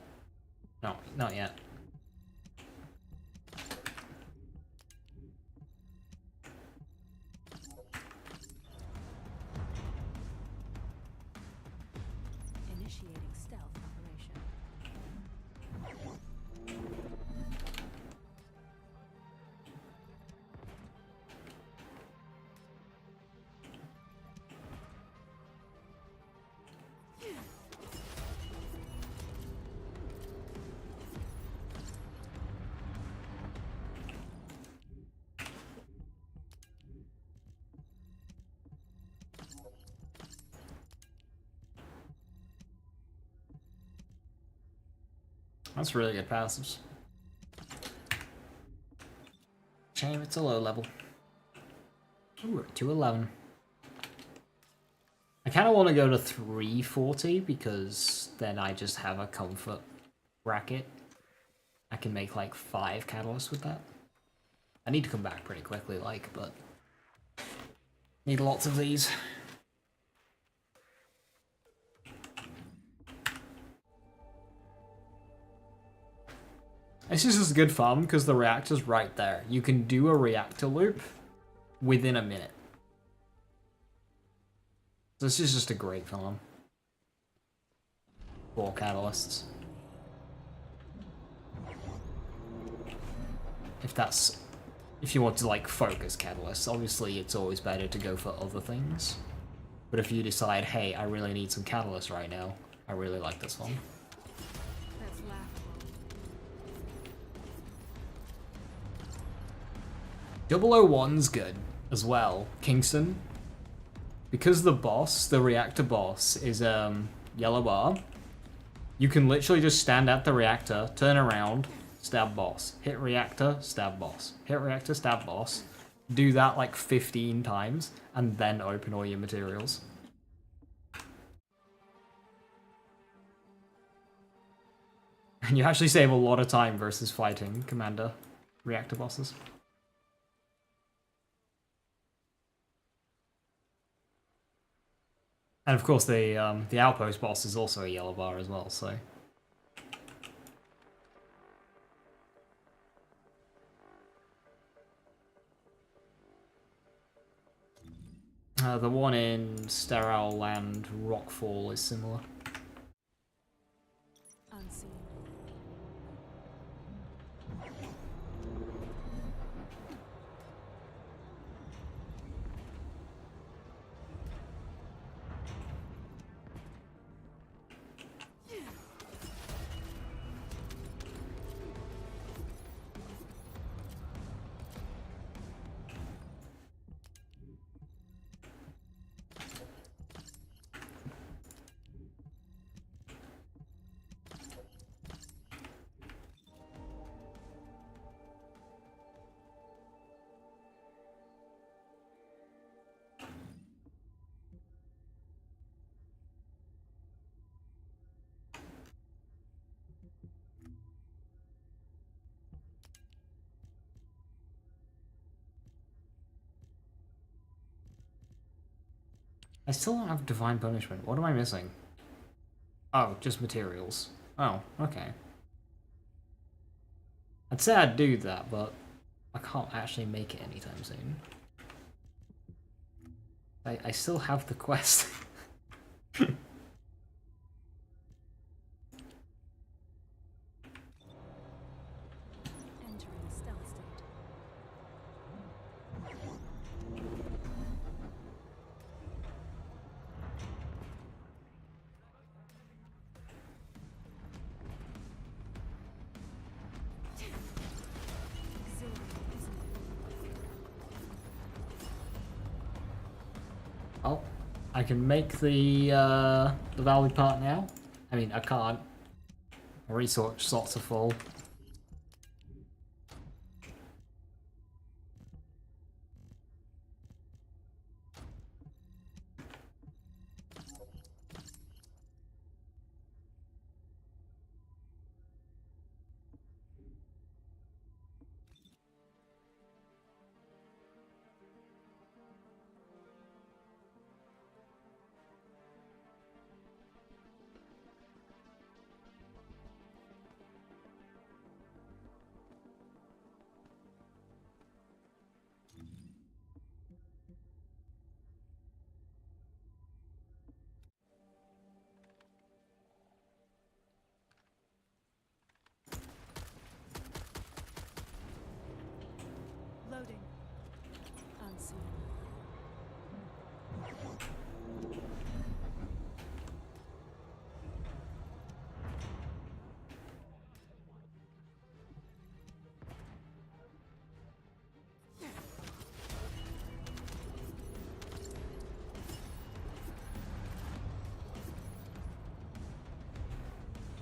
No, not yet. Initiating stealth operation. That's really good passives. Shame it's a low level. Ooh, we're at 211. I kind of want to go to 340 because then I just have a comfort bracket. I can make like 5 catalysts with that. I need to come back pretty quickly, like, but need lots of these. This is just a good farm because the reactor's right there. You can do a reactor loop within a minute. This is just a great farm. 4 catalysts. If you want to like focus catalysts, obviously it's always better to go for other things. But if you decide, hey, I really need some catalysts right now, I really like this one. That's laughable. 001's good as well. Kingston. Because the boss, the reactor boss, is yellow bar, you can literally just stand at the reactor, turn around, stab boss. Hit reactor, stab boss. Hit reactor, stab boss. Do that like 15 times, and then open all your materials. And you actually save a lot of time versus fighting commander reactor bosses. And of course the outpost boss is also a yellow bar as well, so... the one in Sterile Land, Rockfall, is similar. Unseen. I still don't have Divine Punishment. What am I missing? Oh, just materials. Oh, okay. I'd say I'd do that, but I can't actually make it anytime soon. I still have the quest. Entering stealth state. Oh, I can make the Valby part now. I mean, I can't. My resource slots are full.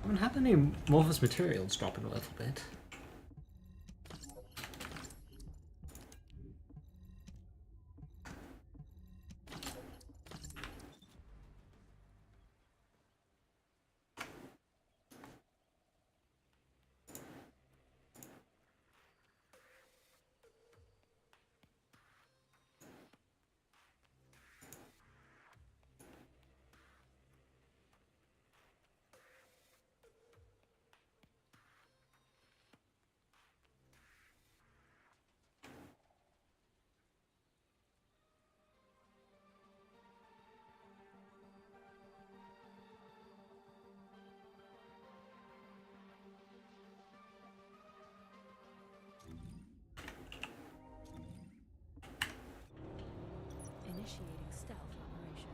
haven't had any amorphous materials dropping a little bit. Initiating stealth operation.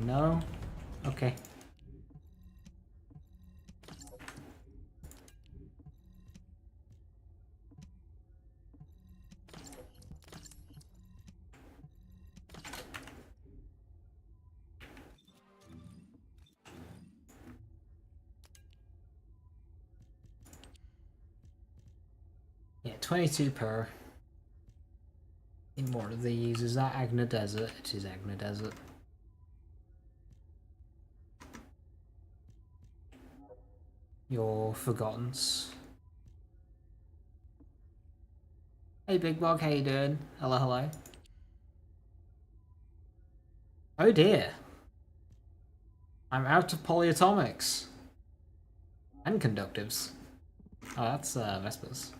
No? Okay. Yeah, 22 per. In more of these. Is that Agna Desert? It is Agna Desert. Your Forgottens. Hey Big Bog, how you doing? Hello, hello. Oh dear. I'm out of polyatomics. And conductives. Oh, that's Vespers.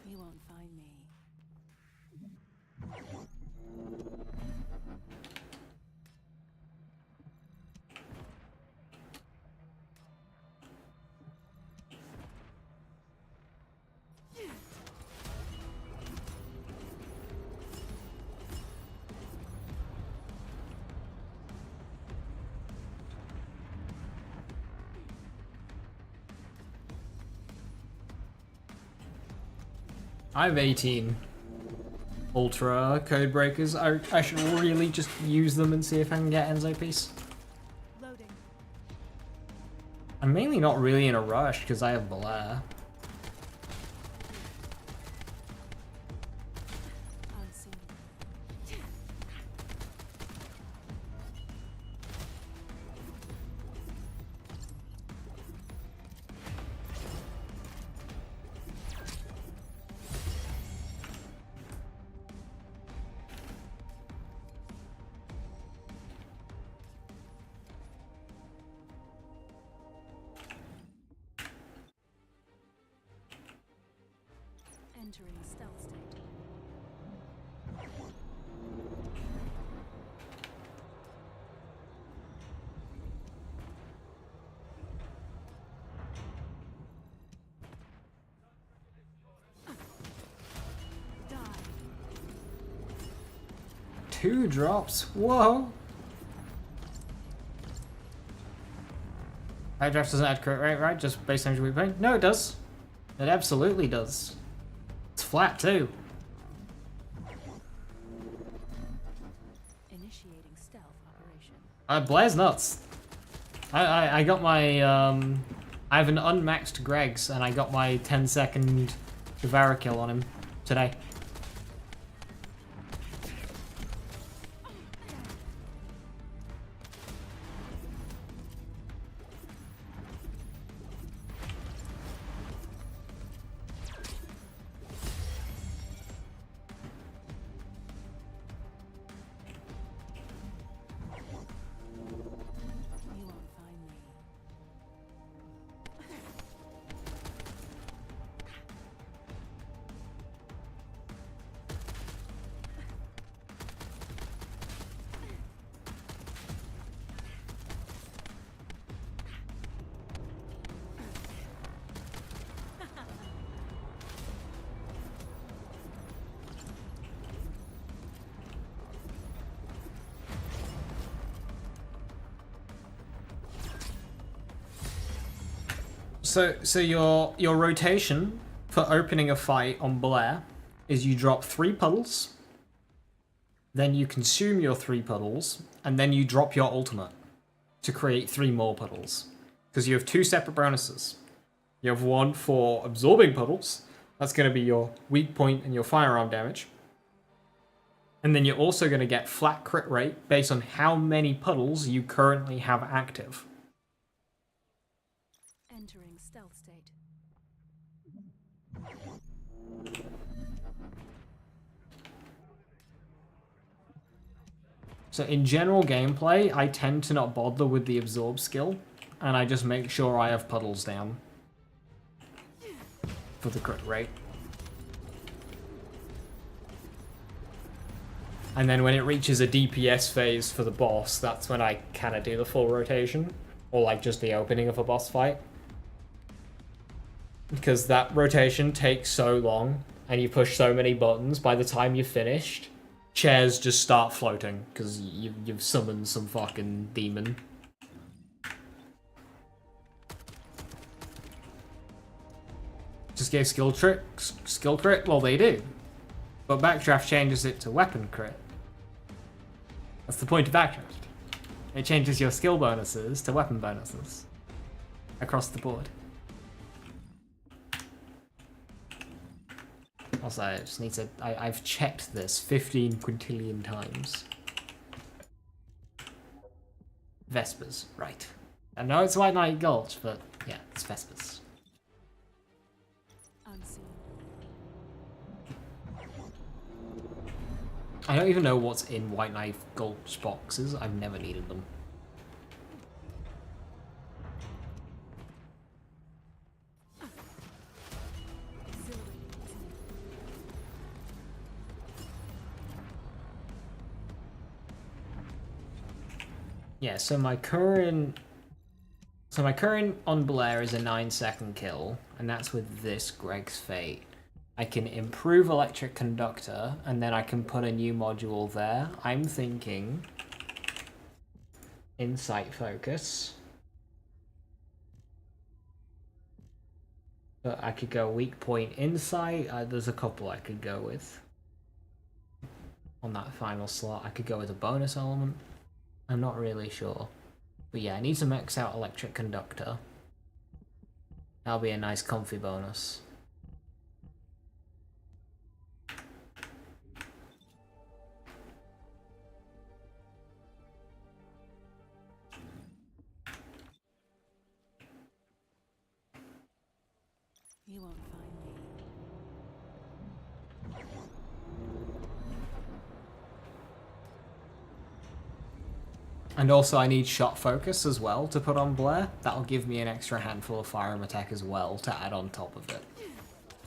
You won't find me. I have 18 Ultra code breakers. I should really just use them and see if I can get Enzo piece. Loading. I'm mainly not really in a rush because I have Belair. Unseen. Entering stealth state. Die. 2 drops. Whoa. High draft doesn't add crit rate, right? Just base damage weak point? No, it does. It absolutely does. It's flat too. Initiating stealth operation. Blair's nuts. I got my I have an unmaxed Greg's and I got my 10-second Devourer kill on him today. You won't find me. So your rotation for opening a fight on Blair is you drop 3 puddles, then you consume your 3 puddles, and then you drop your ultimate to create 3 more puddles. Because you have 2 separate bonuses. You have one for absorbing puddles, that's going to be your weak point and your firearm damage. And then you're also going to get flat crit rate based on how many puddles you currently have active. Entering stealth state. So in general gameplay, I tend to not bother with the absorb skill, and I just make sure I have puddles down for the crit rate. And then when it reaches a DPS phase for the boss, that's when I kind of do the full rotation, or like just the opening of a boss fight. Because that rotation takes so long, and you push so many buttons, by the time you're finished, chairs just start floating, because you've summoned some fucking demon. Just gave skill crit? Well, they do. But Backdraft changes it to weapon crit. That's the point of Backdraft. It changes your skill bonuses to weapon bonuses. Across the board. Also, I just need to... I've checked this 15 quintillion times. Vespers, right. I know it's White Knight Gulch, but yeah, it's Vespers. Unseen. I don't even know what's in White Knight Gulch boxes. I've never needed them. Yeah, so my current on Blair is a 9-second kill, and that's with this Greg's Fate. I can improve Electric Conductor, and then I can put a new module there. I'm thinking Insight Focus. But I could go Weak Point Insight. There's a couple I could go with. On that final slot, I could go with a bonus element. I'm not really sure. But yeah, I need to max out Electric Conductor. That'll be a nice comfy bonus. You won't find me. And also I need Shot Focus as well to put on Blair. That'll give me an extra handful of firearm attack as well to add on top of it.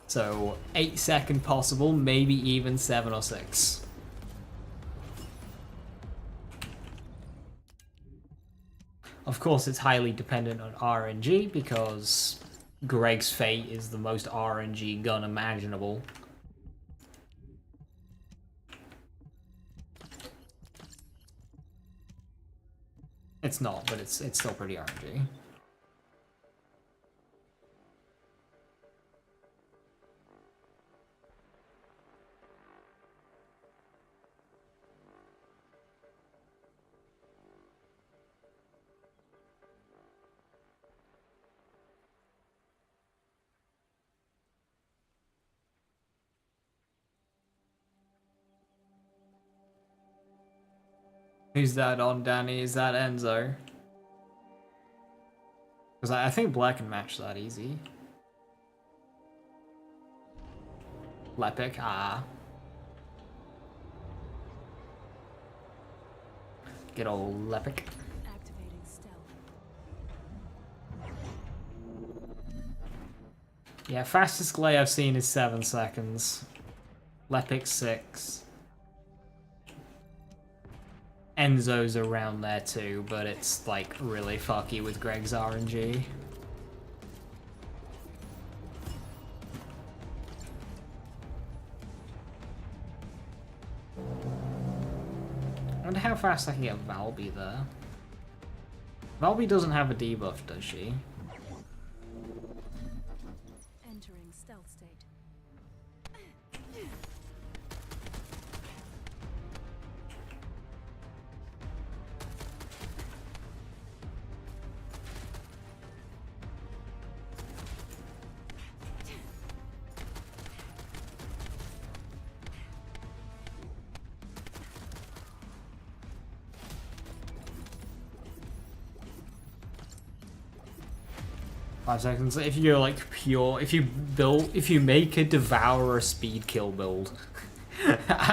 So 8-second possible, maybe even 7 or 6. Of course it's highly dependent on RNG because Greg's Fate is the most RNG gun imaginable. It's not, but it's still pretty RNG. Who's that on, Danny? Is that Enzo? Because I think Black can match that easy. Lepic, ah. Good old Lepic. Activating stealth. Yeah, fastest glay I've seen is 7 seconds. Lepic 6. Enzo's around there too, but it's like really fucky with Greg's RNG. I wonder how fast I can get Valby there. Valby doesn't have a debuff, does she? stealth state. 5 seconds. If you go like pure, if you make a Devourer speed kill build,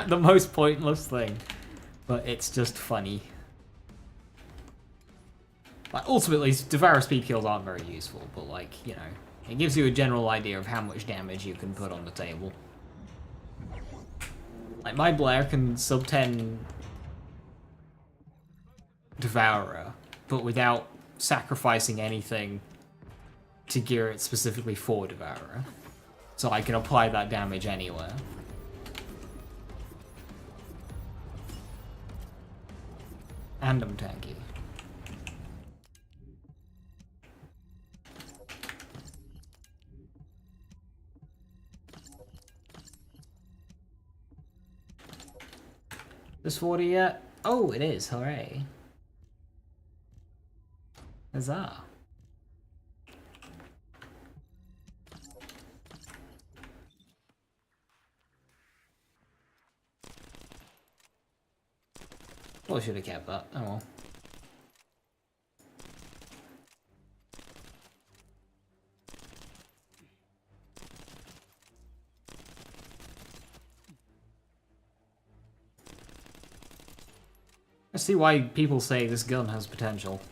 the most pointless thing, but it's just funny. Like ultimately, Devourer speed kills aren't very useful, but like, you know, it gives you a general idea of how much damage you can put on the table. Like my Blair can sub 10 Devourer, but without sacrificing anything to gear it specifically for Devourer. So I can apply that damage anywhere. And I'm tanky. This 40 yet? Oh, it is, hooray. Huzzah. Well, I should have kept that. Oh well. I see why people say this gun has potential.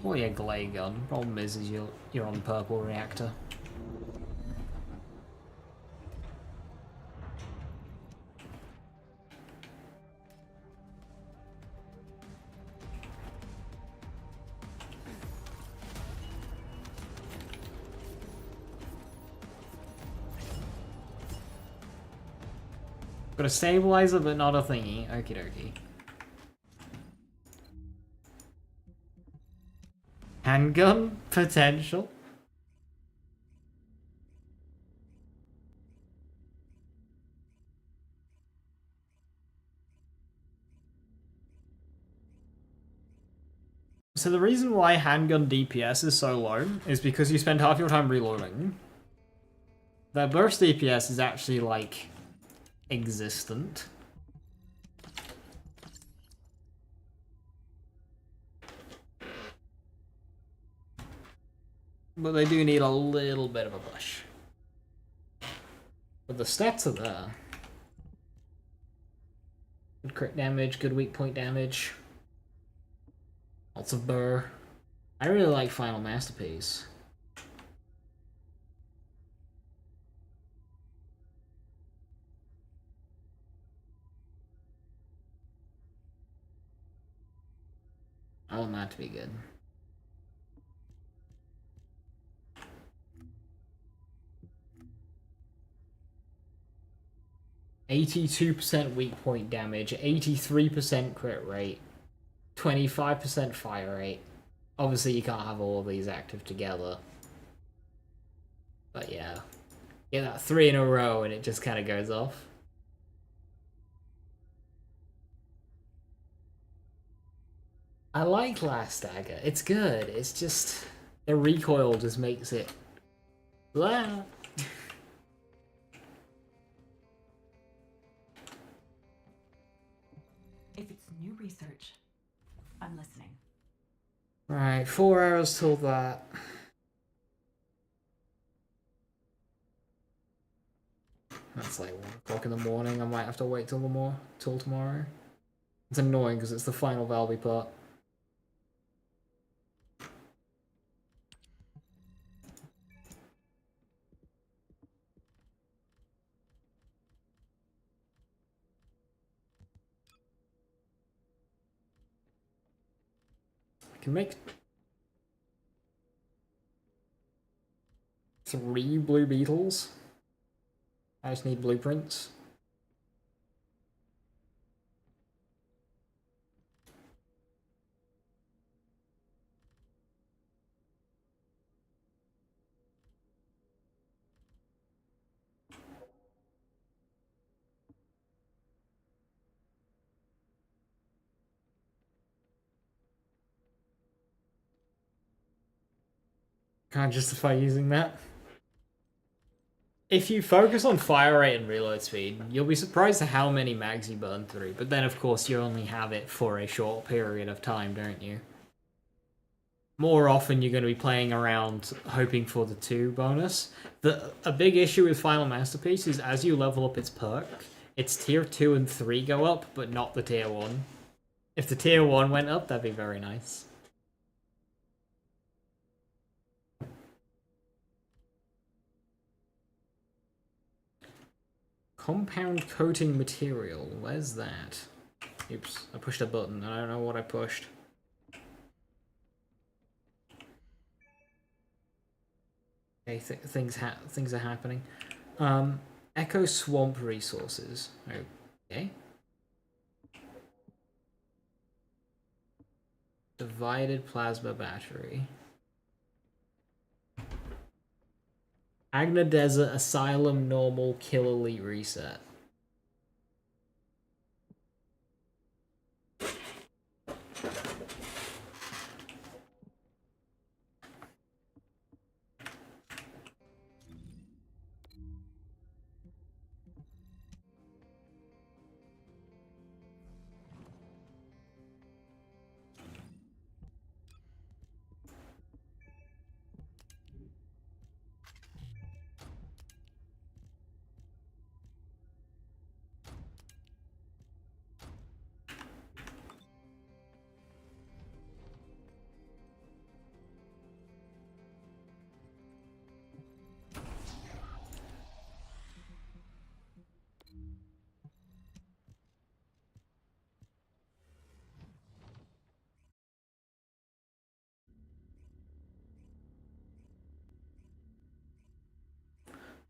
Well, yeah, Glay gun. Problem is you're on purple reactor. Got a stabilizer, but not a thingy. Okie dokie. Handgun potential. So the reason why handgun DPS is so low is because you spend half your time reloading. Their burst DPS is actually like existent. But they do need a little bit of a push. But the stats are there. Good crit damage, good weak point damage. Lots of burr. I really like Final Masterpiece. I want that to be good. %82 weak point damage, 83% crit rate, 25% fire rate. Obviously you can't have all of these active together. But yeah. Get that 3 in a row and it just kind of goes off. I like Last Dagger. It's good. It's just... the recoil just makes it... blah. If it's new research, I'm listening. Right, 4 hours till that. That's like 1 o'clock in the morning. I might have to wait till tomorrow. It's annoying because it's the final Valby part. I can make 3 blue beetles. I just need blueprints. Can't justify using that. If you focus on fire rate and reload speed, you'll be surprised at how many mags you burn through. But then, of course, you only have it for a short period of time, don't you? More often, you're going to be playing around hoping for the 2 bonus. A big issue with Final Masterpiece is as you level up its perk, its tier 2 and 3 go up, but not the tier 1. If the tier 1 went up, that'd be very nice. Compound coating material. Where's that? Oops, I pushed a button. I don't know what I pushed. Okay, things are happening. Echo Swamp resources. Okay. Divided plasma battery. Agna Desert Asylum Normal Kill Elite Reset.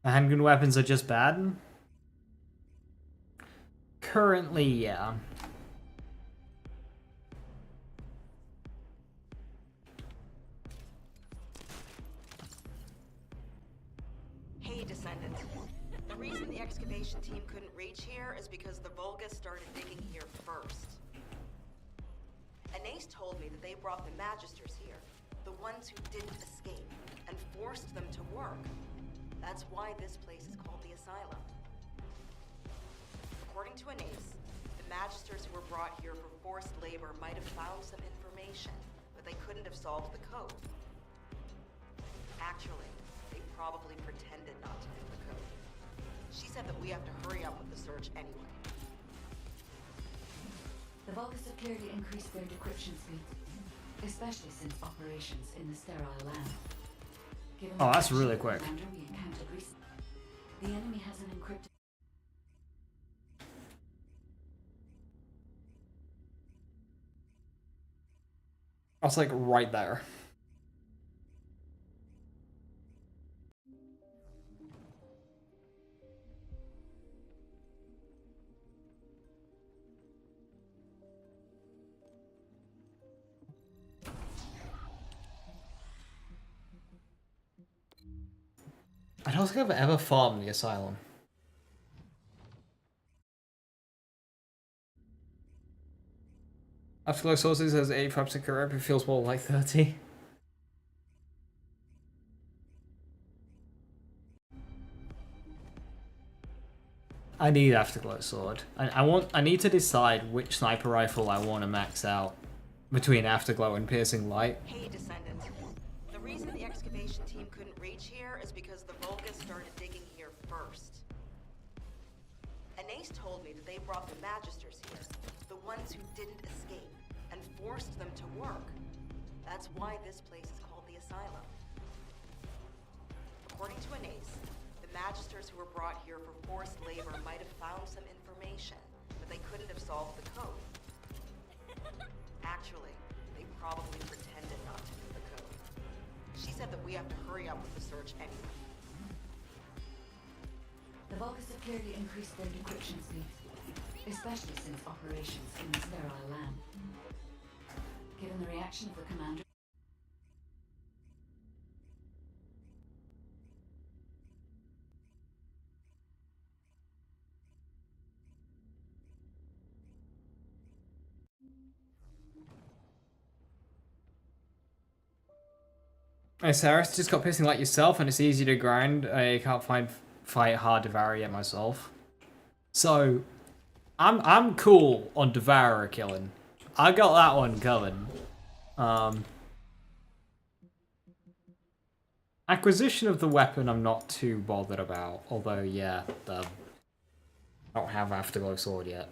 The handgun weapons are just bad? Currently, yeah. Hey, Descendant. The reason the excavation team couldn't reach here is because the Vulgus started digging here first. Anais told me that they brought the Magisters here, the ones who didn't escape, and forced them to work. That's why this place is called the Asylum. According to Anais, the Magisters who were brought here for forced labor might have found some information, but they couldn't have solved the code. Actually, they probably pretended not to know the code. She said that we have to hurry up with the search anyway. The Vulgus have clearly increased their decryption speed, especially since operations in the sterile lab. Given Oh, the that's action really of the quick. commander we encountered recently, the enemy has an encrypted. I was like right there. I don't think I've ever farmed the asylum. Afterglow sources has 85% correct, it feels more like 30. I need Afterglow sword. I need to decide which sniper rifle I want to max out between Afterglow and Piercing Light. Hey, Descendant. The reason the excavation team couldn't reach here is because the Vulgus started digging here first. Anais told me that they brought the Magisters here, the ones who didn't escape, and forced them to work. That's why this place is called the Asylum. According to Anais, the Magisters who were brought here for forced labor might have found some information, but they couldn't have solved the code. Actually, they probably pretended not to know the code. She said that we have to hurry up with the search anyway. The Vulgus have clearly increased their decryption speed, especially since operations in the sterile lab. Given the reaction of the commander. Hey Sarah, it's just got piercing like yourself and it's easy to grind. I can't fight hard Devourer yet myself. So I'm cool on Devourer killing. I got that one covered. Acquisition of the weapon I'm not too bothered about, although yeah, I don't have Afterglow Sword yet.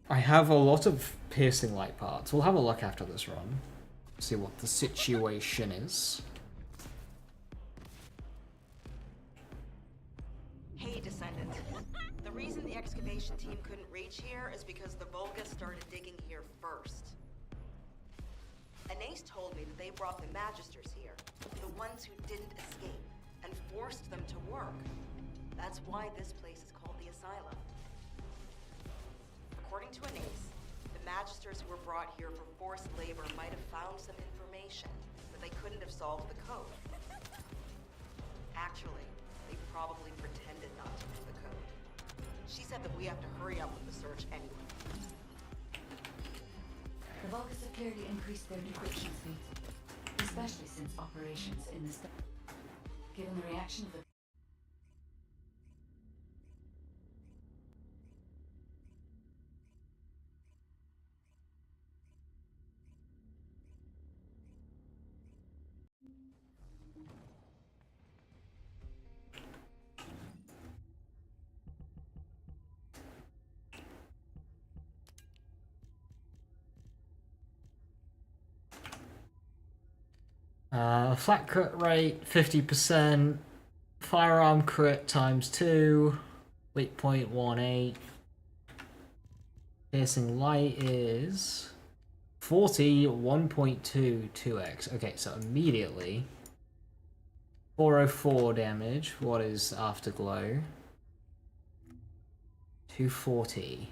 I have a lot of piercing light parts. We'll have a look after this run. See what the situation is. Hey, Descendant. The reason the excavation team couldn't reach here is because the Vulgus started digging here first. Anais told me that they brought the Magisters here, the ones who didn't escape, and forced them to work. That's why this place is called the Asylum. According to Anais, the Magisters who were brought here for forced labor might have found some information, but they couldn't have solved the code. Actually, they probably pretended not to know the code. She said that we have to hurry up with the search anyway. The Vulgus have clearly increased their decryption speed, especially since operations in the given the reaction of the Flat crit rate 50%, firearm crit times 2, weak point 18. Piercing light is 40, 1.22x. Okay, so immediately 404 damage. What is Afterglow? 240.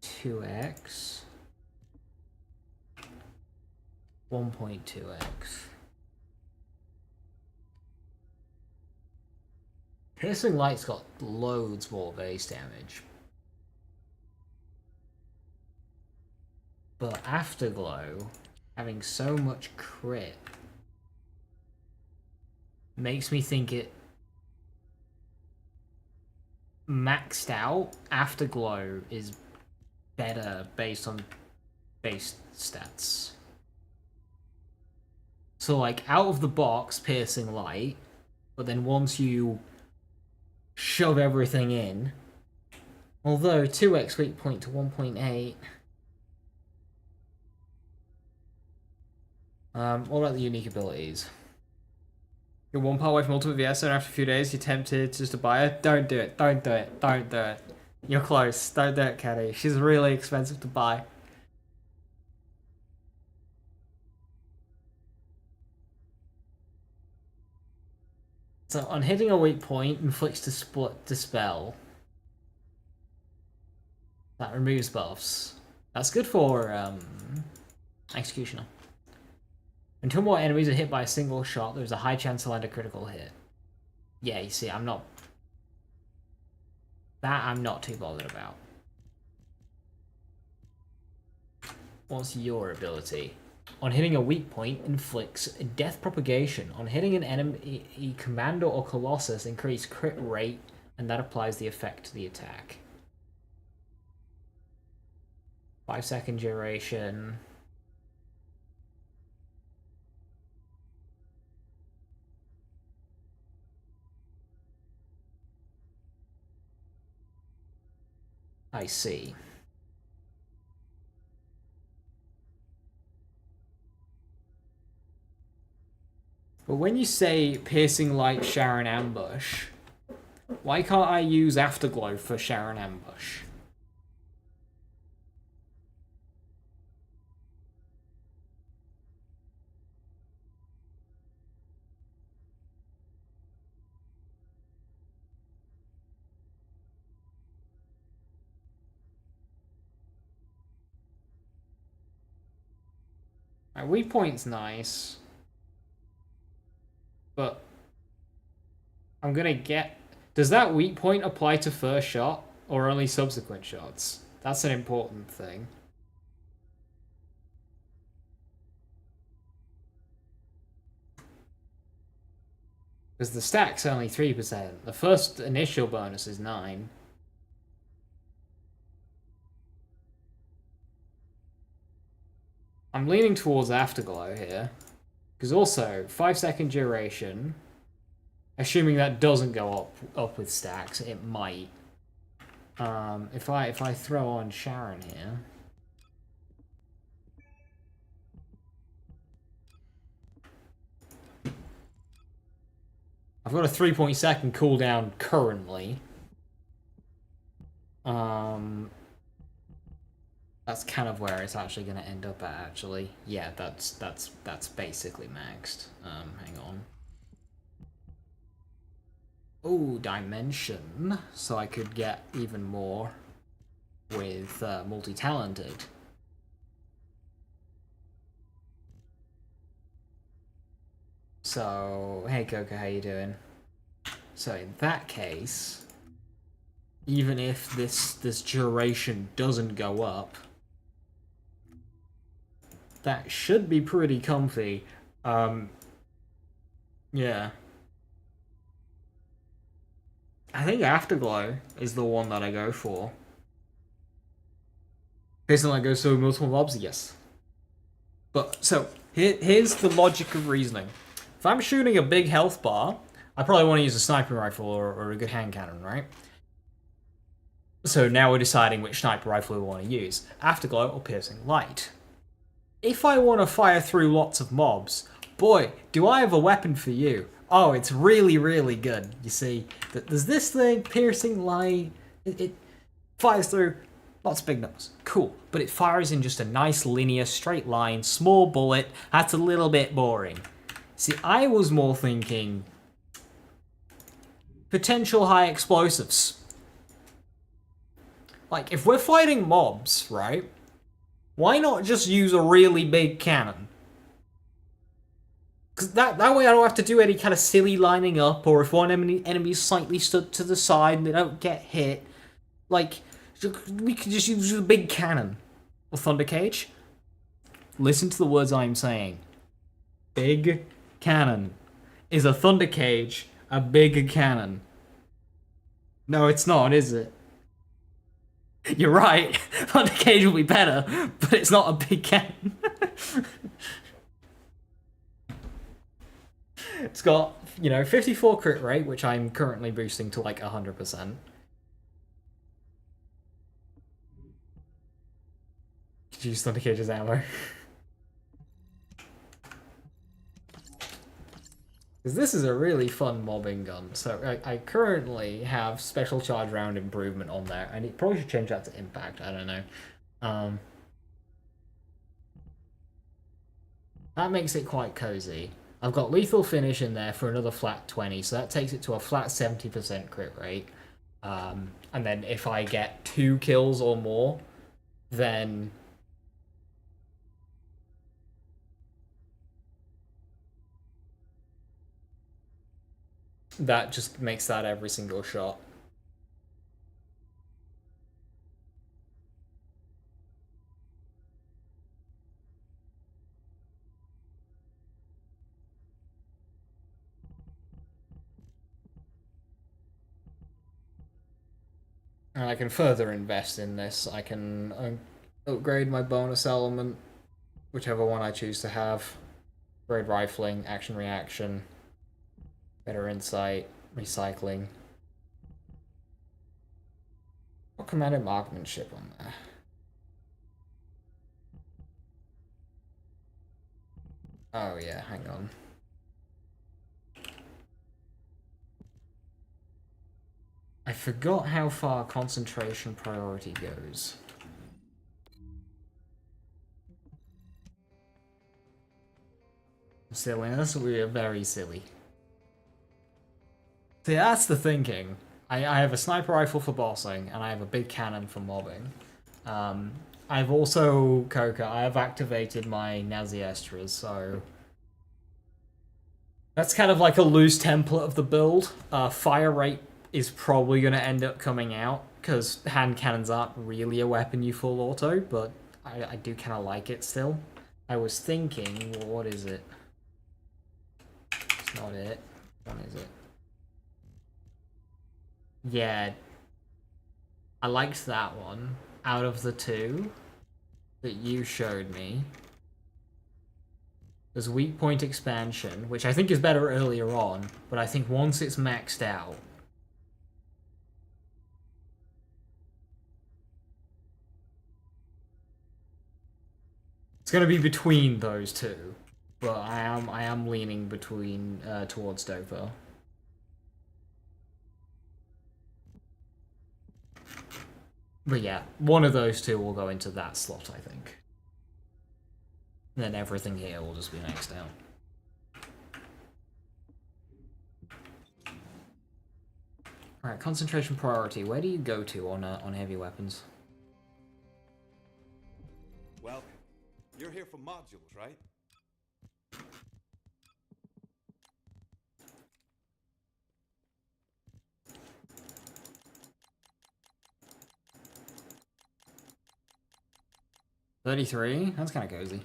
2x. 1.2x. Piercing Light's got loads more base damage. But Afterglow, having so much crit, makes me think it maxed out. Afterglow is better based on base stats. So like out of the box, Piercing Light, but then once you shove everything in, although 2x weak point to 1.8. What about the unique abilities? You're one part away from Ultimate VS and after a few days you're tempted just to buy it. Don't do it, don't do it, don't do it. You're close, don't do it, Caddy. She's really expensive to buy. So on hitting a weak point, inflicts dispel. That removes buffs. That's good for Executioner. Until more enemies are hit by a single shot, there's a high chance to land a critical hit. Yeah, you see, I'm not too bothered about. What's your ability? On hitting a weak point, inflicts death propagation. On hitting an enemy commander or colossus, increase crit rate, and that applies the effect to the attack. 5-second duration. I see. But when you say Piercing Light, Sharon Ambush, why can't I use Afterglow for Sharon Ambush? My weak point's nice, but I'm gonna get... Does that weak point apply to first shot, or only subsequent shots? That's an important thing. Because the stack's only 3%. The first initial bonus is 9. I'm leaning towards Afterglow here. Because also, 5-second duration. Assuming that doesn't go up with stacks, it might. If I throw on Sharon here. I've got a 3-point-second cooldown currently. That's kind of where it's actually going to end up at, actually. Yeah, that's basically maxed. Hang on. Oh, dimension. So I could get even more with multi-talented. So, hey Coco, how you doing? So in that case, even if this duration doesn't go up, that should be pretty comfy. Yeah. I think Afterglow is the one that I go for. Based on that goes to multiple mobs, yes. But, so, here's the logic of reasoning. If I'm shooting a big health bar, I probably want to use a sniper rifle or a good hand cannon, right? So now we're deciding which sniper rifle we want to use. Afterglow or piercing light. If I want to fire through lots of mobs, boy, do I have a weapon for you. Oh, it's really, really good. You see, there's this thing, piercing light, it fires through lots of big numbers. Cool, but it fires in just a nice linear, straight line, small bullet. That's a little bit boring. See, I was more thinking potential high explosives. Like, if we're fighting mobs, right? Why not just use a really big cannon? Because that way I don't have to do any kind of silly lining up, or if one enemy's slightly stood to the side and they don't get hit. Like, we could just use a big cannon. Or Thunder Cage. Listen to the words I'm saying. Big cannon. Is a Thunder Cage a big cannon? No, it's not, is it? You're right. Thunder Cage will be better, but it's not a big cannon. It's got, 54 crit rate, which I'm currently boosting to like 100%. Could use Thunder Cage's ammo. Because this is a really fun mobbing gun. So I currently have special charge round improvement on there, and it probably should change that to impact. I don't know. That makes it quite cozy. I've got lethal finish in there for another flat 20, so that takes it to a flat 70% crit rate. And then if I get 2 kills or more, then that just makes that every single shot. And I can further invest in this. I can upgrade my bonus element, whichever one I choose to have. Upgrade rifling, action reaction, better insight, recycling. What commanded marksmanship on there? Oh yeah, hang on. I forgot how far concentration priority goes. Silliness? We are very silly. See, that's the thinking. I have a sniper rifle for bossing, and I have a big cannon for mobbing. I've also, Coca, I have activated my Nazi Estras, so That's kind of like a loose template of the build. Fire rate is probably going to end up coming out, because hand cannons aren't really a weapon you full auto, but I do kind of like it still. I was thinking, well, what is it? It's not it. What is it? Yeah. I liked that one out of the two that you showed me. There's weak point expansion, which I think is better earlier on, but I think once it's maxed out, it's going to be between those two. But I am leaning between towards Dopo. But yeah, one of those two will go into that slot, I think. And then everything here will just be maxed out. Alright, concentration priority. Where do you go to on heavy weapons? Welcome. You're here for modules, right? $33? That's kind of cozy.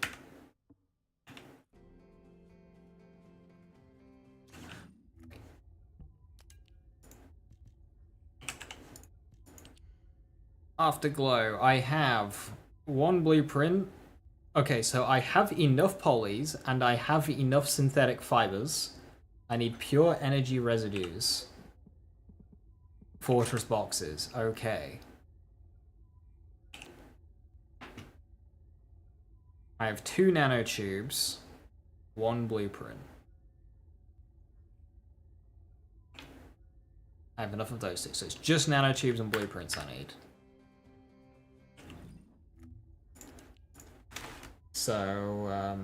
Afterglow. I have one blueprint. Okay, so I have enough polys and I have enough synthetic fibers. I need pure energy residues. Fortress boxes. Okay. I have 2 nanotubes, 1 blueprint. I have enough of those 2, so it's just nanotubes and blueprints I need. So,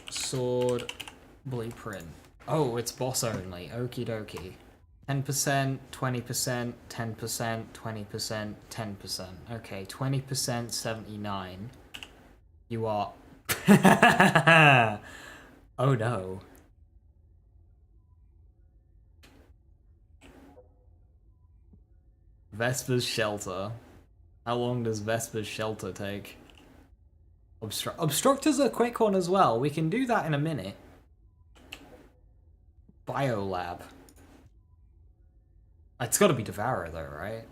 sword, blueprint. Oh, it's boss only. Okie dokie. 10%, 20%, 10%, 20%, 10%. Okay, 20%, 79. You are... Oh no. Vesper's Shelter. How long does Vesper's Shelter take? Obstructor's a quick one as well. We can do that in a minute. Biolab. It's gotta be Devourer though, right?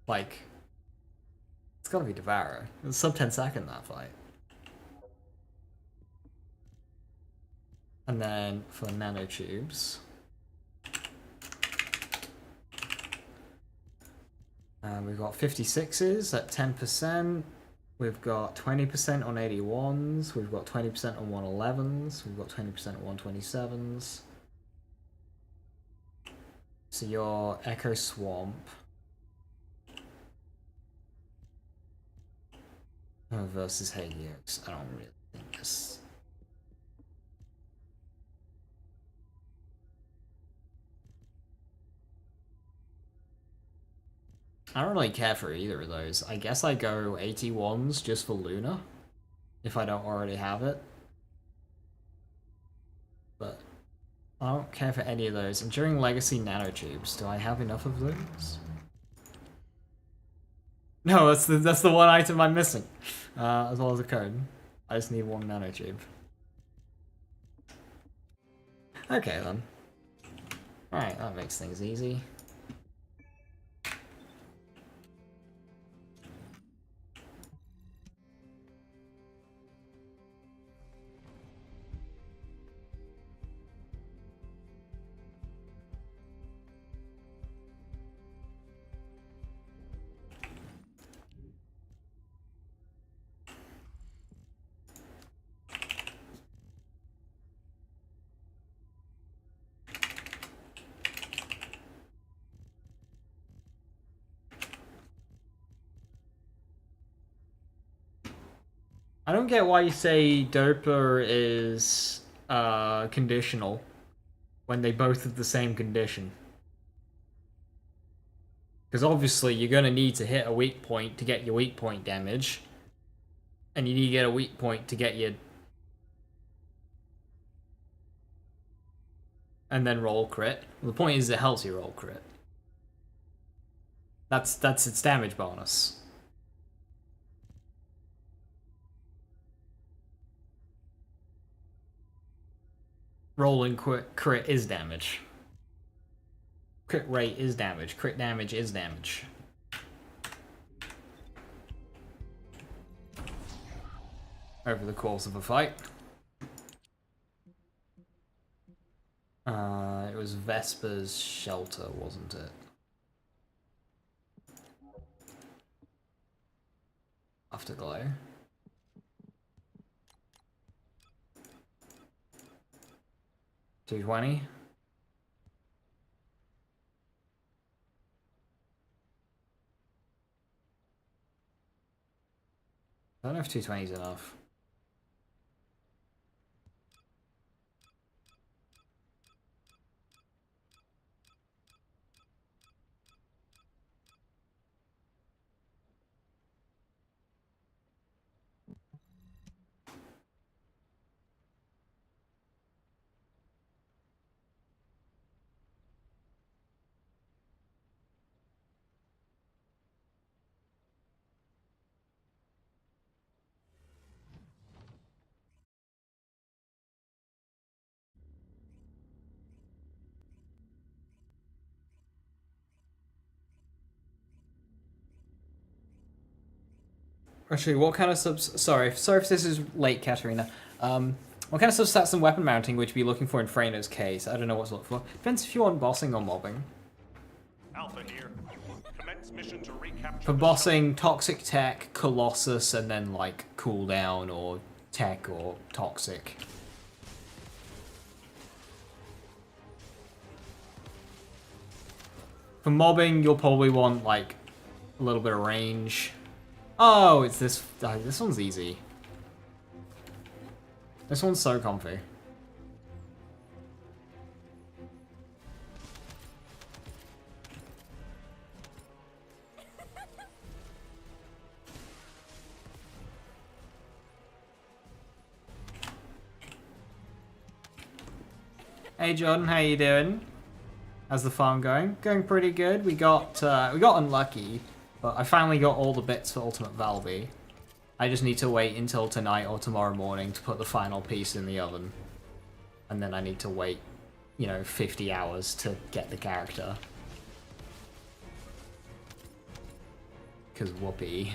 Like... It's gotta be Devourer. It's sub 10 second that fight. And then for nanotubes. We've got 56s at 10%. We've got 20% on 81s. We've got 20% on 111s. We've got 20% on 127s. So your Echo Swamp. Versus Hagios. I don't really think this. I don't really care for either of those. I guess I go 81s just for Luna, if I don't already have it. But I don't care for any of those. Enduring Legacy nanotubes. Do I have enough of those? No, that's the one item I'm missing. As well as a code. I just need 1 nanotube. Okay then. Alright, that makes things easy. I don't get why you say Doppler is conditional when they both have the same condition. Because obviously you're going to need to hit a weak point to get your weak point damage. And you need to get a weak point to get your... and then roll crit. The point is it helps you roll crit. That's its damage bonus. Rolling crit is damage. Crit rate is damage. Crit damage is damage. Over the course of a fight. It was Vesper's shelter, wasn't it? Afterglow. $220. I don't know if 220 is enough. Actually, what kind of subs... Sorry if this is late, Katarina. What kind of substats and weapon mounting would you be looking for in Freyna's case? I don't know what to look for. Depends if you want bossing or mobbing. Alpha here. Commence mission to recapture. For bossing, Toxic Tech, Colossus, and then, like, Cooldown, or Tech, or Toxic. For mobbing, you'll probably want, like, a little bit of range. Oh, it's this... this one's easy. This one's so comfy. Hey Jordan, how you doing? How's the farm going? Going pretty good. We got unlucky, but I finally got all the bits for Ultimate Valby. I just need to wait until tonight or tomorrow morning to put the final piece in the oven. And then I need to wait, 50 hours to get the character. Cause whoopee.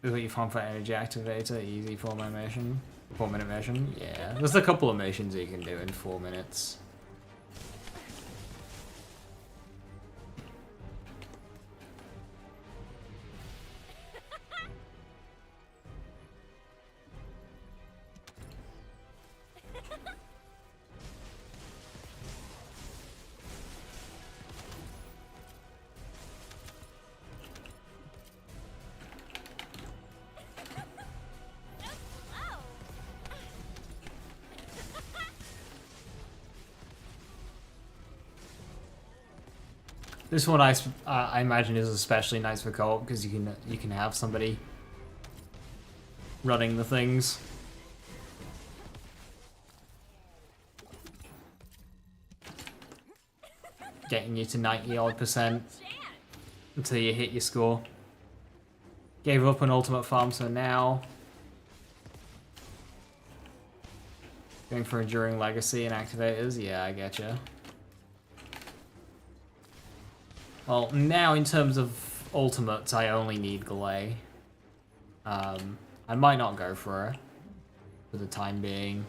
Is what you found for energy activator, easy 4-minute mission? 4-minute mission? Yeah. There's a couple of missions you can do in 4 minutes. This one I imagine is especially nice for co-op because you can have somebody running the things. Getting you to 90-odd% until you hit your score. Gave up on Ultimate Farm, so now going for Enduring Legacy and Activators. Yeah, I getcha. Well, now in terms of ultimates, I only need Galay. I might not go for her for the time being.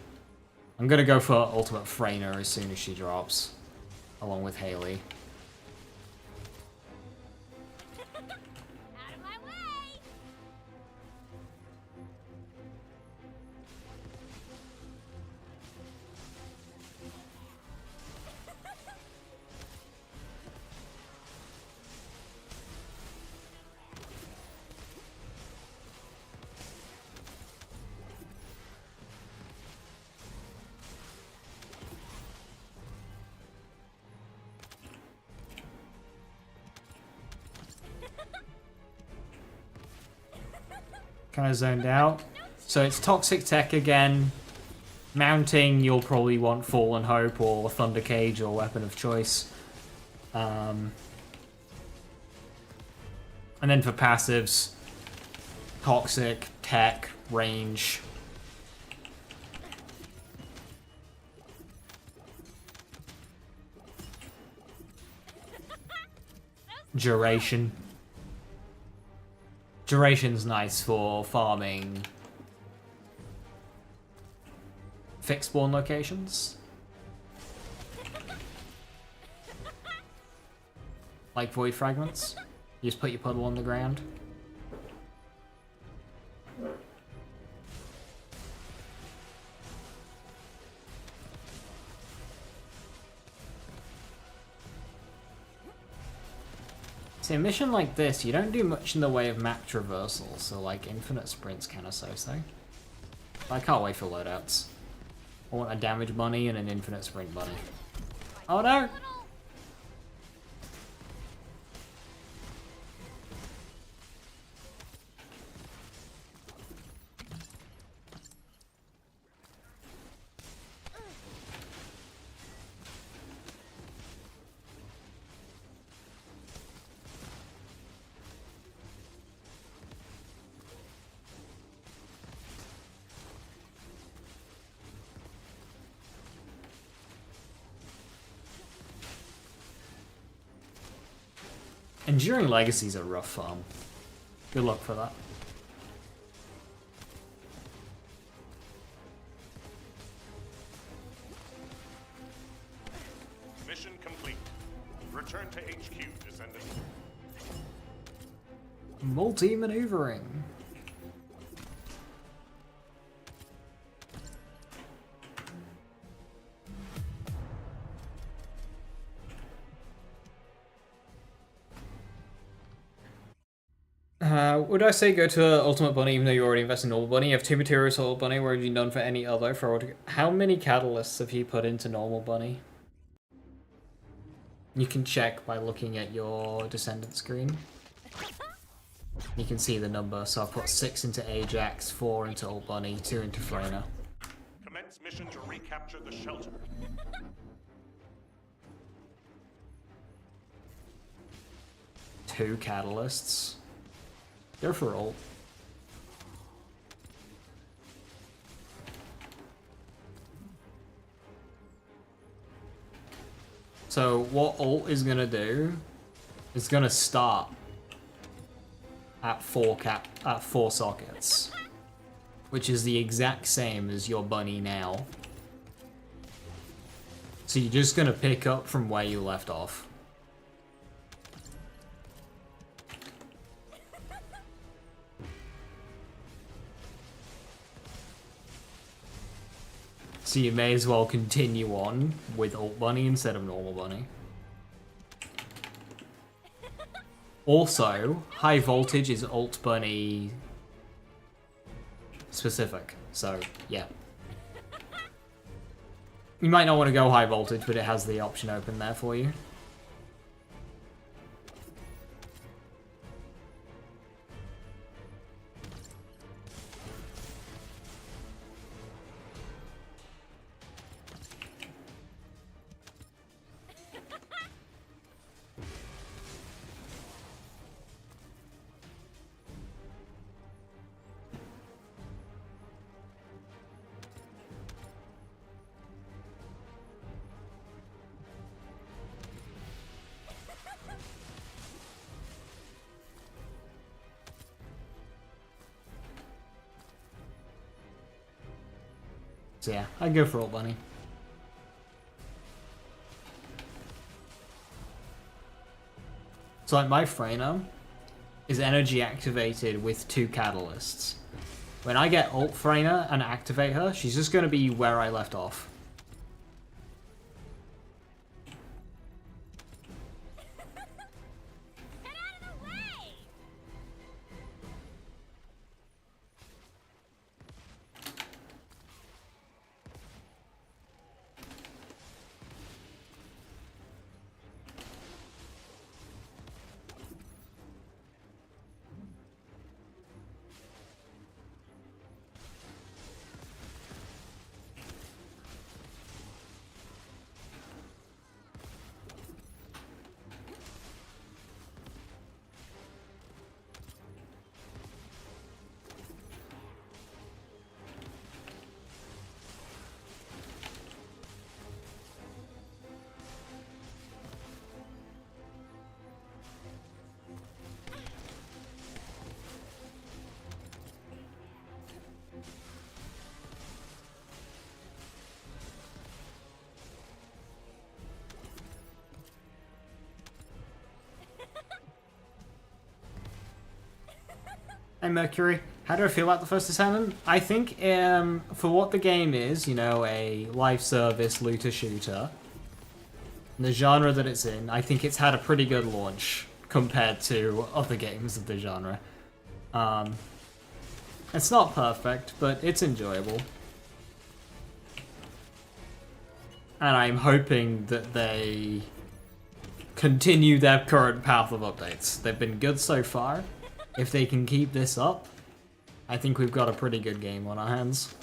I'm gonna go for Ultimate Freyna as soon as she drops, along with Haley. Out of my way! kind of zoned out. So it's toxic tech again. Mounting, you'll probably want Fallen Hope or Thunder Cage or Weapon of Choice. And then for passives, toxic, tech, range. Duration. Duration's nice for farming fixed spawn locations. Like void fragments. You just put your puddle on the ground. See, a mission like this, you don't do much in the way of map traversal, so like infinite sprint's kind of so-so. I can't wait for loadouts. I want a damage bunny and an infinite sprint bunny. Oh no! Enduring Legacy's a rough farm. Good luck for that. Mission complete. Return to HQ, Descendant. Multi-maneuvering. Would I say go to Ultimate Bunny even though you already invested in Normal Bunny? You have 2 materials for Ultimate Bunny, where have you done for any other? How many catalysts have you put into Normal Bunny? You can check by looking at your Descendant screen. You can see the number, so I've put 6 into Ajax, 4 into Old Bunny, 2 into Freyna. Commence mission to recapture the shelter. 2 catalysts. Go for ult. So what ult is gonna do is gonna start at 4 sockets, which is the exact same as your bunny now. So you're just gonna pick up from where you left off. So you may as well continue on with Alt Bunny instead of Normal Bunny. Also, High Voltage is Alt Bunny specific, so yeah. You might not want to go High Voltage, but it has the option open there for you. So yeah, I'd go for Alt Bunny. So like my Freyna is energy activated with 2 catalysts. When I get Alt Freyna and activate her, she's just going to be where I left off. Mercury. How do I feel about the First Descendant? I think for what the game is, you know, a live service looter shooter, the genre that it's in, I think it's had a pretty good launch compared to other games of the genre. It's not perfect, but it's enjoyable. And I'm hoping that they continue their current path of updates. They've been good so far. If they can keep this up, I think we've got a pretty good game on our hands.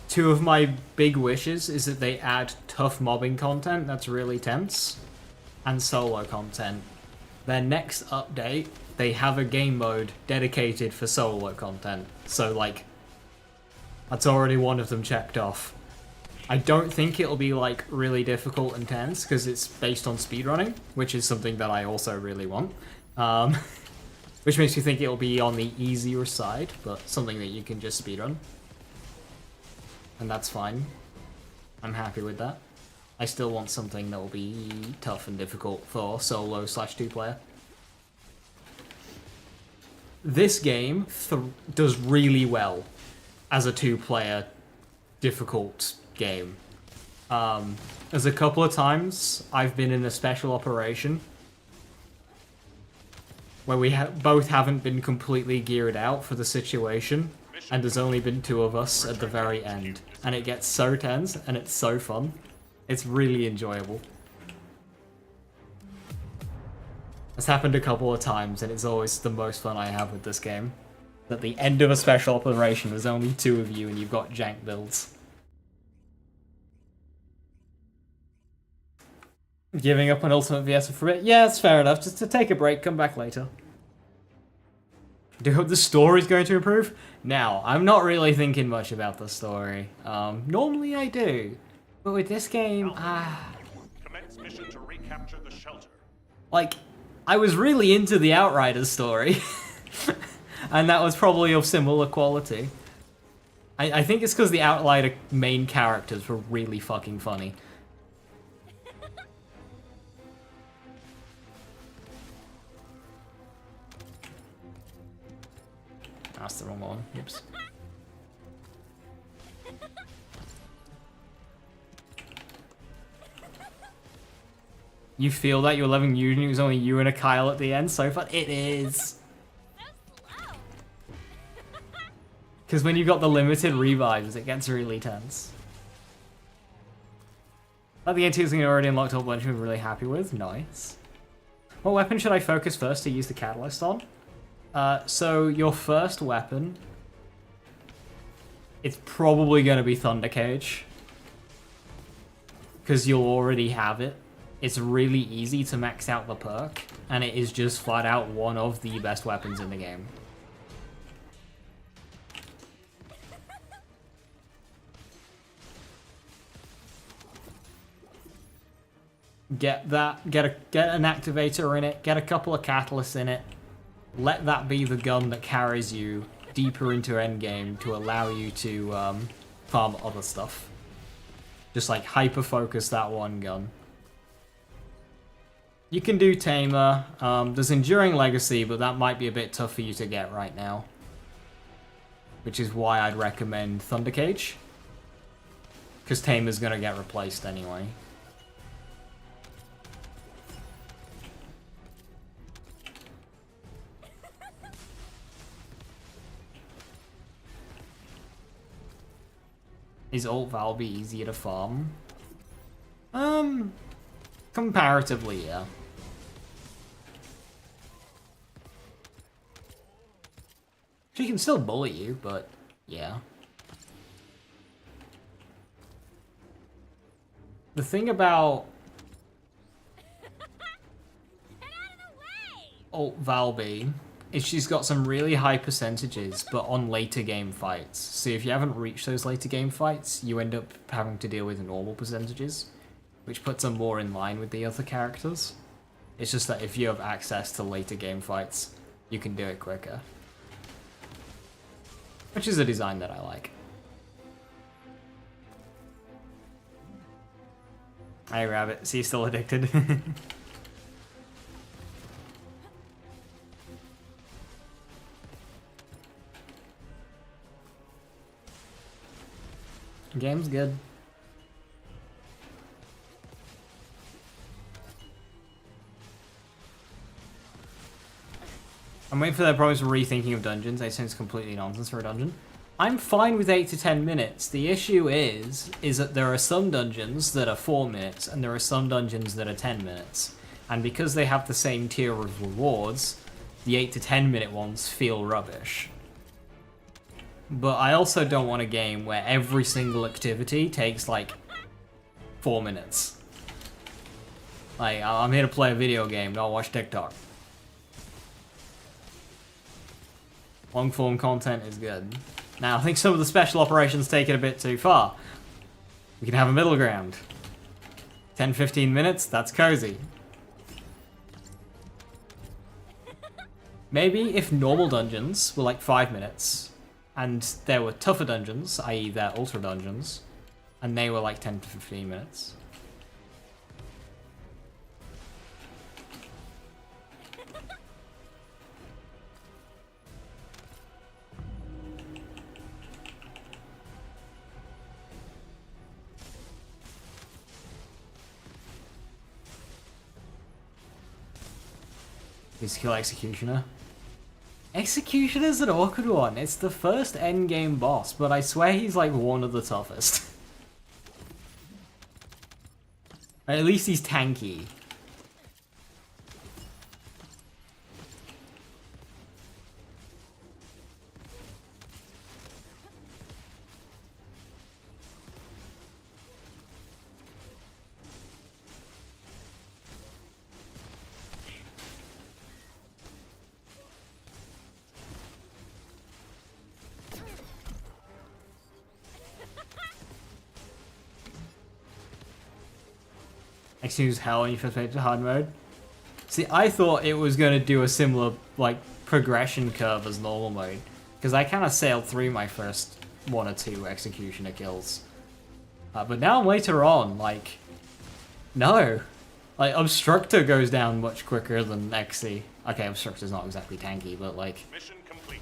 Two of my big wishes is that they add tough mobbing content that's really tense, and solo content. Their next update, they have a game mode dedicated for solo content. So, like, that's already one of them checked off. I don't think it'll be, like, really difficult and tense, because it's based on speedrunning, which is something that I also really want. Which makes me think it'll be on the easier side, but something that you can just speedrun. And that's fine. I'm happy with that. I still want something that will be tough and difficult for solo/2-player. This game does really well as a 2-player difficult game. There's a couple of times I've been in a special operation where we both haven't been completely geared out for the situation, and there's only been 2 of us at the very end. And it gets so tense, and it's so fun. It's really enjoyable. It's happened a couple of times, and it's always the most fun I have with this game. At the end of a special operation, there's only 2 of you, and you've got jank builds. Giving up on Ultimate VS for a bit? Yeah, it's fair enough. Just to take a break, come back later. Do you hope the story's going to improve? Now, I'm not really thinking much about the story. Normally I do. But with this game, Commence mission to recapture the shelter. like, I was really into the Outriders story. And that was probably of similar quality. I think it's because the Outrider main characters were really fucking funny. That's the wrong one. Oops. You feel that you're 11 Union, it was only you and a Kyle at the end so far? It is! Because when you've got the limited revives, it gets really tense. Like the AT is already unlocked a whole bunch we're really happy with. Nice. What weapon should I focus first to use the catalyst on? So your first weapon, it's probably going to be Thunder Cage. Because you'll already have it. It's really easy to max out the perk, and it is just flat out one of the best weapons in the game. Get that, get an activator in it, get a couple of catalysts in it. Let that be the gun that carries you deeper into endgame to allow you to farm other stuff. Just like hyper-focus that one gun. You can do Tamer. There's Enduring Legacy, but that might be a bit tough for you to get right now. Which is why I'd recommend Thunder Cage. Because Tamer's going to get replaced anyway. Is Alt Valby easier to farm? Comparatively, yeah. She can still bully you, but yeah. The thing about Alt Valby is she's got some really high percentages, but on later game fights. So if you haven't reached those later game fights, you end up having to deal with normal percentages, which puts them more in line with the other characters. It's just that if you have access to later game fights, you can do it quicker. Which is a design that I like. Hey Rabbit, see you still addicted? Game's good. I'm waiting for their promise of rethinking of dungeons. They think it's completely nonsense for a dungeon. I'm fine with 8 to 10 minutes. The issue is that there are some dungeons that are 4 minutes, and there are some dungeons that are 10 minutes. And because they have the same tier of rewards, the 8 to 10 minute ones feel rubbish. But I also don't want a game where every single activity takes like 4 minutes. Like, I'm here to play a video game, not watch TikTok. Long form content is good. Now, I think some of the special operations take it a bit too far. We can have a middle ground. 10-15 minutes, that's cozy. Maybe if normal dungeons were like 5 minutes, and there were tougher dungeons, i.e. they're ultra dungeons, and they were like 10 to 15 minutes. Please kill Executioner. Executioner's an awkward one. It's the first endgame boss, but I swear he's like one of the toughest. At least he's tanky. Excuse hell when you first played hard mode. See, I thought it was going to do a similar, like, progression curve as normal mode. Because I kind of sailed through my first 1 or 2 Executioner kills. But now later on, like, no. Like, Obstructor goes down much quicker than Exy. Okay, Obstructor's not exactly tanky, but, like... Mission complete.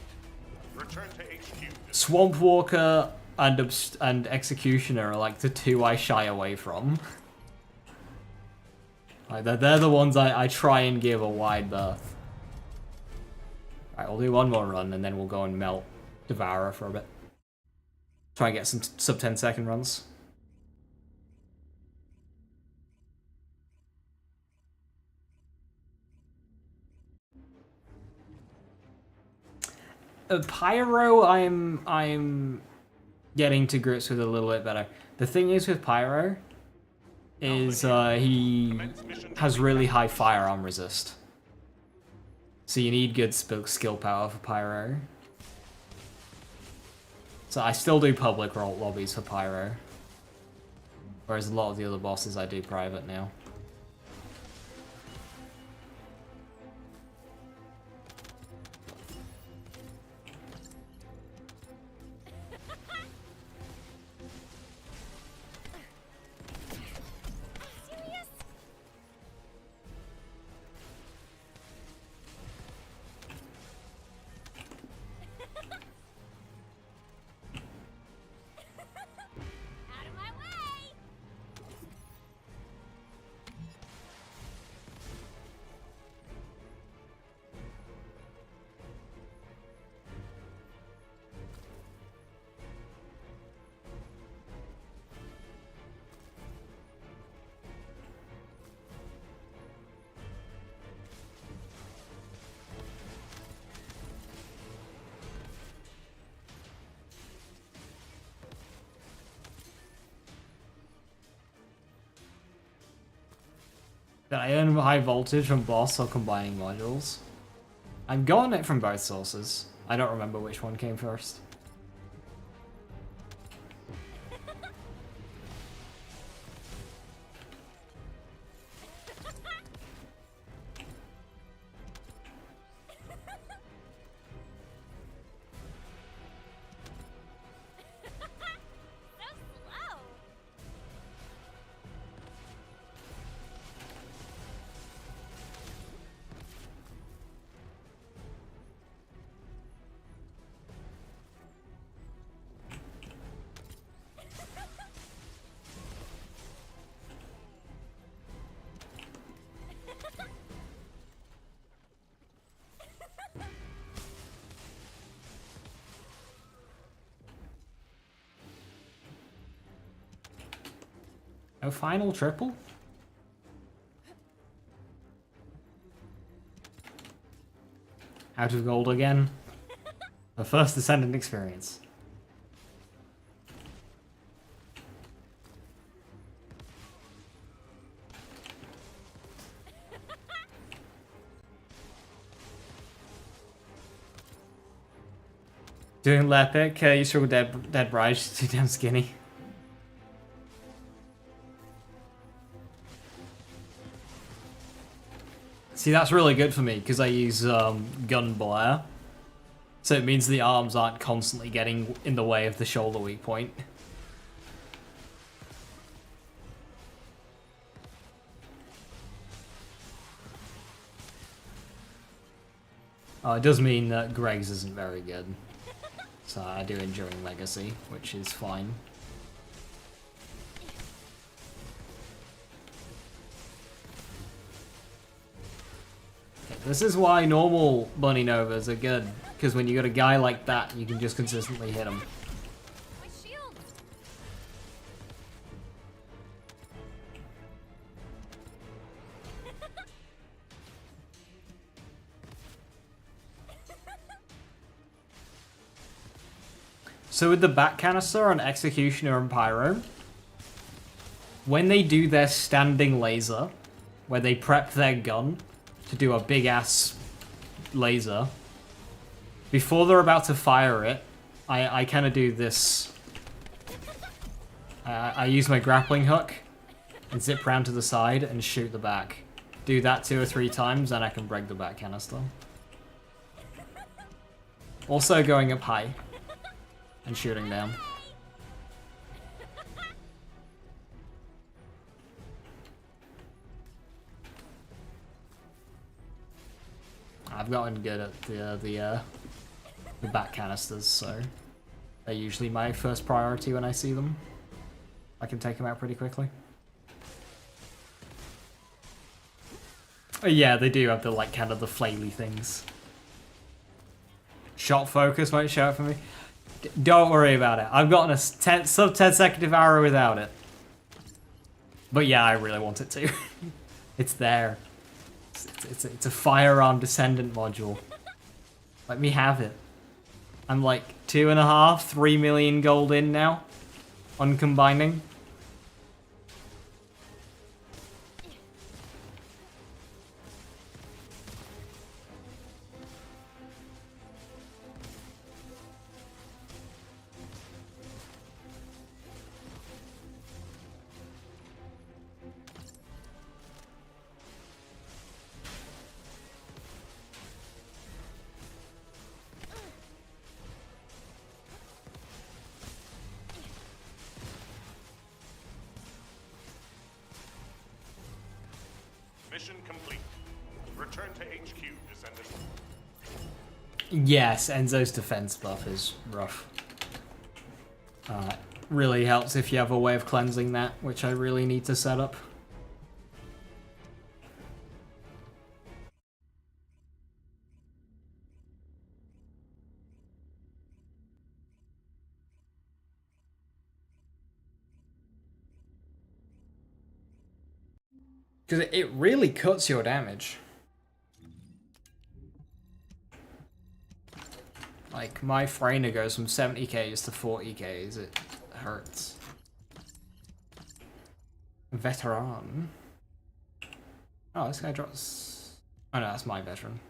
Return to HQ. Swamp Walker and Executioner are, like, the 2 I shy away from. Like, they're the ones I try and give a wide berth. Alright, we'll do one more run and then we'll go and melt Devourer for a bit. Try and get some sub 10 second runs. Pyro, I'm getting to grips with a little bit better. The thing is with Pyro is he has really high firearm resist. So you need good skill power for Pyro. So I still do public lobbies for Pyro. Whereas a lot of the other bosses I do private now. Did I earn high voltage from boss or combining modules? I'm going it from both sources. I don't remember which one came first. No final triple? Out of gold again. The First Descendant experience. Doing Lepic, you struggle dead bride, she's too damn skinny. See, that's really good for me, because I use gun blare. So it means the arms aren't constantly getting in the way of the shoulder weak point. Oh, it does mean that Greg's isn't very good. So I do Enduring Legacy, which is fine. Okay, this is why normal Bunny Novas are good, because when you got a guy like that, you can just consistently hit him. My shield. So with the back canister on Executioner and Pyro, when they do their standing laser, where they prep their gun to do a big ass laser, before they're about to fire it, I kind of do this. I use my grappling hook and zip round to the side and shoot the back. Do that 2 or 3 times and I can break the back canister. Also going up high and shooting down. I've gotten good at the back canisters, so they're usually my first priority when I see them. I can take them out pretty quickly. Oh, yeah, they do have the like kind of the flaily things. Shot focus won't show up for me. Don't worry about it. I've gotten a sub 10 second arrow without it. But yeah, I really want it to. It's there. It's a firearm descendant module. Let me have it. I'm like 2.5, 3 million gold in now on combining. Mission complete. Return to HQ, Descendant. Yes, Enzo's defense buff is rough. Really helps if you have a way of cleansing that, which I really need to set up. Because it really cuts your damage. Like, my Freyna goes from 70k's to 40k's, it hurts. Veteran. Oh, this guy drops... Oh no, that's my veteran.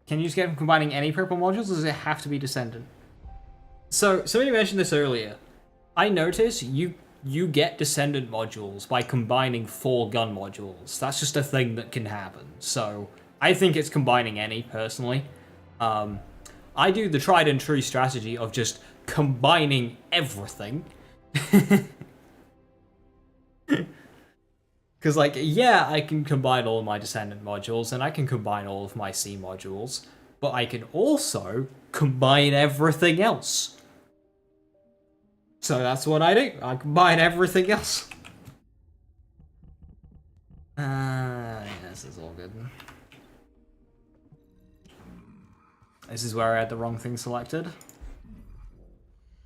Can you just get from combining any purple modules, or does it have to be Descendant? So, somebody mentioned this earlier. I notice you get Descendant modules by combining 4 gun modules. That's just a thing that can happen. So, I think it's combining any, personally. I do the tried and true strategy of just combining everything. Because, like, yeah, I can combine all of my Descendant modules, and I can combine all of my C modules, but I can also combine everything else. So that's what I do. I combine everything else. Yes, it's all good. This is where I had the wrong thing selected.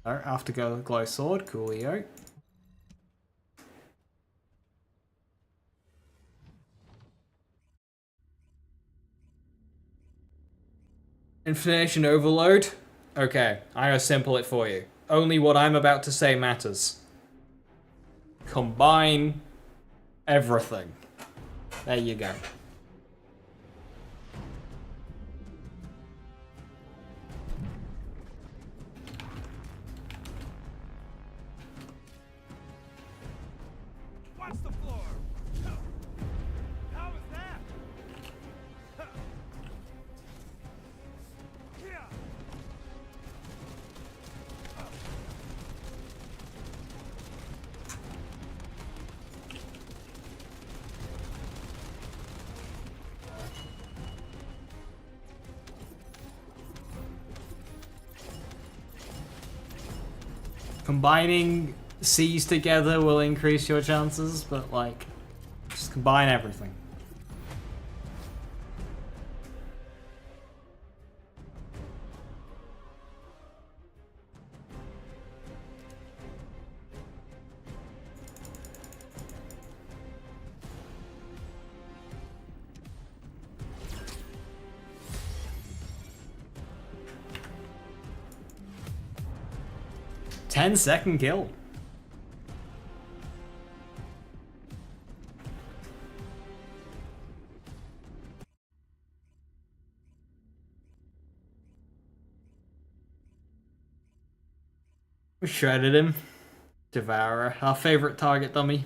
Oh, after glow sword, coolio. Information overload? Okay, I'll simple it for you. Only what I'm about to say matters. Combine everything. There you go. Watch the floor. How was that? Yeah. Combining C's together will increase your chances, but like, just combine everything. Ten-second kill. We shredded him. Devourer, our favorite target dummy.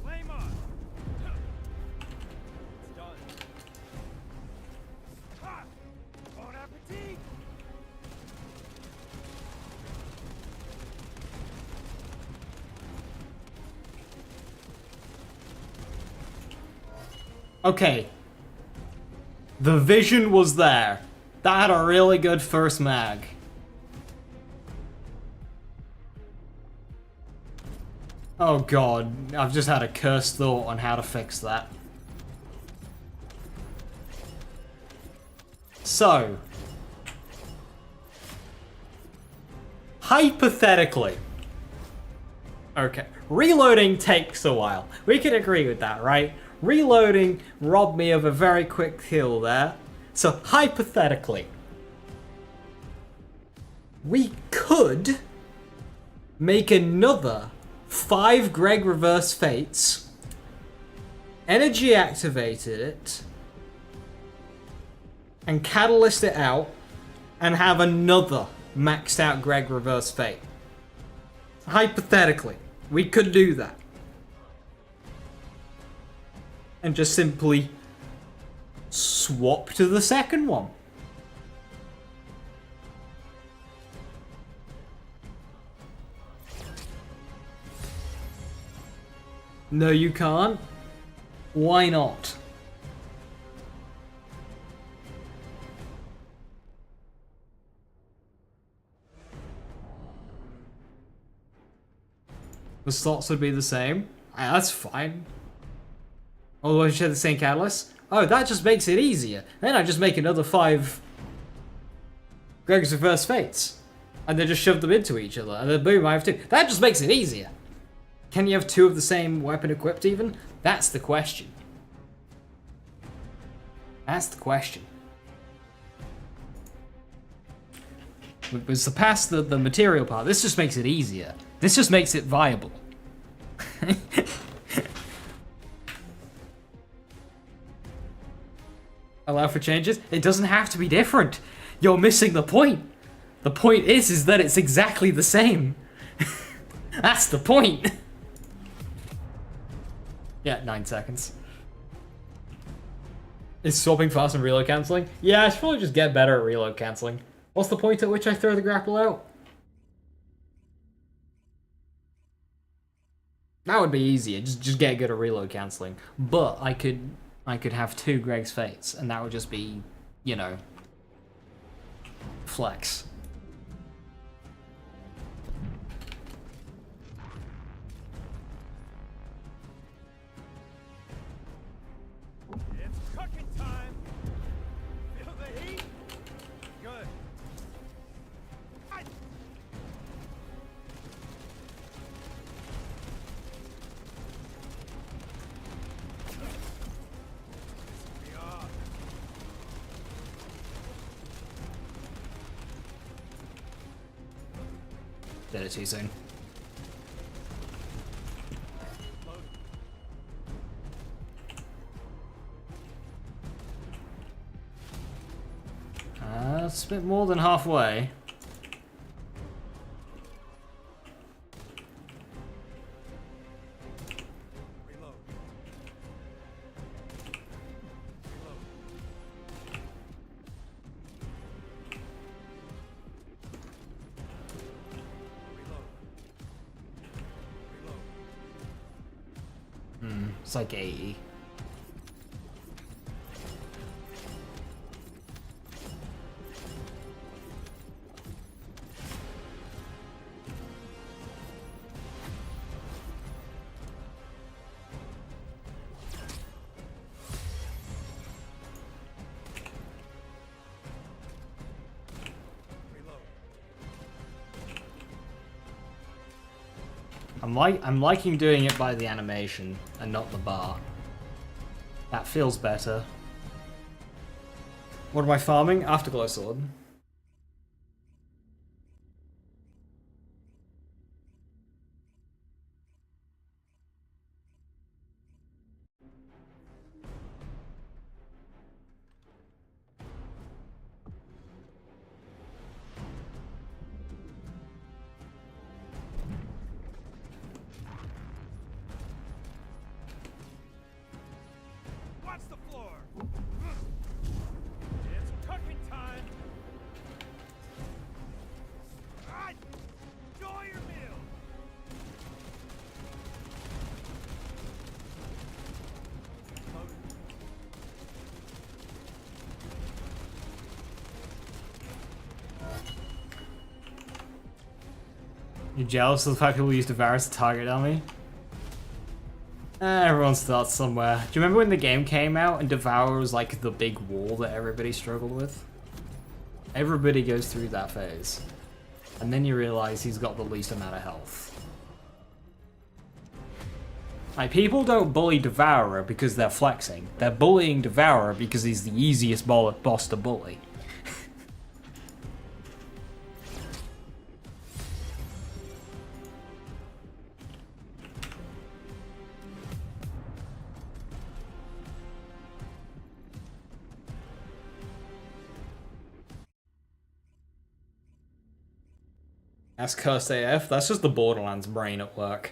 Flame on. It's done. Ha! Bon appetit. Okay. The vision was there. That had a really good first mag. Oh god, I've just had a cursed thought on how to fix that. So, hypothetically, okay, reloading takes a while. We can agree with that, right? Reloading robbed me of a very quick kill there. So, hypothetically, we could make another 5 Greg Reverse Fates, energy activated it, and catalyst it out, and have another maxed out Greg Reverse Fate. Hypothetically, we could do that. And just simply swap to the second one. No, you can't. Why not? The slots would be the same. That's fine. Although I share the same catalyst. Oh, that just makes it easier. Then I just make another 5 Greg's Reverse Fates. And then just shove them into each other. And then boom, I have 2. That just makes it easier. Can you have 2 of the same weapon equipped even? That's the question. That's the question. We surpassed the material part. This just makes it easier. This just makes it viable. Allow for changes? It doesn't have to be different. You're missing the point. The point is that it's exactly the same. That's the point. Yeah, 9 seconds. Is swapping fast and reload cancelling? Yeah, I should probably just get better at reload cancelling. What's the point at which I throw the grapple out? That would be easier. Just get good at reload cancelling. But I could have 2 Greg's Fates, and that would just be, you know, flex. It's cooking time. Feel the heat? Good. Me off. Did it too soon. It's a bit more than halfway. Reload. Reload. Reload. Reload. It's like 80. I'm liking doing it by the animation and not the bar. That feels better. What am I farming? Afterglow Sword. Watch the floor. It's cooking time. Ah, enjoy your meal. You jealous of the fact people use Devour as a target army? Everyone starts somewhere. Do you remember when the game came out and Devour was like the big wall that everybody struggled with? Everybody goes through that phase. And then you realize he's got the least amount of health. Like, people don't bully Devourer because they're flexing. They're bullying Devourer because he's the easiest boss to bully. That's cursed AF. That's just the Borderlands brain at work.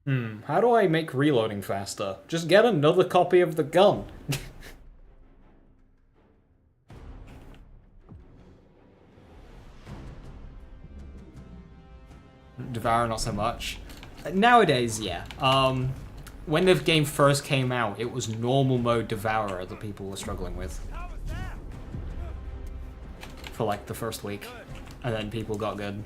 How do I make reloading faster? Just get another copy of the gun. Devour, not so much. Nowadays, yeah. When the game first came out, it was normal mode Devourer that people were struggling with. How was that? For like the first week. And then people got good.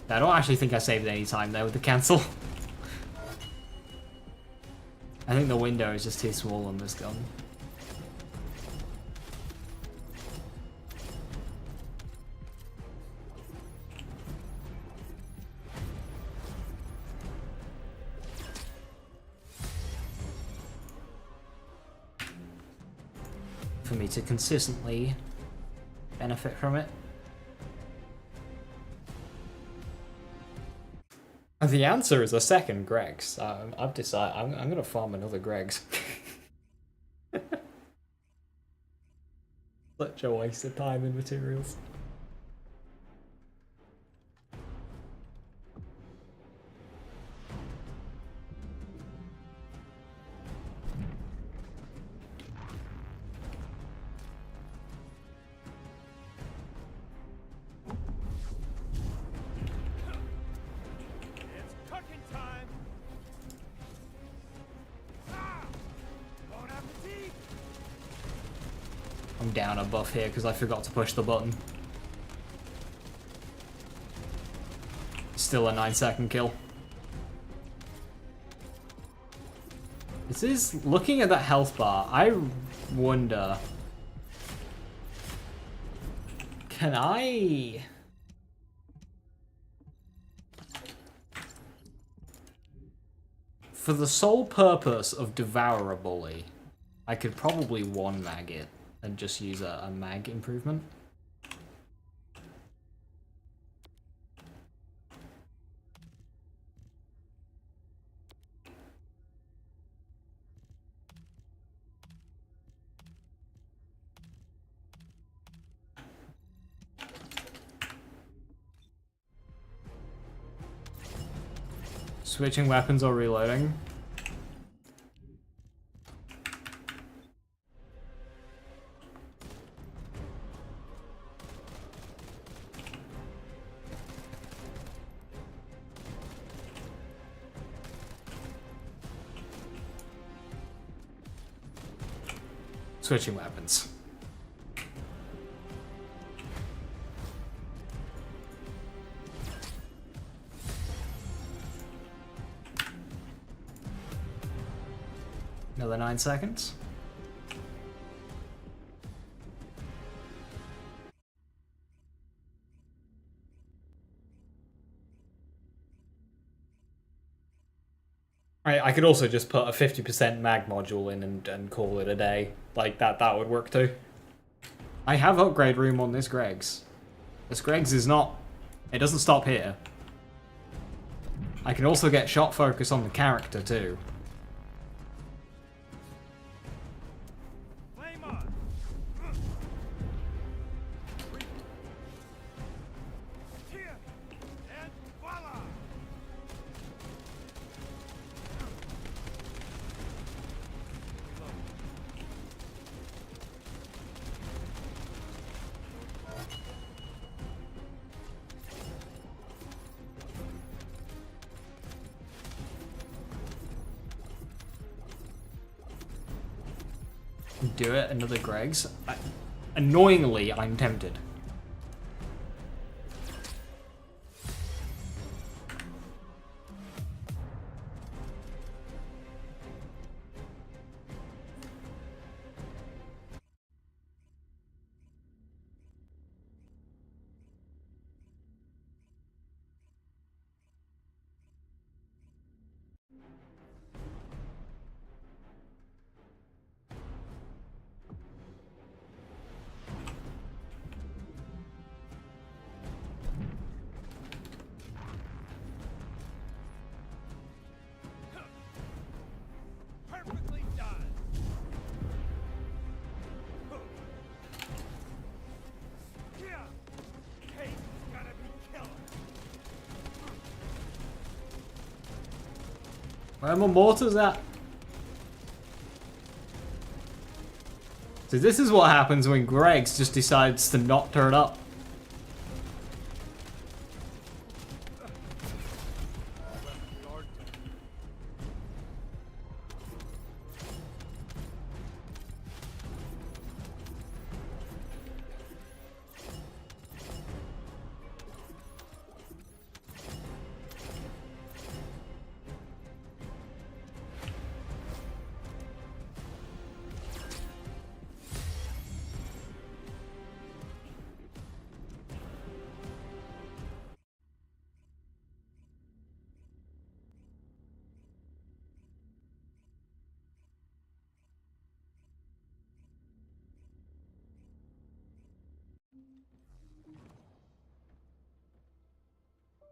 I don't actually think I saved any time there with the cancel. I think the window is just too small on this gun. For me to consistently benefit from it. The answer is a second Greg's. I've decided I'm gonna farm another Greg's. Such a waste of time and materials. I'm down a buff here because I forgot to push the button. Still a 9-second kill. This is, looking at that health bar, I wonder... Can I... For the sole purpose of Devour a Bully, I could probably one mag it and just use a mag improvement. Switching weapons or reloading. Switching weapons. Another 9 seconds. I could also just put a 50% mag module in and call it a day. Like, that would work too. I have upgrade room on this Greg's. This Greg's is not... It doesn't stop here. I can also get shot focus on the character too. Flame on. Here and voila. Do it, another Greg's. Annoyingly, I'm tempted. Perfectly done. Here. Kate's gotta be killed. Where are my mortars at? So this is what happens when Greg's just decides to not turn up.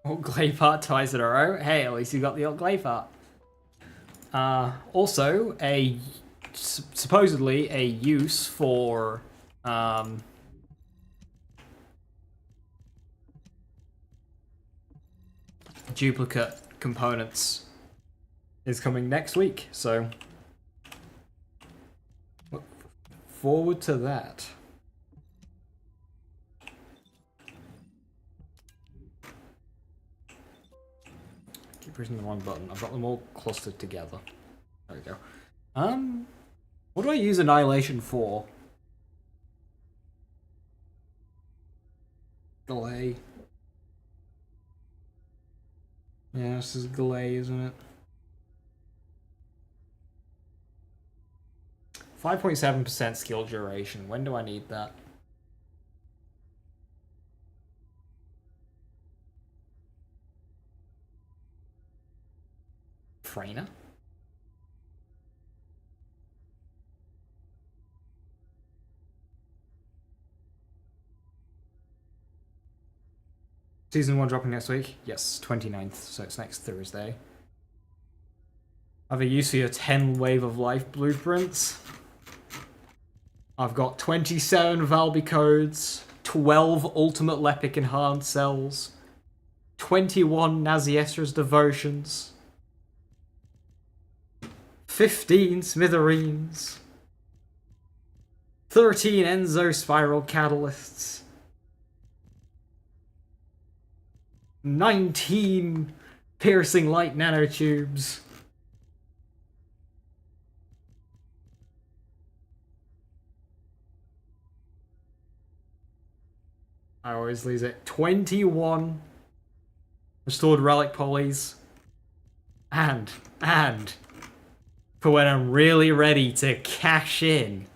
Oh, clay part twice in a row. Hey, at least you got the old clay part. Also, supposedly a use for duplicate components is coming next week. So look forward to that. Pressing the wrong button. I've got them all clustered together. There we go. What do I use Annihilation for? Delay. Yeah, this is delay, isn't it? 5.7% skill duration. When do I need that? Freyna? Season 1 dropping next week? Yes, 29th, so it's next Thursday. Have a use for your 10 Wave of Life blueprints. I've got 27 Valby codes, 12 Ultimate Lepic Enhanced cells, 21 Naziestra's devotions, 15 Smithereens, 13 Enzo Spiral catalysts, 19 piercing light nanotubes. I always lose it. 21 restored relic polys. And for when I'm really ready to cash in,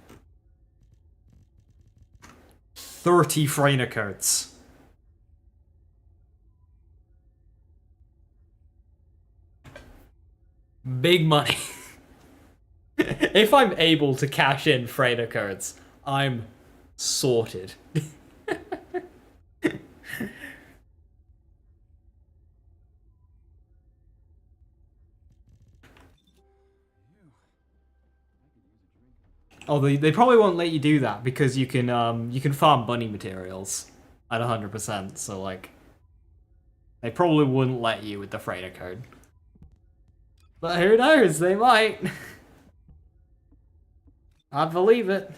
30 Freyna cards. Big money. If I'm able to cash in Freyna cards, I'm sorted. Oh, they probably won't let you do that because you can farm bunny materials at 100%. So like, they probably wouldn't let you with the freighter code. But who knows? They might. I believe it.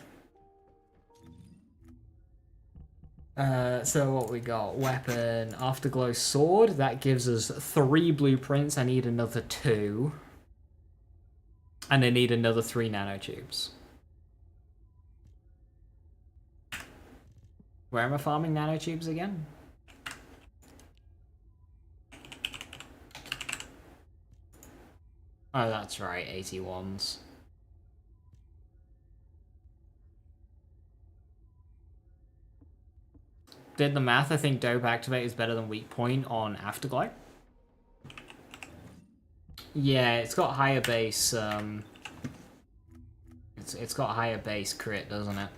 So what we got? Weapon, Afterglow Sword. That gives us 3 blueprints. I need another 2. And I need another 3 nanotubes. Where am I farming nanotubes again? Oh, that's right, 81s. Did the math, I think Dope Activate is better than Weak Point on Afterglow. Yeah, it's got higher base, it's got higher base crit, doesn't it?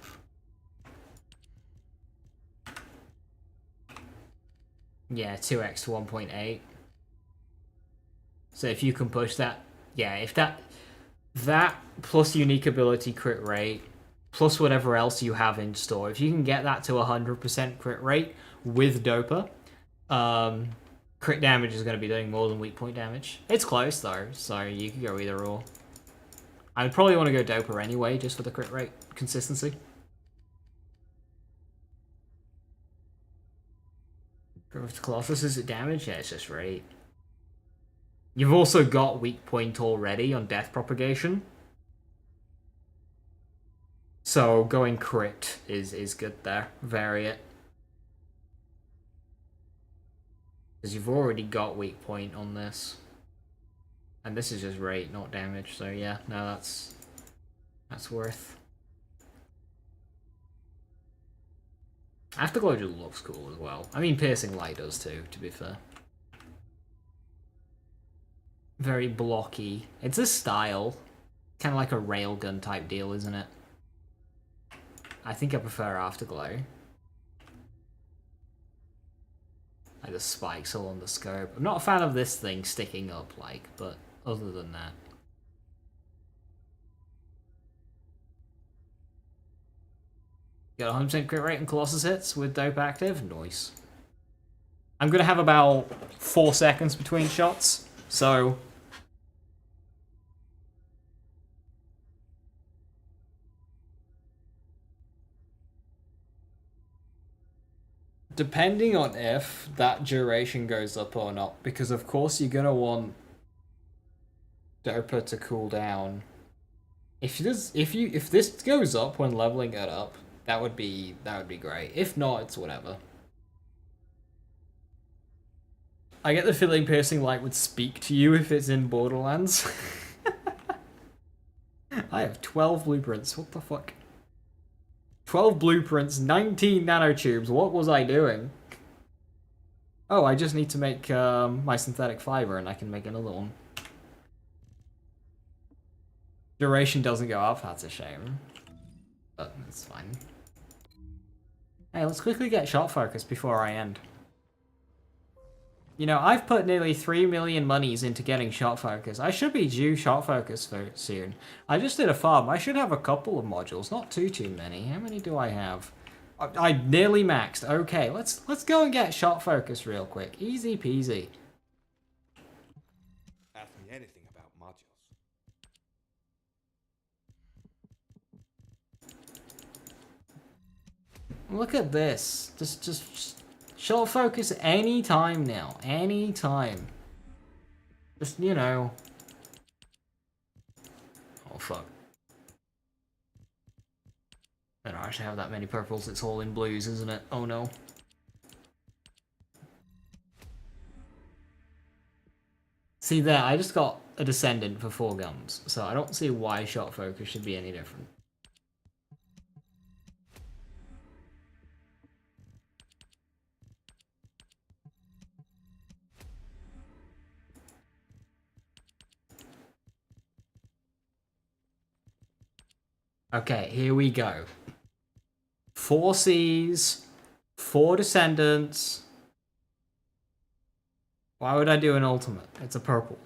Yeah, 2x to 1.8. So if you can push that, yeah, if that plus unique ability crit rate, plus whatever else you have in store, if you can get that to 100% crit rate with Dopa, crit damage is going to be doing more than weak point damage. It's close though, so you can go either or. I would probably want to go Dopa anyway, just for the crit rate consistency. Growth to Colossus, is it damage? Yeah, it's just rate. You've also got weak point already on Death Propagation. So going crit is good there. Vary it. Because you've already got weak point on this. And this is just rate, not damage. So yeah, no, that's worth. Afterglow just looks cool as well. I mean, Piercing Light does too, to be fair. Very blocky. It's a style. Kind of like a railgun type deal, isn't it? I think I prefer Afterglow. Like the spikes along the scope. I'm not a fan of this thing sticking up, like, but other than that. Got 100% crit rate and Colossus hits with Dope active. Nice. I'm going to have about 4 seconds between shots, so... Depending on if that duration goes up or not, because of course you're going to want Dopa to cool down. If this goes up when leveling it up, that would be great. If not, it's whatever. I get the feeling Piercing Light would speak to you if it's in Borderlands. I have 12 blueprints. What the fuck? 12 blueprints, 19 nanotubes. What was I doing? Oh, I just need to make my synthetic fiber and I can make another one. Duration doesn't go up, that's a shame. But it's fine. Hey, let's quickly get shot focus before I end. You know, I've put nearly 3 million monies into getting shot focus. I should be due shot focus for soon. I just did a farm. I should have a couple of modules, not too many. How many do I have? I nearly maxed. Okay, let's go and get shot focus real quick. Easy peasy. Ask me anything about modules. Look at this. Just shot focus anytime now. Anytime. Just, you know. Oh, fuck. I don't actually have that many purples. It's all in blues, isn't it? Oh, no. See there, I just got a Descendant for 4 guns. So I don't see why shot focus should be any different. Okay, here we go. 4 Cs, 4 Descendants. Why would I do an ultimate? It's a purple.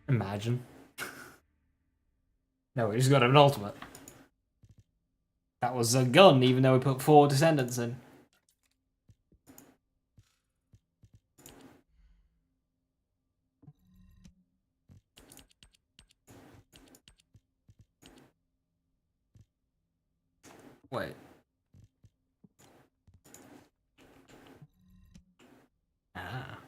Imagine. No, we just got an ultimate. That was a gun, even though we put 4 Descendants in. Wait. Ah.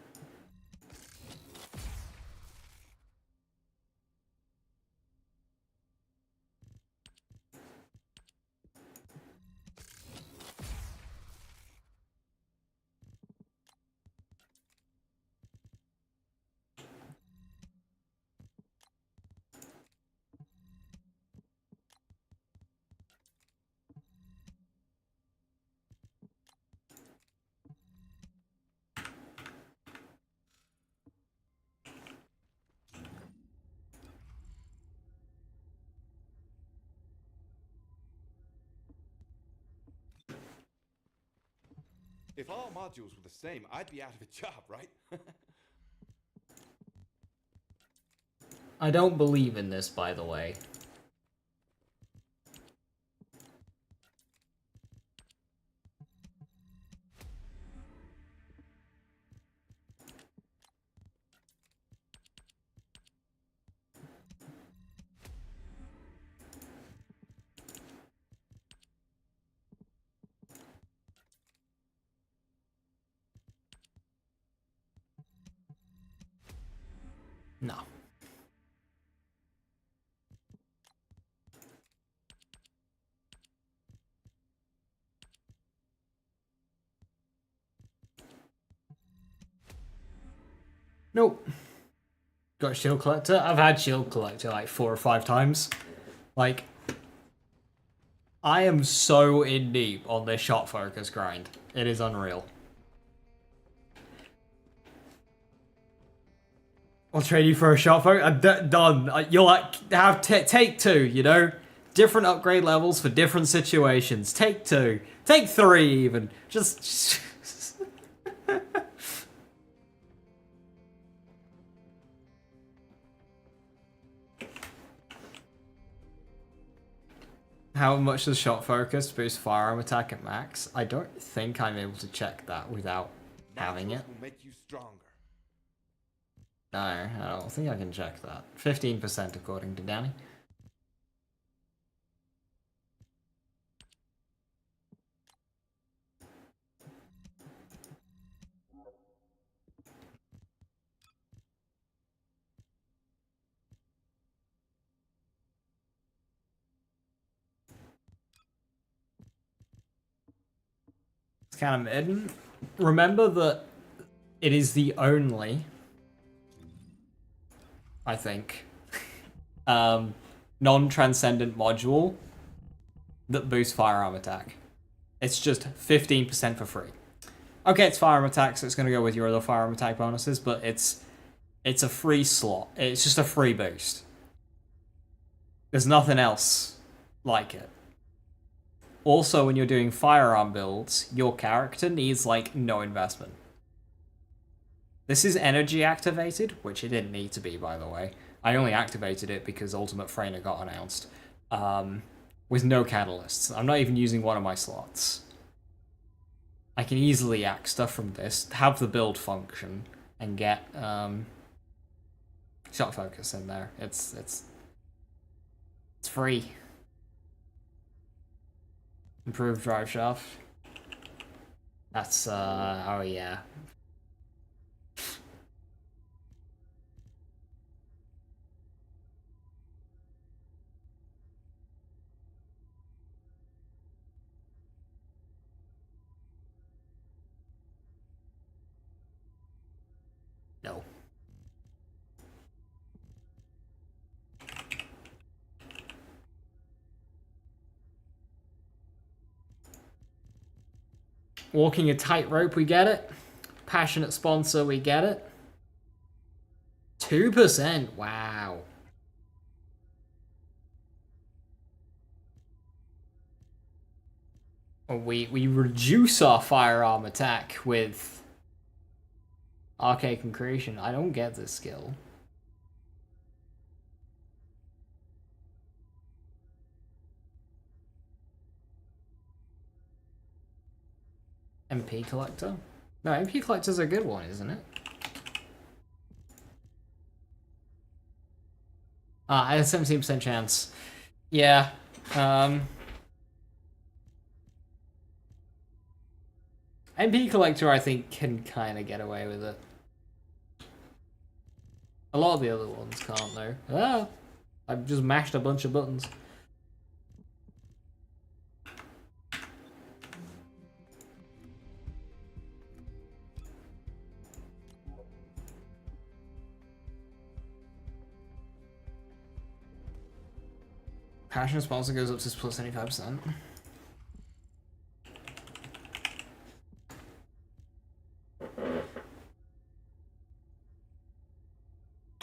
If all modules were the same, I'd be out of a job, right? I don't believe in this, by the way. No. Nope. Got Shield Collector? I've had Shield Collector like 4 or 5 times. Like, I am so in deep on this shot focus grind. It is unreal. I'll trade you for a shot focus. I'm done. You'll have take 2, you know? Different upgrade levels for different situations. Take 2. Take 3 even. Just... How much does shot focus boost firearm attack at max? I don't think I'm able to check that without having it. Will make you stronger. No, I don't think I can check that. 15% according to Danny. It's kind of mid. Remember that it is the only, I think, non-transcendent module that boosts firearm attack. It's just 15% for free. Okay, it's firearm attack, so it's going to go with your other firearm attack bonuses, but it's a free slot. It's just a free boost. There's nothing else like it. Also, when you're doing firearm builds, your character needs, like, no investment. This is energy activated, which it didn't need to be, by the way. I only activated it because Ultimate Freyner got announced. With no catalysts. I'm not even using one of my slots. I can easily act stuff from this, have the build function, and get shot focus in there. It's free. Improved drive shaft. That's oh yeah. No. Walking a tightrope, we get it. Passionate sponsor, we get it. 2%, wow. We reduce our firearm attack with Archaic Concretion. I don't get this skill. MP Collector? No, MP Collector's a good one, isn't it? I had a 17% chance. Yeah. MP Collector, I think, can kind of get away with it. A lot of the other ones can't, though. Ah! I've just mashed a bunch of buttons. Passion sponsor goes up to plus 75%.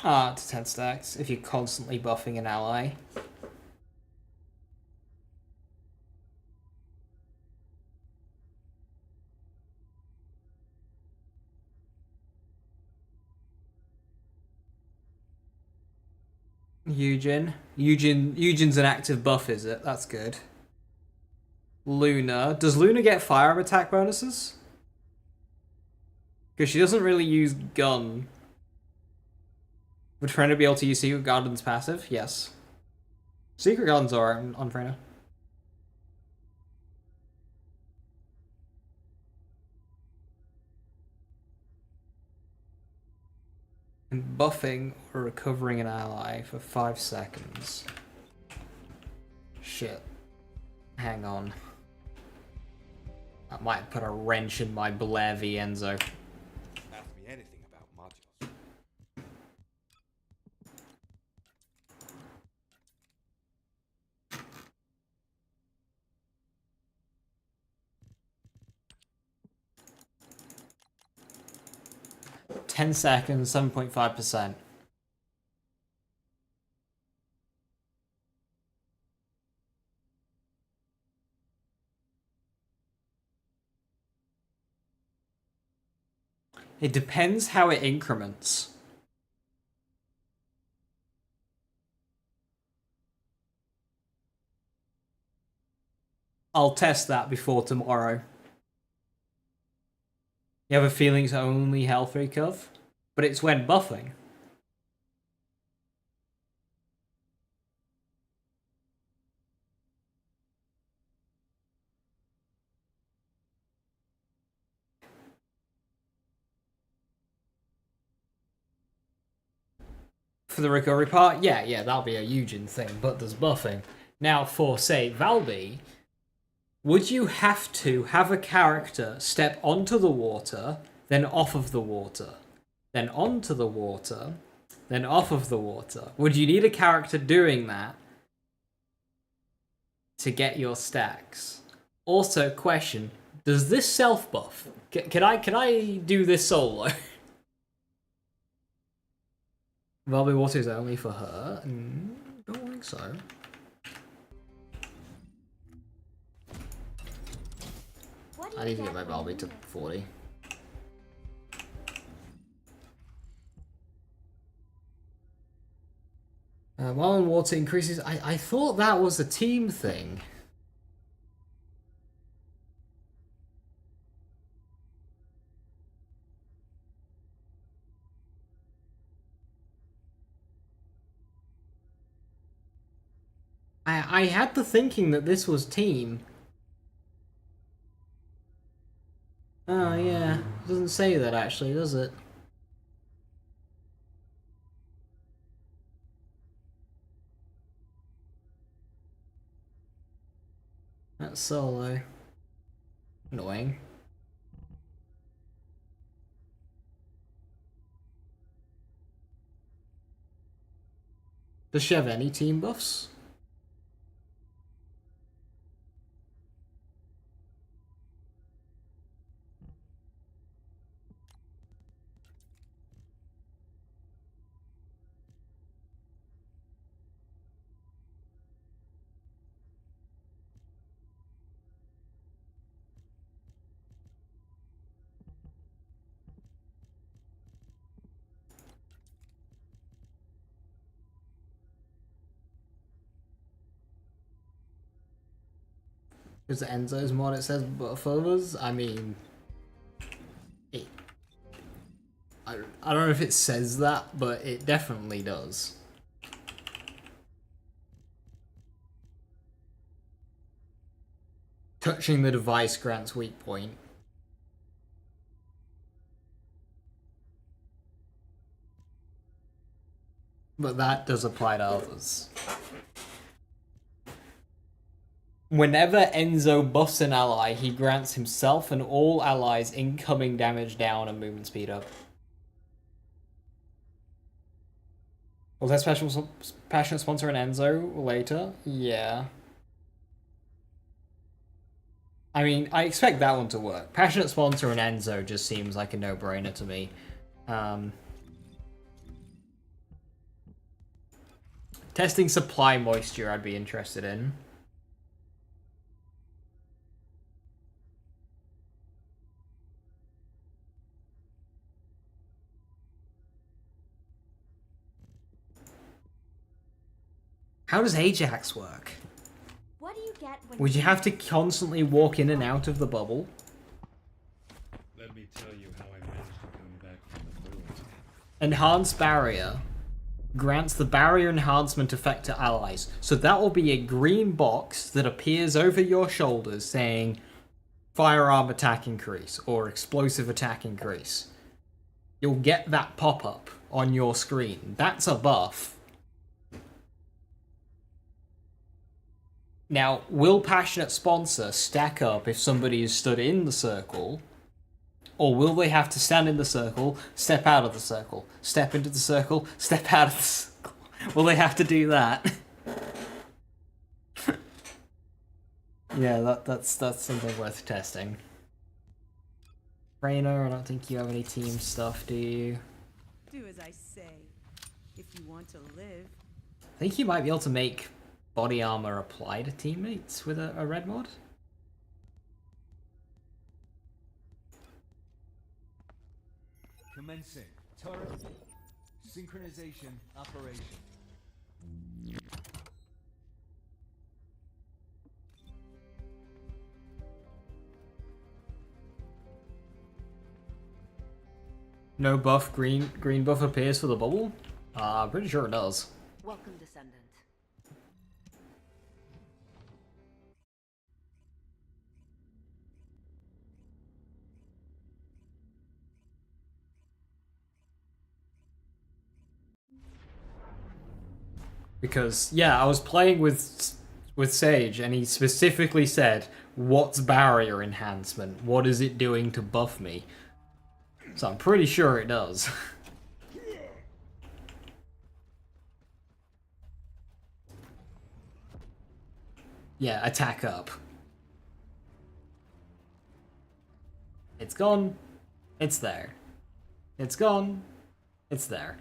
To 10 stacks if you're constantly buffing an ally. Eugen's an active buff, is it? That's good. Luna. Does Luna get firearm attack bonuses? Because she doesn't really use gun. Would Freyner be able to use Secret Garden's passive? Yes. Secret Garden's alright on Freyner. And buffing or recovering an ally for 5 seconds. Shit. Hang on. That might put a wrench in my Blair v Enzo. Ask me anything about modules. 10 seconds, 7.5%. It depends how it increments. I'll test that before tomorrow. You have a feeling it's only health recov? But it's when buffing. For the recovery part, yeah, that'll be a huge thing, but there's buffing. Now, for, say, Valby, would you have to have a character step onto the water, then off of the water, then onto the water, then off of the water? Would you need a character doing that to get your stacks? Also, question, does this self-buff? Can I do this solo? Valby water is only for her? Don't think so. I need to get my Valby to 40. While in water increases, I thought that was a team thing. I had the thinking that this was team. Oh yeah, it doesn't say that actually, does it? That's solo. Annoying. Does she have any team buffs? Is the Enzo's mod it says but for others? I mean, I don't know if it says that, but it definitely does. Touching the device grants weak point. But that does apply to others. Whenever Enzo buffs an ally, he grants himself and all allies incoming damage down and movement speed up. Was that special passionate sponsor an Enzo later? Yeah. I mean, I expect that one to work. Passionate sponsor and Enzo just seems like a no-brainer to me. Testing supply moisture I'd be interested in. How does Ajax work? What do you get when Would you have to constantly walk in and out of the bubble? Let me tell you how I managed to come back from the ruins. Enhanced barrier grants the barrier enhancement effect to allies. So that will be a green box that appears over your shoulders saying firearm attack increase or explosive attack increase. You'll get that pop-up on your screen. That's a buff. Now, will Passionate Sponsor stack up if somebody is stood in the circle? Or will they have to stand in the circle, step out of the circle, step into the circle, step out of the circle? Will they have to do that? Yeah, that's something worth testing. Trainer, I don't think you have any team stuff, do you? Do as I say, if you want to live. I think you might be able to make body armor apply to teammates with a red mod. Commencing. Turret. Synchronization operation. No buff, green buff appears for the bubble? I'm pretty sure it does. Welcome, Descendant. Because, yeah, I was playing with Sage, and he specifically said, what's barrier enhancement? What is it doing to buff me? So I'm pretty sure it does. Yeah, attack up. It's gone. It's there. It's gone. It's there.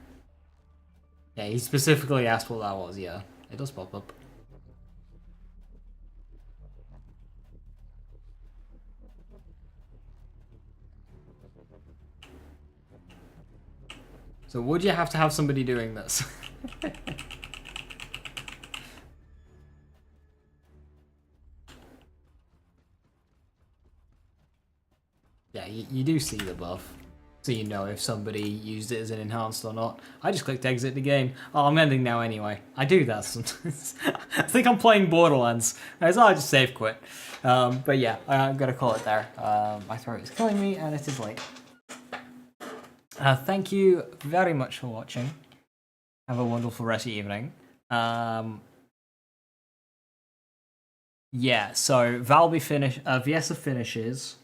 Yeah, he specifically asked what that was, yeah. It does pop up. So would you have to have somebody doing this? Yeah, you do see the buff. So you know if somebody used it as an enhanced or not. I just clicked exit the game. Oh, I'm ending now anyway. I do that sometimes. I think I'm playing Borderlands. I just save quit. But yeah, I'm gonna call it there. My throat is killing me and it is late. Thank you very much for watching. Have a wonderful rest of the evening. Yeah, so Valby Viesa finishes.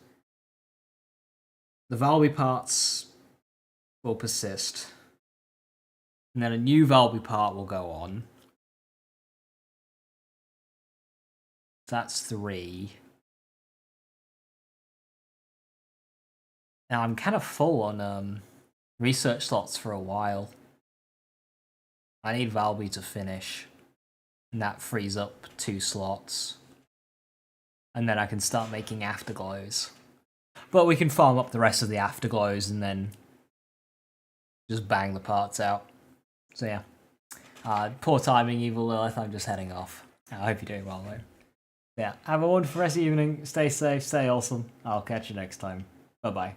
The Valby parts will persist. And then a new Valby part will go on. That's 3. Now I'm kind of full on research slots for a while. I need Valby to finish. And that frees up 2 slots. And then I can start making afterglows. But we can farm up the rest of the afterglows and then just bang the parts out. So yeah. Poor timing, Evil Lilith. I'm just heading off. I hope you're doing well though. Yeah, have a wonderful rest of the evening. Stay safe, stay awesome. I'll catch you next time. Bye bye.